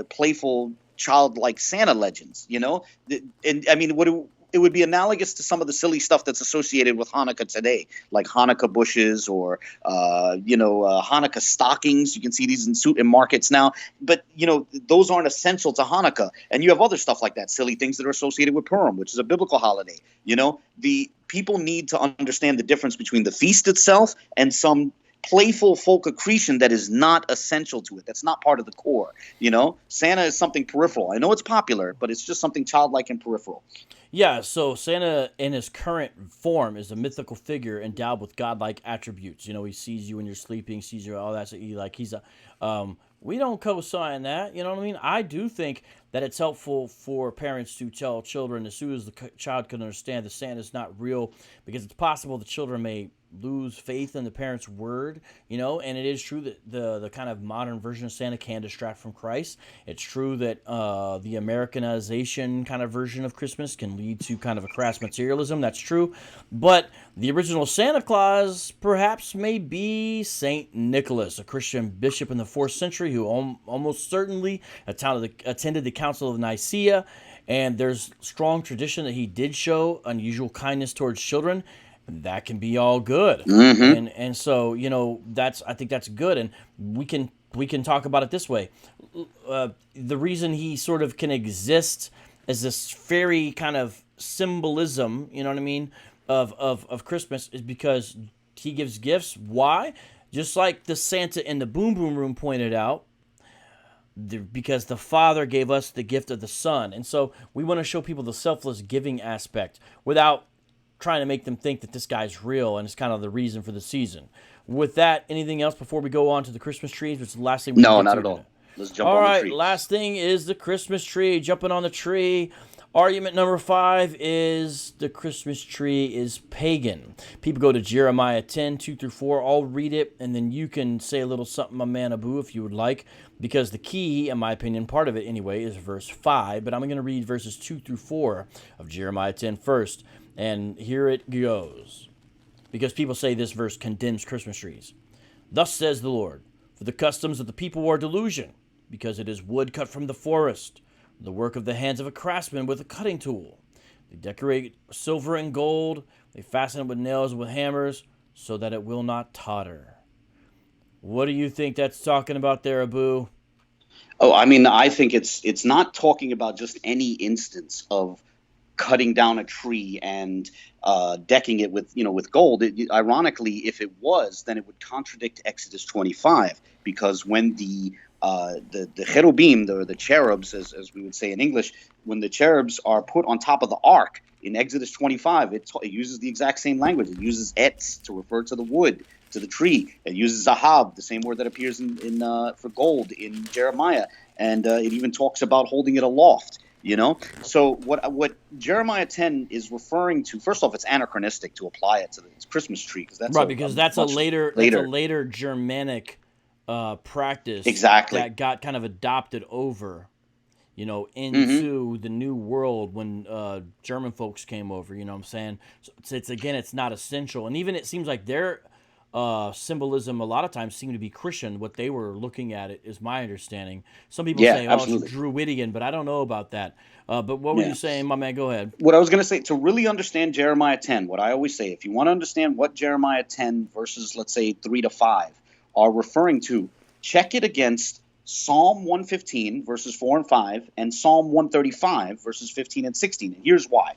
playful, childlike Santa legends, And I mean, it would be analogous to some of the silly stuff that's associated with Hanukkah today, like Hanukkah bushes or, Hanukkah stockings. You can see these in markets now. But, those aren't essential to Hanukkah. And you have other stuff like that, silly things that are associated with Purim, which is a biblical holiday. The people need to understand the difference between the feast itself and some playful folk accretion that is not essential to it. That's not part of the core. Santa is something peripheral. I know it's popular, but it's just something childlike and peripheral. Yeah, so Santa in his current form is a mythical figure endowed with godlike attributes. He sees you when you're sleeping, sees you, all that. So he's a. We don't co-sign that. You know what I mean? I do think that it's helpful for parents to tell children as soon as the child can understand that Santa's not real, because it's possible the children may lose faith in the parent's word, and it is true that the kind of modern version of Santa can distract from Christ. It's true that the Americanization kind of version of Christmas can lead to kind of a crass materialism. That's true. But the original Santa Claus perhaps may be Saint Nicholas, a Christian bishop in the 4th century who almost certainly attended the Council of Nicaea, and there's strong tradition that he did show unusual kindness towards children. That can be all good. Mm-hmm. And so, I think that's good. And we can talk about it this way. The reason he sort of can exist as this fairy kind of symbolism, you know what I mean, of Christmas is because he gives gifts. Why? Just like the Santa in the Boom Boom Room pointed out, because the Father gave us the gift of the Son. And so we want to show people the selfless giving aspect without trying to make them think that this guy's real and it's kind of the reason for the season. With that, anything else before we go on to the Christmas trees, which is the last thing we No, not at all. Let's jump on the tree. All right, last thing is the Christmas tree. Jumping on the tree Argument number 5 is the Christmas tree is pagan. People go to Jeremiah 10, 2 through 4. I'll read it, and then you can say a little something, my man Abu, if you would like, because the key, in my opinion, part of it anyway, is verse 5. But I'm going to read verses 2 through 4 of Jeremiah 10 first, and here it goes. Because people say this verse condemns Christmas trees. Thus says the Lord, for the customs of the people are delusion, because it is wood cut from the forest, the work of the hands of a craftsman with a cutting tool. They decorate silver and gold. They fasten it with nails and with hammers so that it will not totter. What do you think that's talking about there, Abu? Oh, I mean, I think it's not talking about just any instance of cutting down a tree and decking it with gold. Ironically, if it was, then it would contradict Exodus 25, because when the cherubim, the cherubs, as we would say in English, when the cherubs are put on top of the ark in Exodus 25, it uses the exact same language. It uses etz to refer to the wood, to the tree. It uses zahab, the same word that appears in for gold in Jeremiah, and it even talks about holding it aloft. So what Jeremiah 10 is referring to, first off, it's anachronistic to apply it to the Christmas tree, because that's a later Germanic practice that got kind of adopted over, into the New World when German folks came over. You know what I'm saying? So it's not essential, and even it seems like their symbolism a lot of times seem to be Christian. What they were looking at it is my understanding. Some people say, absolutely. It's Druidian, but I don't know about that. But what were you saying, my man? Go ahead. What I was going to say, to really understand Jeremiah 10, what I always say, if you want to understand what Jeremiah 10 verses, let's say 3 to 5 are referring to, check it against Psalm 115 verses 4 and 5 and Psalm 135 verses 15 and 16. And here's why.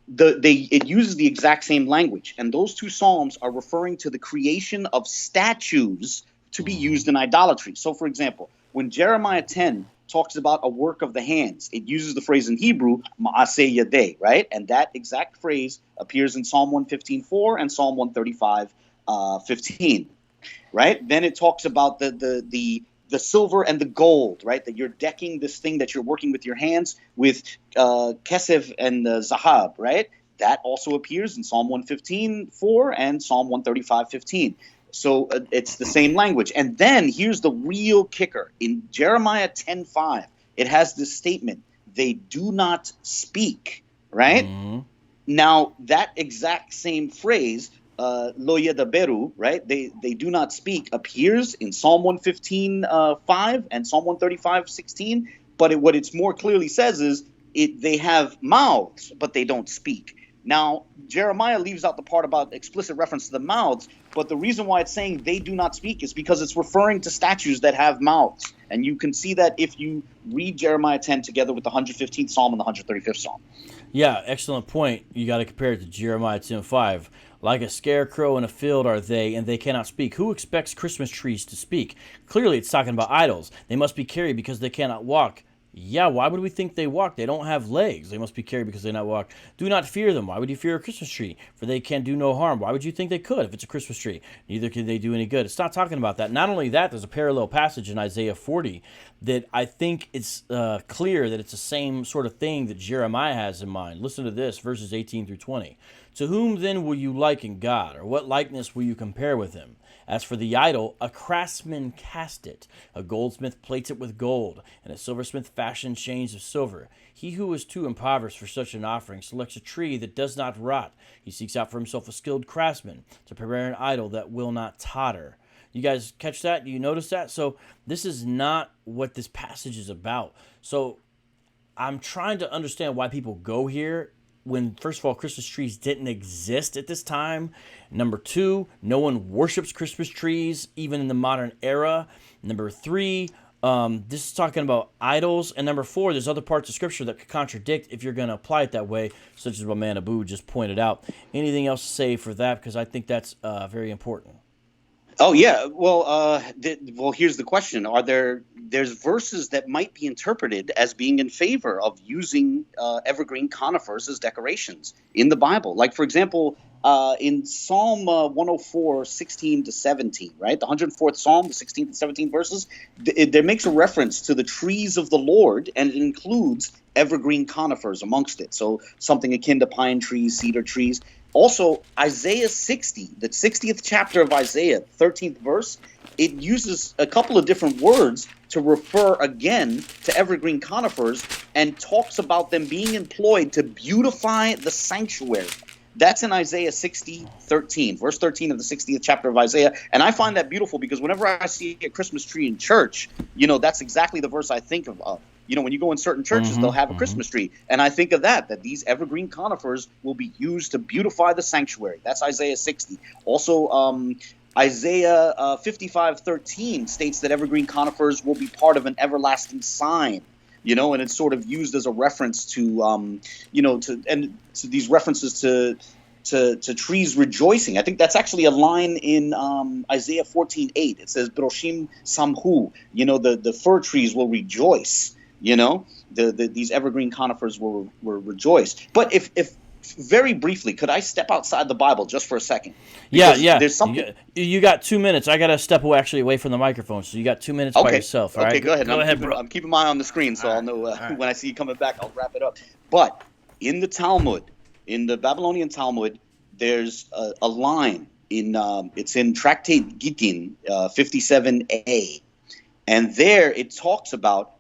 It uses the exact same language, and those two psalms are referring to the creation of statues to be used in idolatry. So, for example, when Jeremiah 10 talks about a work of the hands, it uses the phrase in Hebrew, ma'aseh yadeh, right? And that exact phrase appears in Psalm 115:4 and Psalm 135:15, right? Then it talks about the silver and the gold, right? That you're decking this thing that you're working with your hands with kesef and zahab, right? That also appears in Psalm 115:4 and Psalm 135:15. So it's the same language. And then here's the real kicker. In Jeremiah 10:5, it has this statement, they do not speak, right? Mm-hmm. Now, that exact same phrase, lo yedaberu, right? They do not speak, appears in Psalm 115:5 and Psalm 135:16. But what it's more clearly says is they have mouths, but they don't speak. Now, Jeremiah leaves out the part about explicit reference to the mouths, but the reason why it's saying they do not speak is because it's referring to statues that have mouths. And you can see that if you read Jeremiah 10 together with the 115th Psalm and the 135th Psalm. Yeah, excellent point. You got to compare it to Jeremiah 10:5. Like a scarecrow in a field are they, and they cannot speak. Who expects Christmas trees to speak? Clearly, it's talking about idols. They must be carried because they cannot walk. Yeah, why would we think they walk? They don't have legs. They must be carried because they not walk. Do not fear them. Why would you fear a Christmas tree? For they can do no harm. Why would you think they could if it's a Christmas tree? Neither can they do any good. It's not talking about that. Not only that, there's a parallel passage in Isaiah 40 that I think it's clear that it's the same sort of thing that Jeremiah has in mind. Listen to this, verses 18 through 20. To whom then will you liken God, or what likeness will you compare with him? As for the idol, a craftsman cast it. A goldsmith plates it with gold, and a silversmith fashions chains of silver. He who is too impoverished for such an offering selects a tree that does not rot. He seeks out for himself a skilled craftsman to prepare an idol that will not totter. You guys catch that? Do you notice that? So this is not what this passage is about. So I'm trying to understand why people go here when, first of all, Christmas trees didn't exist at this time. Number two, no one worships Christmas trees, even in the modern era. Number three, this is talking about idols. And number four, there's other parts of Scripture that could contradict if you're going to apply it that way, such as what man Abu just pointed out. Anything else to say for that? Because I think that's very important. Oh, yeah. Well, here's the question. There's verses that might be interpreted as being in favor of using evergreen conifers as decorations in the Bible. Like, for example, in Psalm 104, 16 to 17, right? The 104th Psalm, the 16th and 17th verses, there makes a reference to the trees of the Lord, and it includes evergreen conifers amongst it. So something akin to pine trees, cedar trees. Also, Isaiah 60, the 60th chapter of Isaiah, 13th verse, it uses a couple of different words to refer again to evergreen conifers and talks about them being employed to beautify the sanctuary. That's in Isaiah 60:13, verse 13 of the 60th chapter of Isaiah. And I find that beautiful because whenever I see a Christmas tree in church, that's exactly the verse I think of. When you go in certain churches, they'll have a Christmas tree. And I think of that these evergreen conifers will be used to beautify the sanctuary. That's Isaiah 60. Also, Isaiah 55:13 states that evergreen conifers will be part of an everlasting sign. And it's sort of used as a reference to these references to trees rejoicing. I think that's actually a line in Isaiah 14:8. It says, "Broshim samhu," the fir trees will rejoice. These evergreen conifers will rejoice. But if very briefly, could I step outside the Bible just for a second? Because yeah. There's something. You got 2 minutes. I got to step away from the microphone, so you got 2 minutes by yourself. All right? Go ahead. Go ahead, bro. I'm keeping my eye on the screen, so I'll know when I see you coming back, I'll wrap it up. But in the Talmud, in the Babylonian Talmud, there's a line it's in Tractate Gittin 57a, and there it talks about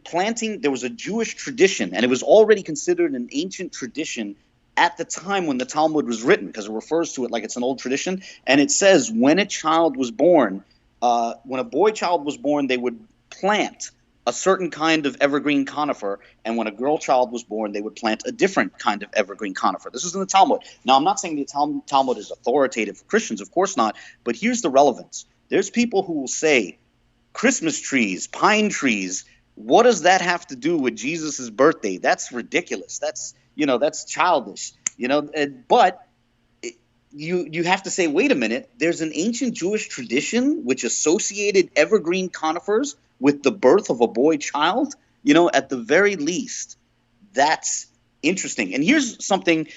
planting. There was a Jewish tradition, and it was already considered an ancient tradition at the time when the Talmud was written, because it refers to it like it's an old tradition. And it says when a child was born, when a boy child was born, they would plant a certain kind of evergreen conifer, and when a girl child was born, they would plant a different kind of evergreen conifer. This is in the Talmud. Now, I'm not saying the Talmud is authoritative for Christians, of course not, but here's the relevance. There's people who will say, Christmas trees, pine trees, what does that have to do with Jesus' birthday? That's ridiculous. That's childish. But you have to say, wait a minute. There's an ancient Jewish tradition which associated evergreen conifers with the birth of a boy child. At the very least, that's interesting. And here's something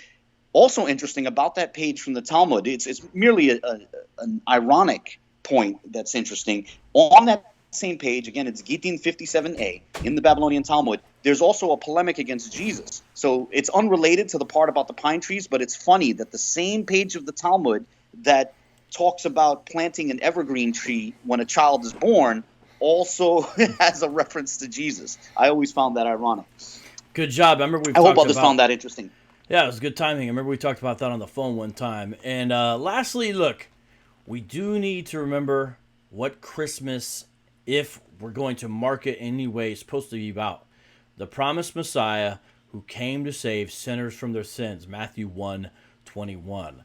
also interesting about that page from the Talmud. It's merely an ironic point that's interesting. On that same page, again, it's Gittin 57a in the Babylonian Talmud, there's also a polemic against Jesus. So it's unrelated to the part about the pine trees, but it's funny that the same page of the Talmud that talks about planting an evergreen tree when a child is born also has a reference to Jesus. I always found that ironic. Good job. I hope others found that interesting. Yeah, it was good timing. I remember we talked about that on the phone one time. And lastly, look, we do need to remember what Christmas, if we're going to mark it in any way, is supposed to be about. The promised Messiah who came to save sinners from their sins, Matthew 1:21.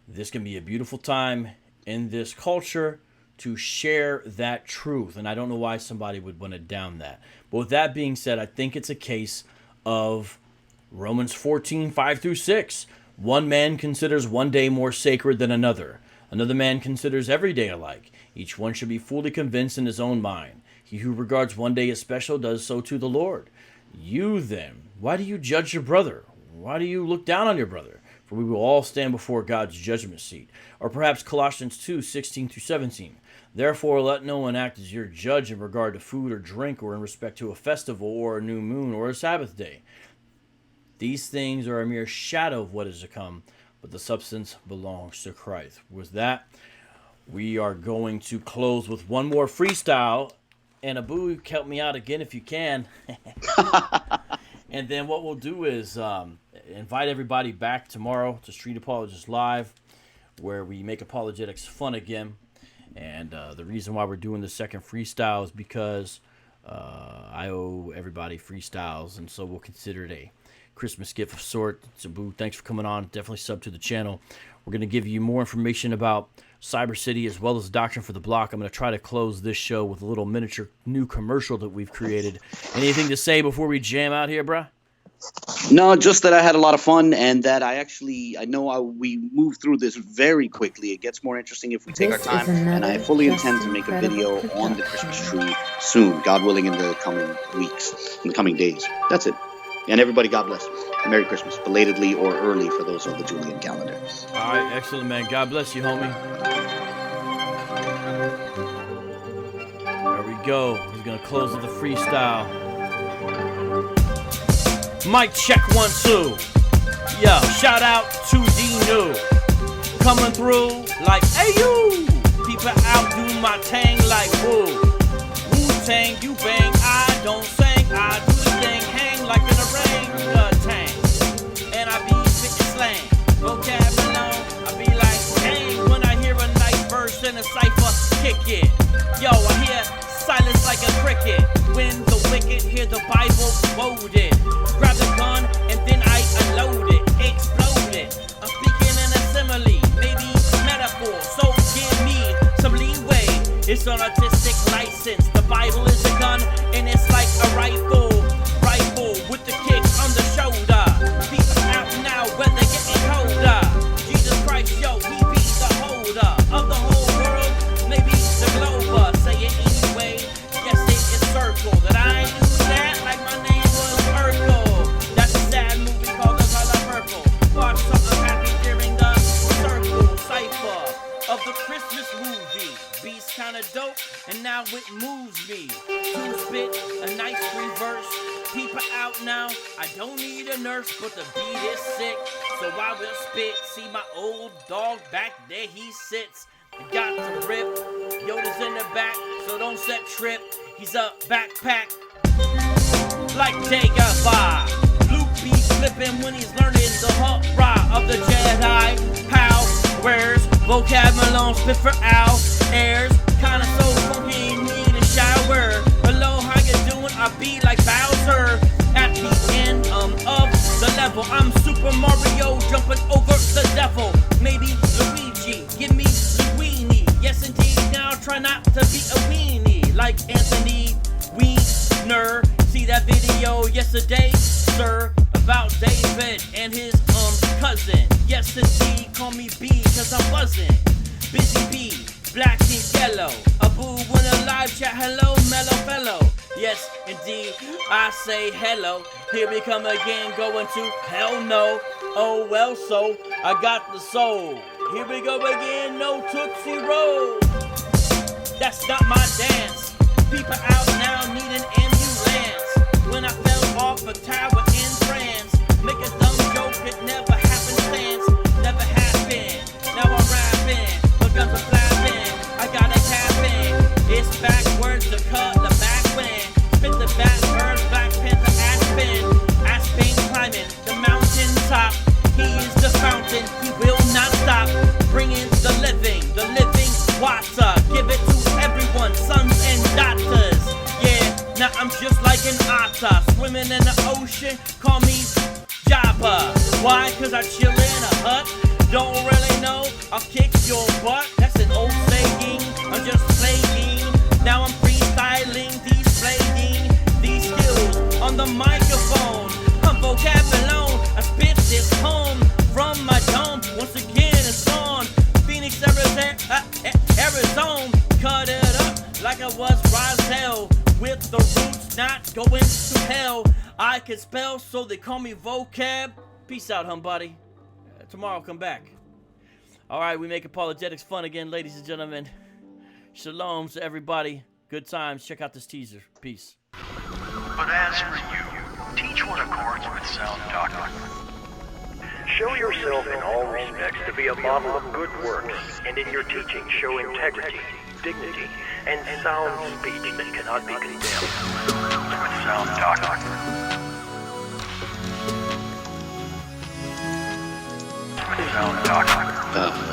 This can be a beautiful time in this culture to share that truth. And I don't know why somebody would want to down that. But with that being said, I think it's a case of Romans 14:5-6. One man considers one day more sacred than another. Another man considers every day alike. Each one should be fully convinced in his own mind. He who regards one day as special does so to the Lord. You then, why do you judge your brother? Why do you look down on your brother? For we will all stand before God's judgment seat. Or perhaps Colossians 2:16-17. Therefore let no one act as your judge in regard to food or drink, or in respect to a festival or a new moon or a Sabbath day. These things are a mere shadow of what is to come, but the substance belongs to Christ. With that, we are going to close with one more freestyle. And Abu, help me out again if you can. And then what we'll do is invite everybody back tomorrow to Street Apologists Live, where we make apologetics fun again. And the reason why we're doing the second freestyle is because I owe everybody freestyles, and so we'll consider it a Christmas gift of sort. So, Boo, thanks for coming on. Definitely sub to the channel. We're going to give you more information about Cyber City as well as Doctrine for the Block. I'm going to try to close this show with a little miniature new commercial that we've created. Anything to say before we jam out here, bruh? No, just that I had a lot of fun, and that we move through this very quickly. It gets more interesting if we take our time, and I fully intend to make a video on the Christmas tree soon, God willing, in the coming weeks, in the coming days. That's it. And everybody, God bless. Merry Christmas, belatedly or early for those on the Julian calendar. All right, excellent, man. God bless you, homie. There we go. He's gonna close with a freestyle. Mic check 1 2. Yo, shout out to D-New. Coming through like, hey you. People out do my tang like woo. Wu-Tang, you bang, I don't sing. I do the thing, hang like an orangutan. And I be spitting slang. Vocab Malone, I be like, dang. When I hear a nice verse in a cipher, kick it. Yo, I hear silence like a cricket. When the wicked hear the Bible quoted. Grab the gun and then I unload it. Explode it. I'm speaking in a simile, maybe metaphor. So give me some leeway. It's an artistic license. The Bible is a gun and it's like a rifle. Rifle with the kick on the shoulder. People out now where they getting colder. Jesus Christ, yo, he be the holder of the whole world. Maybe the globe. Say it anyway. Yes, it is circle. That I knew that like my name was Urkel. That's a sad movie called The Color Purple. Watch something happy during the circle cipher of the Christmas movie. Beats kinda dope, and now it moves me to spit a nice free verse. People out now, I don't need a nurse, but the beat is sick, so I will spit. See my old dog back there, he sits. Got to rip, Yoda's in the back, so don't set trip. He's a backpack like Dagobah. Luke be flipping when he's learning the hurrah of the Jedi. Pow, where's Vocab Malone spit for Al? Airs, kinda so funky, need a shower. Hello, how you doing? I be like Bowser at the end of the level. I'm Super Mario jumping over the devil. Maybe Luigi, give me Luini. Yes, indeed. Now try not to be a weenie like Anthony Weiner. See that video yesterday, sir, about David and his cousin. Yes, indeed. Call me B, cause I'm buzzing. Busy B, black and yellow. A boo in a live chat. Hello, mellow fellow. Yes, indeed. I say hello. Here we come again, going to hell no. Oh well, so I got the soul. Here we go again, no Tootsie Roll. That's not my dance. People out now need an ambulance. When I fell off a tower in France, make a dumb joke, it never happened since. Never happened. Now I'm rapping, the guns are flapping. I got a cap in. It's backwards to cut the back wind. Spit the back bird, Black Panther Aspen. Aspen climbing the mountain top. He is the fountain, he will not stop. Bringing the living water. Give it to everyone, sons and daughters. Yeah, now I'm just like an otter. Swimming in the ocean, call me Jabba. Why? Cause I chill in a hut. Don't really know, I'll kick your butt. That's an old saying, I'm just playing. Now I'm freestyling, displaying these skills on the microphone. I'm Vocab Malone, I spit this home from my dome. Once again it's on Phoenix, Arizona. Cut it up like I was Roselle. With the roots not going to hell. I can spell, so they call me Vocab. Peace out, buddy. Tomorrow I'll come back. Alright, we make apologetics fun again, ladies and gentlemen. Shalom to everybody. Good times. Check out this teaser. Peace. But as for you, teach what accords with sound doctrine. Show yourself in all respects to be a model of good works, and in your teaching show integrity, dignity, and sound speech that cannot be condemned. With sound doctrine. With sound doctrine.